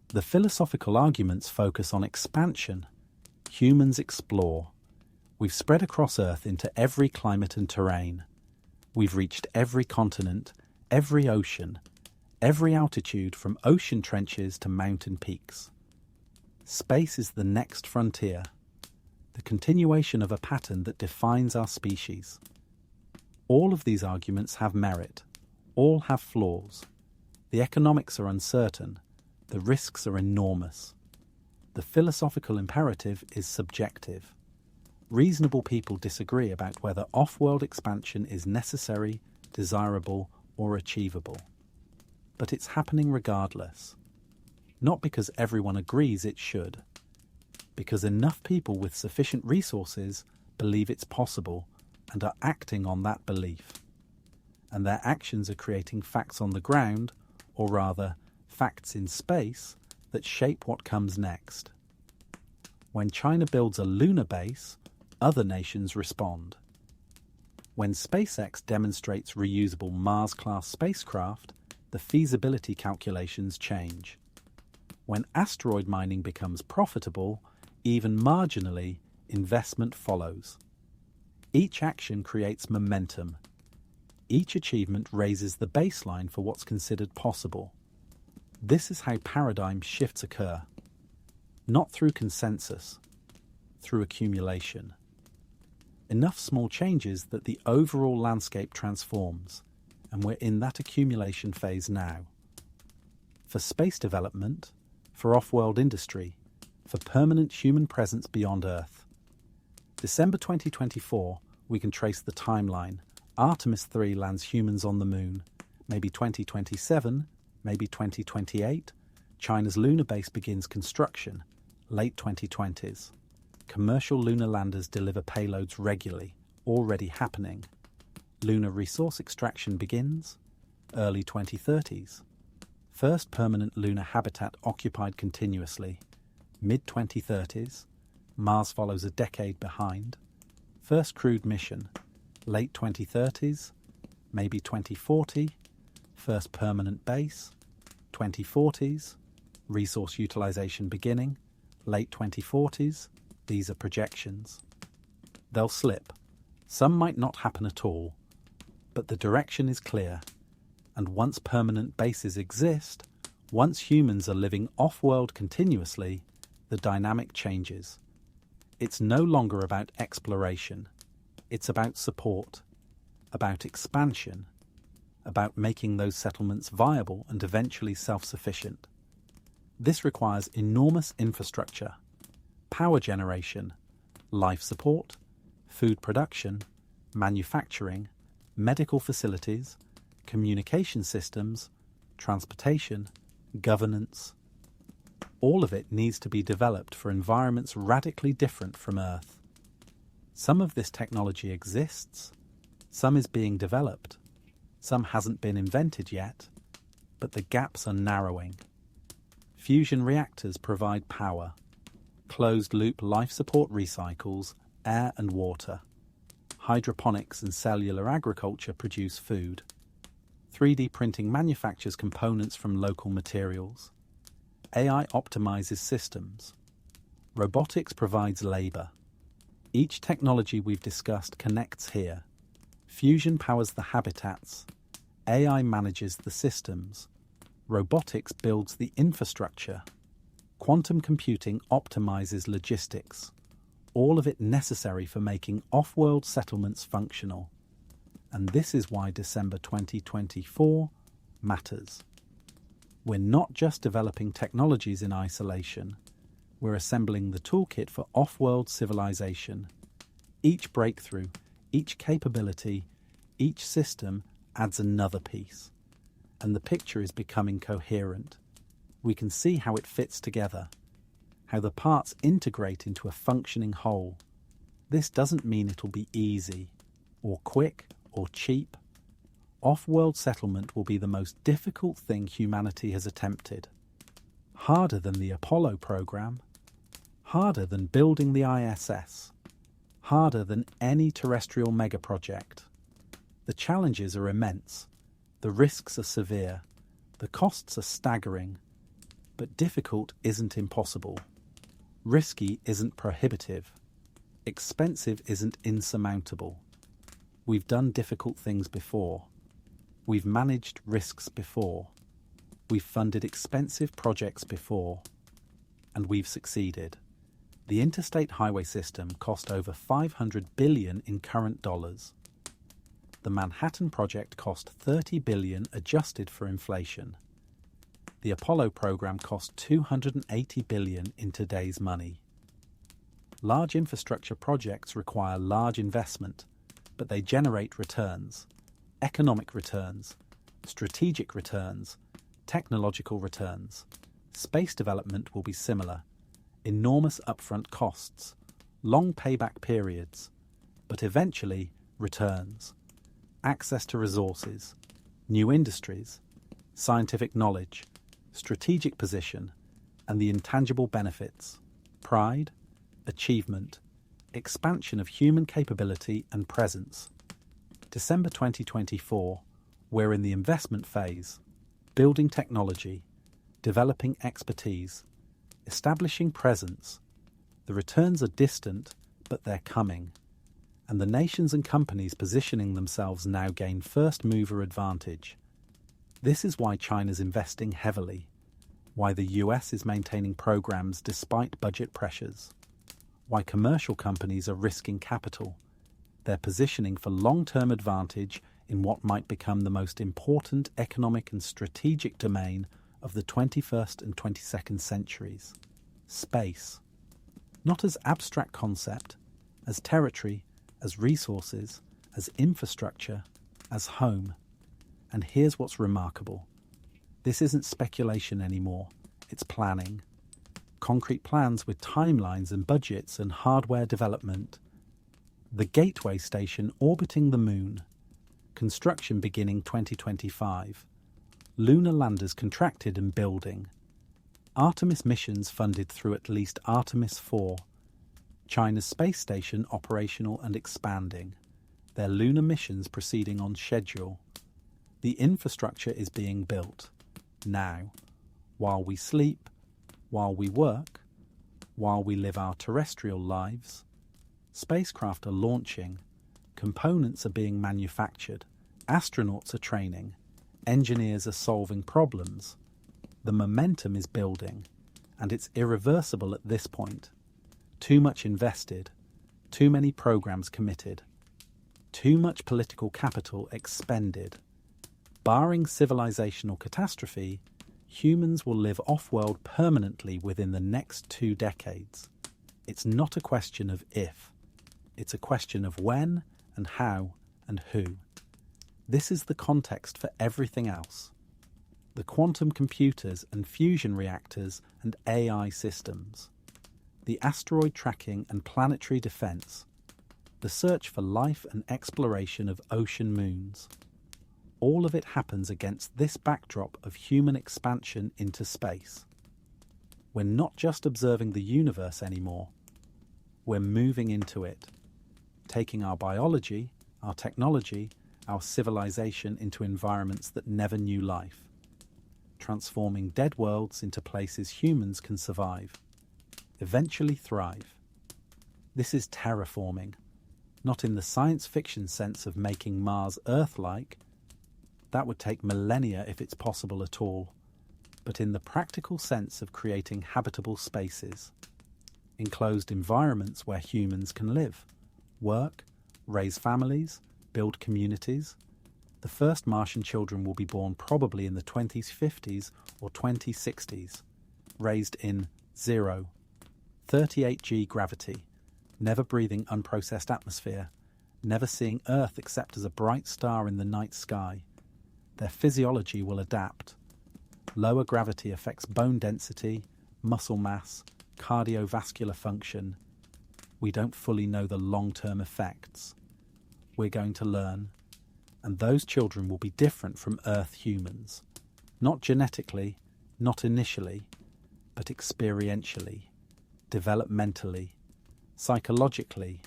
Speaker 1: The philosophical arguments focus on expansion. Humans explore. We've spread across Earth into every climate and terrain. We've reached every continent, every ocean, every altitude from ocean trenches to mountain peaks. Space is the next frontier, the continuation of a pattern that defines our species. All of these arguments have merit. All have flaws. The economics are uncertain. The risks are enormous. The philosophical imperative is subjective. Reasonable people disagree about whether off-world expansion is necessary, desirable, or achievable. But it's happening regardless. Not because everyone agrees it should. Because enough people with sufficient resources believe it's possible and are acting on that belief. And their actions are creating facts on the ground, or rather, facts in space, that shape what comes next. When China builds a lunar base, other nations respond. When SpaceX demonstrates reusable Mars-class spacecraft, the feasibility calculations change. When asteroid mining becomes profitable, even marginally, investment follows. Each action creates momentum. Each achievement raises the baseline for what's considered possible. This is how paradigm shifts occur. Not through consensus, through accumulation. Enough small changes that the overall landscape transforms, and we're in that accumulation phase now. For space development, for off-world industry, for permanent human presence beyond Earth. December 2024, we can trace the timeline. Artemis 3 lands humans on the moon. Maybe 2027, maybe 2028. China's lunar base begins construction, late 2020s. Commercial lunar landers deliver payloads regularly, already happening. Lunar resource extraction begins, early 2030s. First permanent lunar habitat occupied continuously, mid-2030s. Mars follows a decade behind. First crewed mission, late 2030s, maybe 2040. First permanent base, 2040s. Resource utilization beginning, late 2040s. These are projections. They'll slip. Some might not happen at all. But the direction is clear. And once permanent bases exist, once humans are living off-world continuously, the dynamic changes. It's no longer about exploration. It's about support, about expansion, about making those settlements viable and eventually self-sufficient. This requires enormous infrastructure, power generation, life support, food production, manufacturing, medical facilities, communication systems, transportation, governance. All of it needs to be developed for environments radically different from Earth. Some of this technology exists, some is being developed, some hasn't been invented yet, but the gaps are narrowing. Fusion reactors provide power. Closed-loop life support recycles air and water. Hydroponics and cellular agriculture produce food. 3D printing manufactures components from local materials. AI optimizes systems. Robotics provides labor. Each technology we've discussed connects here. Fusion powers the habitats. AI manages the systems. Robotics builds the infrastructure. Quantum computing optimizes logistics. All of it necessary for making off-world settlements functional. And this is why December 2024 matters. We're not just developing technologies in isolation. We're assembling the toolkit for off-world civilization. Each breakthrough, each capability, each system adds another piece. And the picture is becoming coherent. We can see how it fits together, how the parts integrate into a functioning whole. This doesn't mean it'll be easy, or quick, or cheap. Off-world settlement will be the most difficult thing humanity has attempted. Harder than the Apollo program, harder than building the ISS, harder than any terrestrial megaproject. The challenges are immense, the risks are severe, the costs are staggering, but difficult isn't impossible. Risky isn't prohibitive. Expensive isn't insurmountable. We've done difficult things before. We've managed risks before. We've funded expensive projects before. And we've succeeded. The interstate highway system cost over $500 billion in current dollars. The Manhattan Project cost $30 billion adjusted for inflation. The Apollo program cost $280 billion in today's money. Large infrastructure projects require large investment, but they generate returns, economic returns, strategic returns, technological returns. Space development will be similar. Enormous upfront costs, long payback periods, but eventually returns. Access to resources, new industries, scientific knowledge, strategic position, and the intangible benefits, pride, achievement, expansion of human capability and presence. December 2024, we're in the investment phase, building technology, developing expertise, establishing presence. The returns are distant, but they're coming. And the nations and companies positioning themselves now gain first-mover advantage. This is why China's investing heavily, why the US is maintaining programs despite budget pressures, why commercial companies are risking capital, They're positioning for long-term advantage in what might become the most important economic and strategic domain of the 21st and 22nd centuries: space. Not as abstract concept, as territory, as resources, as infrastructure, as home. And here's what's remarkable. This isn't speculation anymore, it's planning. Concrete plans with timelines and budgets and hardware development. The Gateway Station orbiting the Moon. Construction beginning 2025. Lunar landers contracted and building. Artemis missions funded through at least Artemis 4. China's space station operational and expanding. Their lunar missions proceeding on schedule. The infrastructure is being built. Now. While we sleep, while we work, while we live our terrestrial lives. Spacecraft are launching. Components are being manufactured. Astronauts are training. Engineers are solving problems. The momentum is building, and it's irreversible at this point. Too much invested. Too many programs committed. Too much political capital expended. Barring civilizational catastrophe, humans will live off-world permanently within the next 2 decades. It's not a question of if. It's a question of when and how and who. This is the context for everything else. The quantum computers and fusion reactors and AI systems. The asteroid tracking and planetary defense. The search for life and exploration of ocean moons. All of it happens against this backdrop of human expansion into space. We're not just observing the universe anymore. We're moving into it, taking our biology, our technology, our civilization into environments that never knew life, transforming dead worlds into places humans can survive, eventually thrive. This is terraforming, not in the science fiction sense of making Mars Earth-like. That would take millennia if it's possible at all, but in the practical sense of creating habitable spaces, enclosed environments where humans can live, work, raise families, build communities. The first Martian children will be born probably in the 2050s or 2060s, raised in 0, 38G gravity, never breathing unprocessed atmosphere, never seeing Earth except as a bright star in the night sky. Their physiology will adapt. Lower gravity affects bone density, muscle mass, cardiovascular function. We don't fully know the long-term effects. We're going to learn, and those children will be different from Earth humans. Not genetically, not initially, but experientially, developmentally, psychologically.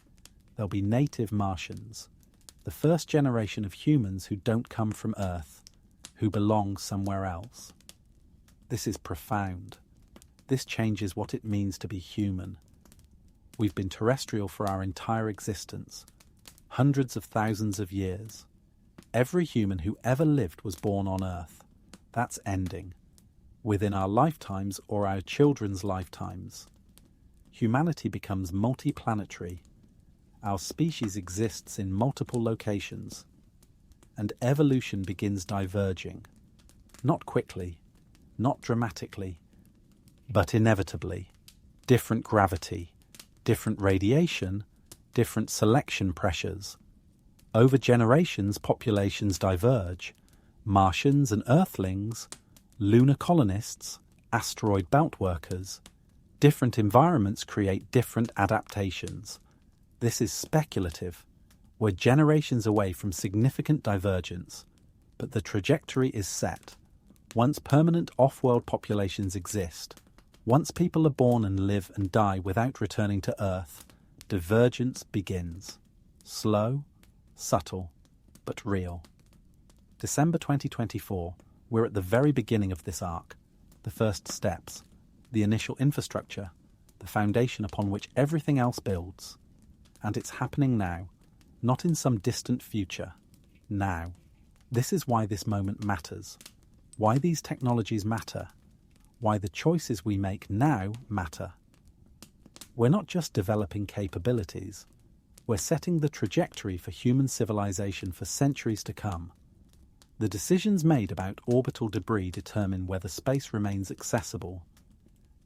Speaker 1: They'll be native Martians, the first generation of humans who don't come from Earth, who belong somewhere else. This is profound. This changes what it means to be human. We've been terrestrial for our entire existence, hundreds of thousands of years. Every human who ever lived was born on Earth. That's ending, within our lifetimes or our children's lifetimes. Humanity becomes multiplanetary. Our species exists in multiple locations, and evolution begins diverging. Not quickly, not dramatically, but inevitably. Different gravity, different radiation, different selection pressures. Over generations, populations diverge. Martians and Earthlings, lunar colonists, asteroid belt workers. Different environments create different adaptations. This is speculative. We're generations away from significant divergence, but the trajectory is set. Once permanent off-world populations exist, once people are born and live and die without returning to Earth, divergence begins. Slow, subtle, but real. December 2024, we're at the very beginning of this arc. The first steps, the initial infrastructure, the foundation upon which everything else builds. And it's happening now, not in some distant future. Now. This is why this moment matters. Why these technologies matter. Why the choices we make now matter. We're not just developing capabilities. We're setting the trajectory for human civilization for centuries to come. The decisions made about orbital debris determine whether space remains accessible.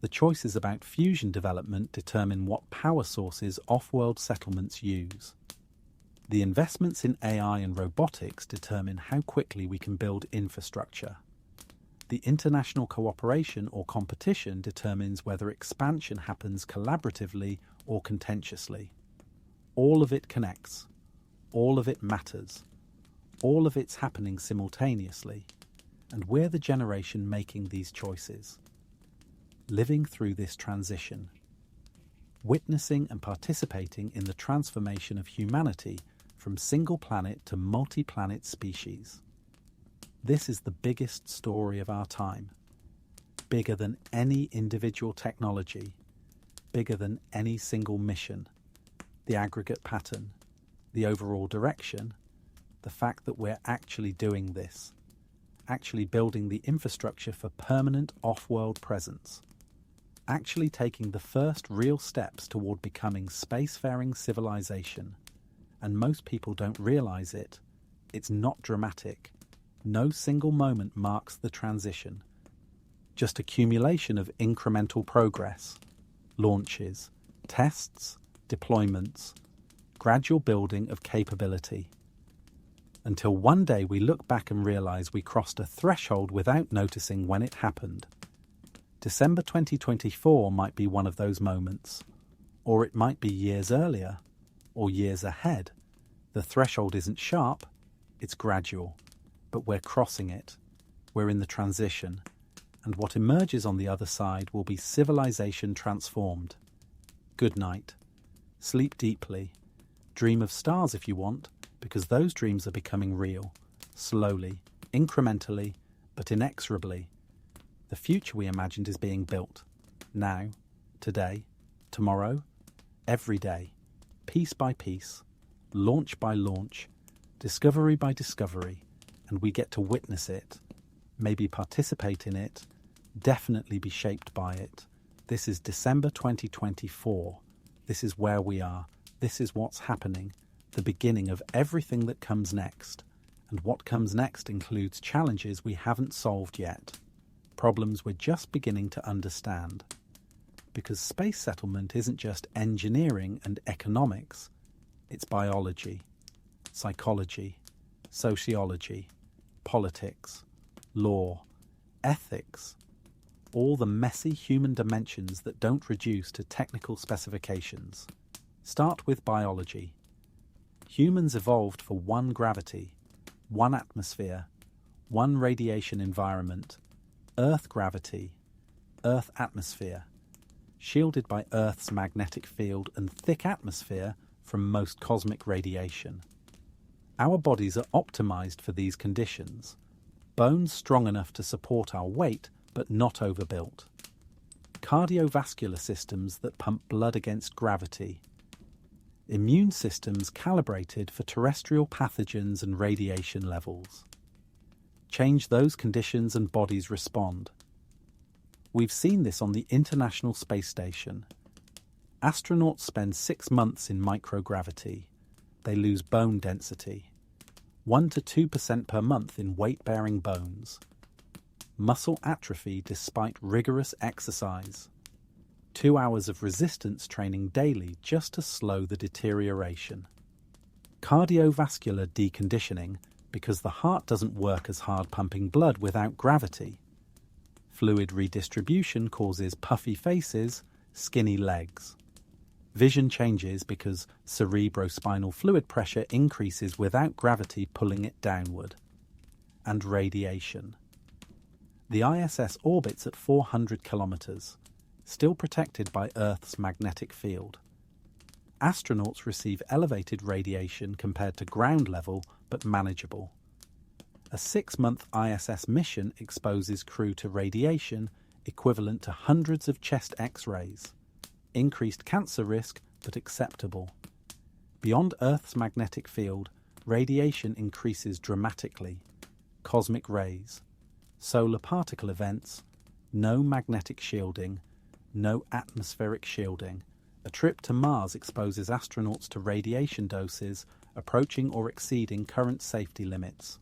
Speaker 1: The choices about fusion development determine what power sources off-world settlements use. The investments in AI and robotics determine how quickly we can build infrastructure. The international cooperation or competition determines whether expansion happens collaboratively or contentiously. All of it connects. All of it matters. All of it's happening simultaneously. And we're the generation making these choices. Living through this transition. Witnessing and participating in the transformation of humanity from single planet to multi-planet species. This is the biggest story of our time. Bigger than any individual technology. Bigger than any single mission. The aggregate pattern, the overall direction, the fact that we're actually doing this, actually building the infrastructure for permanent off-world presence, actually taking the first real steps toward becoming spacefaring civilization. And most people don't realize it. It's not dramatic. No single moment marks the transition. Just accumulation of incremental progress, launches, tests, deployments, gradual building of capability. Until one day we look back and realize we crossed a threshold without noticing when it happened. December 2024 might be one of those moments, or it might be years earlier, or years ahead. The threshold isn't sharp, it's gradual, but we're crossing it. We're in the transition, and what emerges on the other side will be civilization transformed. Good night. Sleep deeply. Dream of stars if you want, because those dreams are becoming real. Slowly, incrementally, but inexorably. The future we imagined is being built. Now, today, tomorrow, every day. Piece by piece, launch by launch, discovery by discovery, and we get to witness it, maybe participate in it, definitely be shaped by it. This is December 2024. This is where we are. This is what's happening. The beginning of everything that comes next. And what comes next includes challenges we haven't solved yet. Problems we're just beginning to understand. Because space settlement isn't just engineering and economics. It's biology, psychology, sociology, politics, law, ethics, all the messy human dimensions that don't reduce to technical specifications. Start with biology. Humans evolved for one gravity, one atmosphere, one radiation environment, Earth gravity, Earth atmosphere, shielded by Earth's magnetic field and thick atmosphere from most cosmic radiation. Our bodies are optimized for these conditions. Bones strong enough to support our weight, but not overbuilt. Cardiovascular systems that pump blood against gravity. Immune systems calibrated for terrestrial pathogens and radiation levels. Change those conditions and bodies respond. We've seen this on the International Space Station. Astronauts spend 6 months in microgravity. They lose bone density. 1 to 2% per month in weight-bearing bones. Muscle atrophy despite rigorous exercise. 2 hours of resistance training daily just to slow the deterioration. Cardiovascular deconditioning because the heart doesn't work as hard pumping blood without gravity. Fluid redistribution causes puffy faces, skinny legs. Vision changes because cerebrospinal fluid pressure increases without gravity pulling it downward. And radiation. The ISS orbits at 400 kilometers, still protected by Earth's magnetic field. Astronauts receive elevated radiation compared to ground level, but manageable. A 6-month ISS mission exposes crew to radiation equivalent to hundreds of chest X-rays. Increased cancer risk, but acceptable. Beyond Earth's magnetic field, radiation increases dramatically. Cosmic rays, solar particle events, no magnetic shielding, no atmospheric shielding, A trip to Mars exposes astronauts to radiation doses approaching or exceeding current safety limits.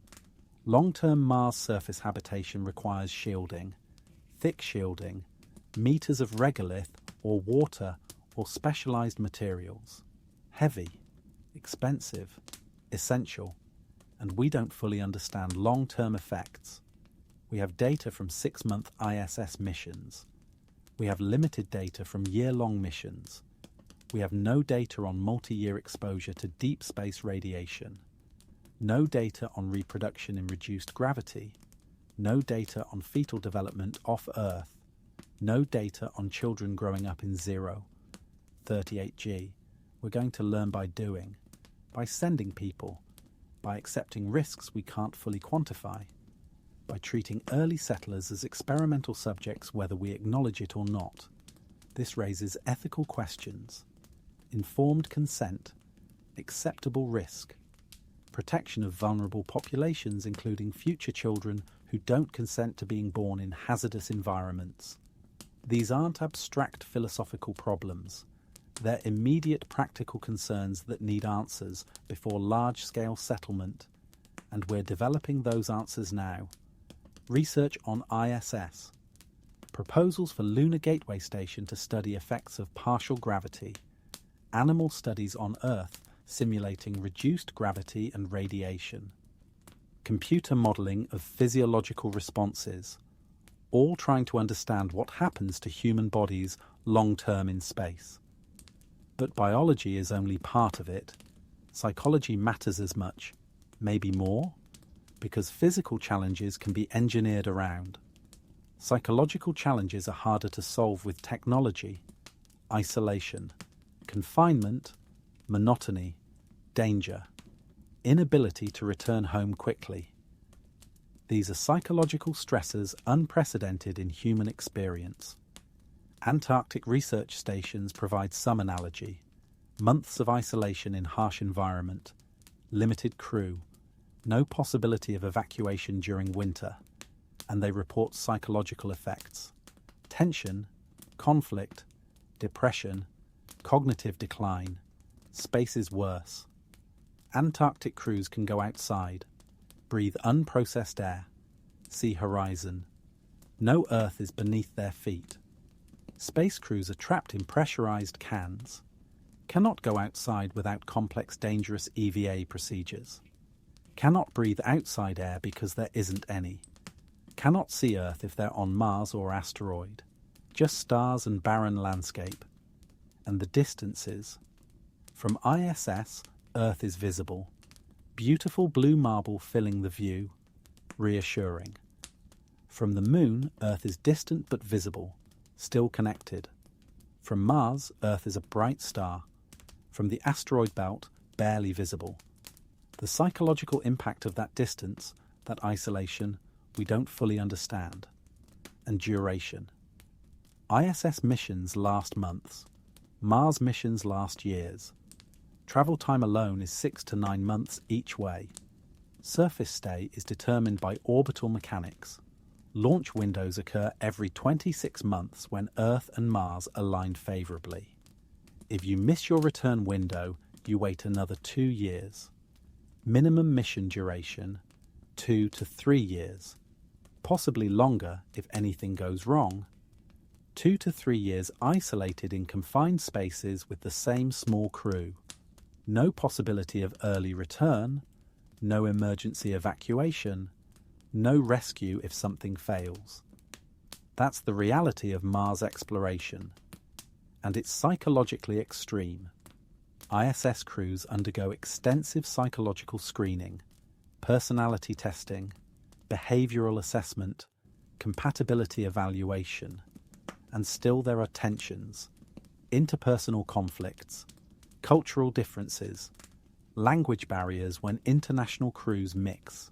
Speaker 1: Long-term Mars surface habitation requires shielding, thick shielding, meters of regolith or water or specialized materials. Heavy, expensive, essential, and we don't fully understand long-term effects. We have data from 6-month ISS missions. We have limited data from year-long missions. We have no data on multi-year exposure to deep space radiation. No data on reproduction in reduced gravity. No data on fetal development off Earth. No data on children growing up in 38G. We're going to learn by doing, by sending people, by accepting risks we can't fully quantify, by treating early settlers as experimental subjects whether we acknowledge it or not. This raises ethical questions. Informed consent, acceptable risk, protection of vulnerable populations including future children who don't consent to being born in hazardous environments. These aren't abstract philosophical problems. They're immediate practical concerns that need answers before large-scale settlement, and we're developing those answers now. Research on ISS. Proposals for Lunar Gateway Station to study effects of partial gravity. Animal studies on Earth simulating reduced gravity and radiation. Computer modelling of physiological responses, all trying to understand what happens to human bodies long-term in space. But biology is only part of it. Psychology matters as much, maybe more, because physical challenges can be engineered around. Psychological challenges are harder to solve with technology, isolation, confinement, monotony, danger, inability to return home quickly. These are psychological stressors unprecedented in human experience. Antarctic research stations provide some analogy. Months of isolation in harsh environment, limited crew, no possibility of evacuation during winter, and they report psychological effects. Tension, conflict, depression, cognitive decline. Space is worse. Antarctic crews can go outside, breathe unprocessed air, see horizon. No Earth is beneath their feet. Space crews are trapped in pressurized cans, cannot go outside without complex dangerous EVA procedures, cannot breathe outside air because there isn't any, cannot see Earth if they're on Mars or asteroid, just stars and barren landscape. And the distances. From ISS, Earth is visible. Beautiful blue marble filling the view, reassuring. From the Moon, Earth is distant but visible, still connected. From Mars, Earth is a bright star. From the asteroid belt, barely visible. The psychological impact of that distance, that isolation, we don't fully understand. And duration. ISS missions last months. Mars missions last years. Travel time alone is 6 to 9 months each way. Surface stay is determined by orbital mechanics. Launch windows occur every 26 months when Earth and Mars align favourably. If you miss your return window, you wait another 2 years. Minimum mission duration, 2 to 3 years. Possibly longer if anything goes wrong. 2 to 3 years isolated in confined spaces with the same small crew. No possibility of early return, no emergency evacuation, no rescue if something fails. That's the reality of Mars exploration. And it's psychologically extreme. ISS crews undergo extensive psychological screening, personality testing, behavioural assessment, compatibility evaluation. And still there are tensions, interpersonal conflicts, cultural differences, language barriers when international crews mix,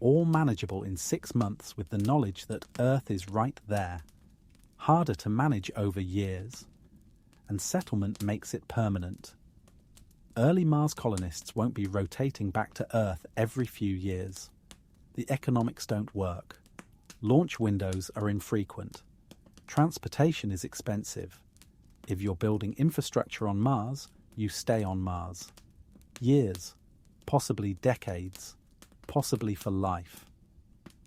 Speaker 1: all manageable in 6 months with the knowledge that Earth is right there, harder to manage over years, and settlement makes it permanent. Early Mars colonists won't be rotating back to Earth every few years. The economics don't work. Launch windows are infrequent. Transportation is expensive. If you're building infrastructure on Mars, you stay on Mars. Years, possibly decades, possibly for life.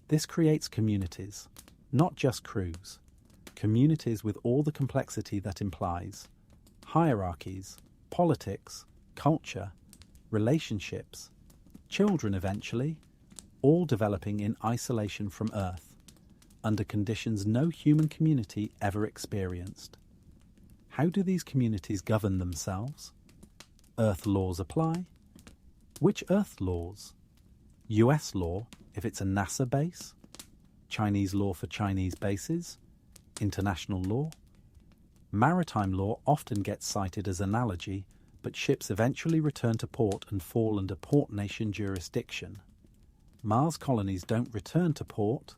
Speaker 1: This creates communities, not just crews. Communities with all the complexity that implies. Hierarchies, politics, culture, relationships, children eventually, all developing in isolation from Earth, under conditions no human community ever experienced. How do these communities govern themselves? Earth laws apply. Which Earth laws? US law, if it's a NASA base? Chinese law for Chinese bases? International law? Maritime law often gets cited as analogy, but ships eventually return to port and fall under port nation jurisdiction. Mars colonies don't return to port.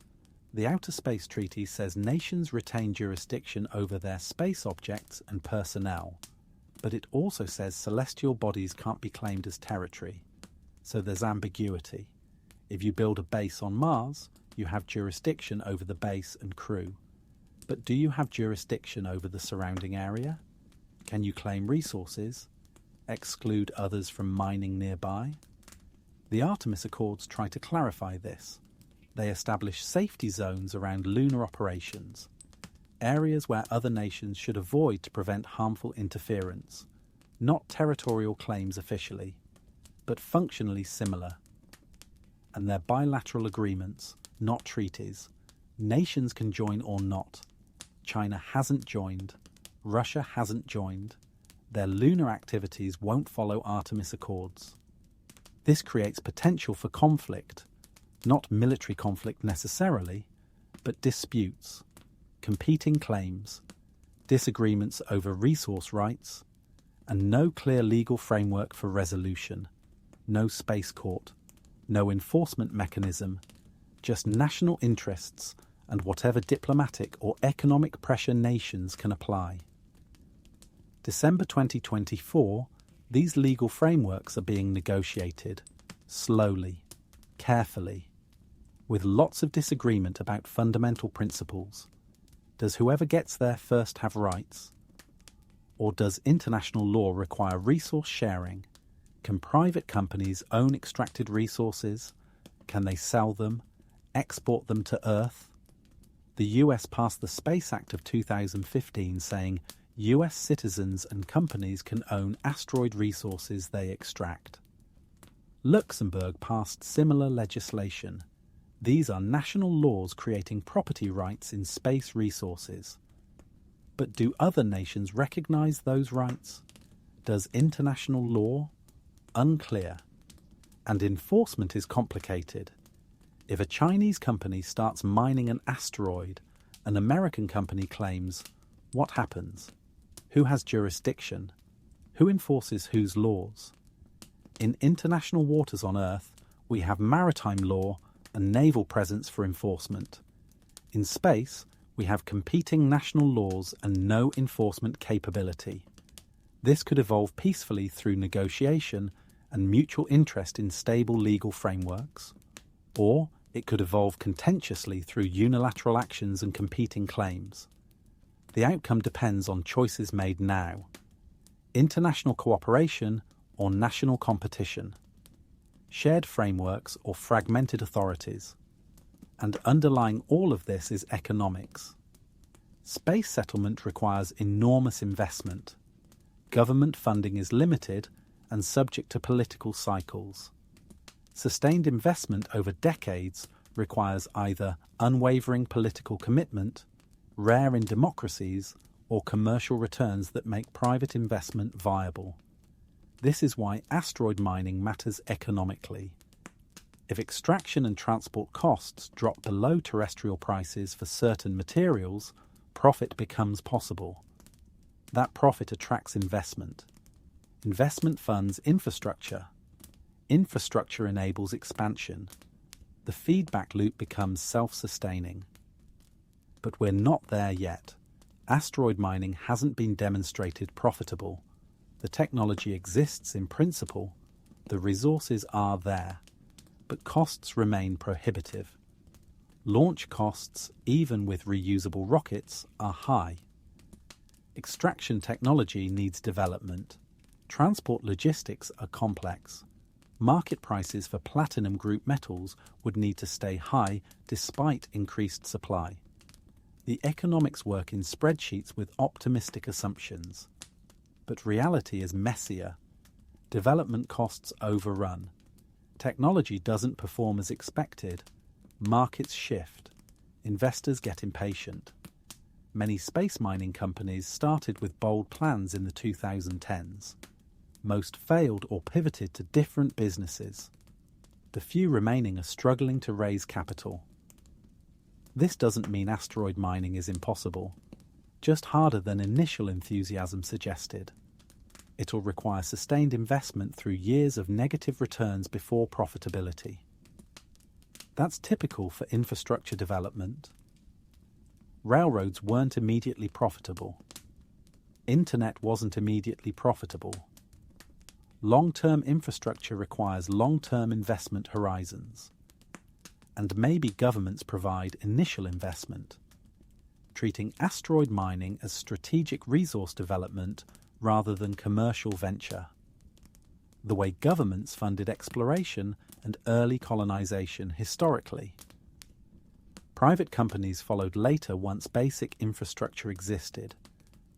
Speaker 1: The Outer Space Treaty says nations retain jurisdiction over their space objects and personnel, but it also says celestial bodies can't be claimed as territory. So there's ambiguity. If you build a base on Mars, you have jurisdiction over the base and crew. But do you have jurisdiction over the surrounding area? Can you claim resources? Exclude others from mining nearby? The Artemis Accords try to clarify this. They establish safety zones around lunar operations, areas where other nations should avoid to prevent harmful interference, not territorial claims officially, but functionally similar. And they're bilateral agreements, not treaties. Nations can join or not. China hasn't joined. Russia hasn't joined. Their lunar activities won't follow Artemis Accords. This creates potential for conflict, not military conflict necessarily, but disputes, competing claims, disagreements over resource rights, and no clear legal framework for resolution, no space court, no enforcement mechanism, just national interests and whatever diplomatic or economic pressure nations can apply. December 2024, these legal frameworks are being negotiated, slowly, carefully, with lots of disagreement about fundamental principles. Does whoever gets there first have rights? Or does international law require resource sharing? Can private companies own extracted resources? Can they sell them, export them to Earth? The US passed the Space Act of 2015 saying US citizens and companies can own asteroid resources they extract. Luxembourg passed similar legislation. These are national laws creating property rights in space resources. But do other nations recognize those rights? Does international law? Unclear. And enforcement is complicated. If a Chinese company starts mining an asteroid, an American company claims, what happens? Who has jurisdiction? Who enforces whose laws? In international waters on Earth, we have maritime law and naval presence for enforcement. In space, we have competing national laws and no enforcement capability. This could evolve peacefully through negotiation and mutual interest in stable legal frameworks, or it could evolve contentiously through unilateral actions and competing claims. The outcome depends on choices made now: international cooperation or national competition, shared frameworks or fragmented authorities. And underlying all of this is economics. Space settlement requires enormous investment. Government funding is limited and subject to political cycles. Sustained investment over decades requires either unwavering political commitment, rare in democracies, or commercial returns that make private investment viable. This is why asteroid mining matters economically. If extraction and transport costs drop below terrestrial prices for certain materials, profit becomes possible. That profit attracts investment. Investment funds infrastructure. Infrastructure enables expansion. The feedback loop becomes self-sustaining. But we're not there yet. Asteroid mining hasn't been demonstrated profitable. The technology exists in principle. The resources are there. But costs remain prohibitive. Launch costs, even with reusable rockets, are high. Extraction technology needs development. Transport logistics are complex. Market prices for platinum group metals would need to stay high despite increased supply. The economics work in spreadsheets with optimistic assumptions. But reality is messier. Development costs overrun. Technology doesn't perform as expected. Markets shift. Investors get impatient. Many space mining companies started with bold plans in the 2010s. Most failed or pivoted to different businesses. The few remaining are struggling to raise capital. This doesn't mean asteroid mining is impossible, just harder than initial enthusiasm suggested. It'll require sustained investment through years of negative returns before profitability. That's typical for infrastructure development. Railroads weren't immediately profitable. Internet wasn't immediately profitable. Long-term infrastructure requires long-term investment horizons. And maybe governments provide initial investment, treating asteroid mining as strategic resource development rather than commercial venture. The way governments funded exploration and early colonization historically. Private companies followed later once basic infrastructure existed.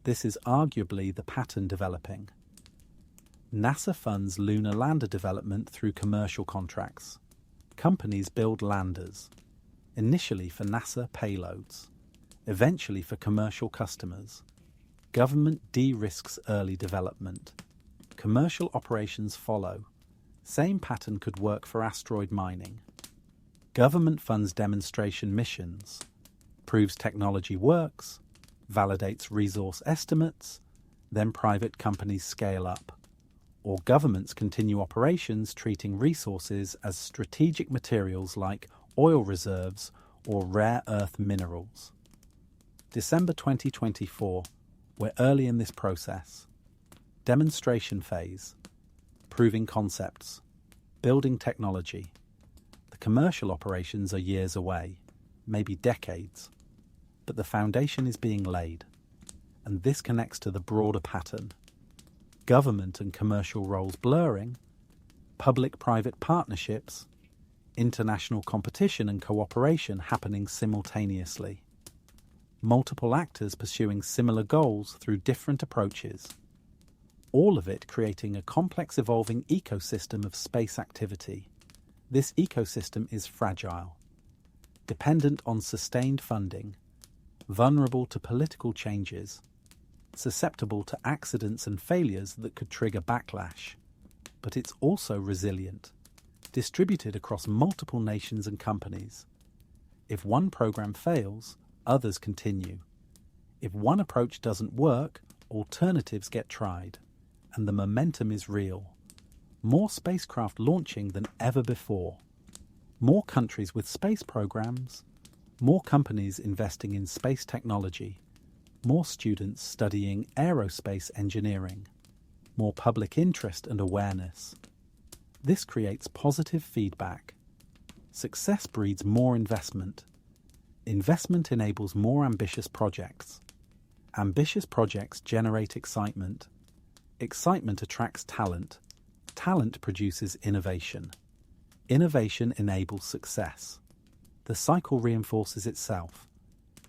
Speaker 1: This is arguably the pattern developing. NASA funds lunar lander development through commercial contracts. Companies build landers, initially for NASA payloads, eventually for commercial customers. Government de-risks early development. Commercial operations follow. Same pattern could work for asteroid mining. Government funds demonstration missions, proves technology works, validates resource estimates, then private companies scale up. Or governments continue operations treating resources as strategic materials like oil reserves or rare earth minerals. December 2024, we're early in this process. Demonstration phase, proving concepts, building technology. The commercial operations are years away, maybe decades, but the foundation is being laid, and this connects to the broader pattern. Government and commercial roles blurring, public-private partnerships, international competition and cooperation happening simultaneously. Multiple actors pursuing similar goals through different approaches. All of it creating a complex evolving ecosystem of space activity. This ecosystem is fragile, dependent on sustained funding, vulnerable to political changes, susceptible to accidents and failures that could trigger backlash. But it's also resilient, distributed across multiple nations and companies. If one program fails, others continue. If one approach doesn't work, alternatives get tried, and the momentum is real. More spacecraft launching than ever before. More countries with space programs. More companies investing in space technology. More students studying aerospace engineering. More public interest and awareness. This creates positive feedback. Success breeds more investment. Investment enables more ambitious projects. Ambitious projects generate excitement. Excitement attracts talent. Talent produces innovation. Innovation enables success. The cycle reinforces itself,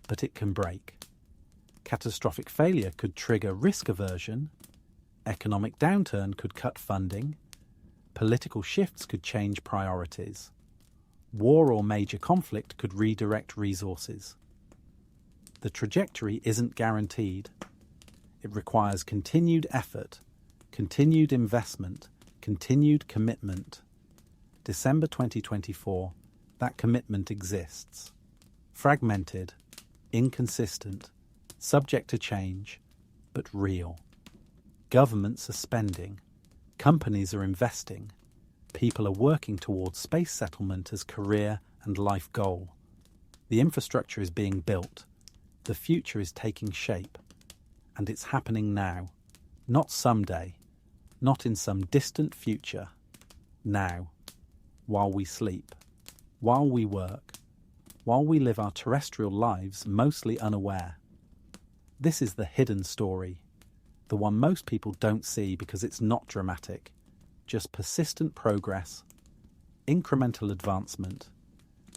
Speaker 1: but it can break. Catastrophic failure could trigger risk aversion. Economic downturn could cut funding. Political shifts could change priorities. War or major conflict could redirect resources. The trajectory isn't guaranteed. It requires continued effort, continued investment, continued commitment. December 2024, that commitment exists. Fragmented, inconsistent, subject to change, but real. Governments are spending. Companies are investing. People are working towards space settlement as career and life goal. The infrastructure is being built. The future is taking shape. And it's happening now. Not someday. Not in some distant future. Now. While we sleep. While we work. While we live our terrestrial lives mostly unaware. This is the hidden story, the one most people don't see because it's not dramatic, just persistent progress, incremental advancement,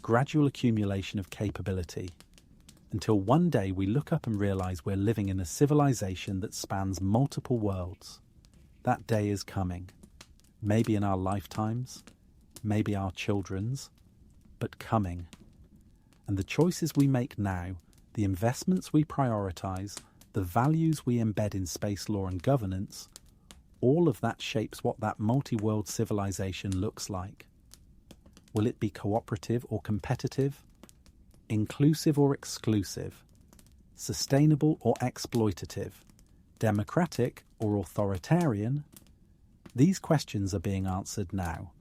Speaker 1: gradual accumulation of capability, until one day we look up and realize we're living in a civilization that spans multiple worlds. That day is coming. Maybe in our lifetimes, maybe our children's, but coming. And the choices we make now, the investments we prioritize, the values we embed in space law and governance, all of that shapes what that multi-world civilization looks like. Will it be cooperative or competitive? Inclusive or exclusive? Sustainable or exploitative? Democratic or authoritarian? These questions are being answered now,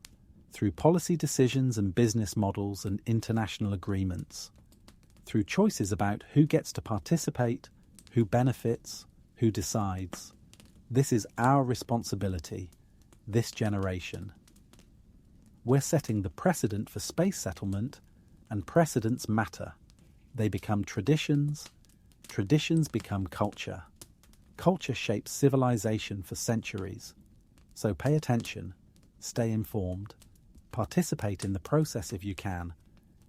Speaker 1: through policy decisions and business models and international agreements, through choices about who gets to participate, who benefits, who decides. This is our responsibility, this generation. We're setting the precedent for space settlement, and precedents matter. They become traditions, traditions become culture. Culture shapes civilization for centuries. So pay attention, stay informed, participate in the process if you can,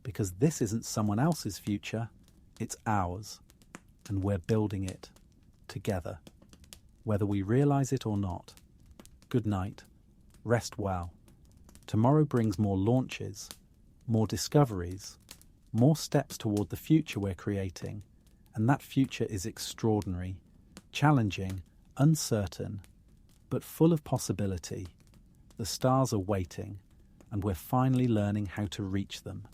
Speaker 1: because this isn't someone else's future, it's ours, and we're building it together, whether we realize it or not. Good night, rest well. Tomorrow brings more launches, more discoveries, more steps toward the future we're creating, and that future is extraordinary, challenging, uncertain, but full of possibility. The stars are waiting, and we're finally learning how to reach them.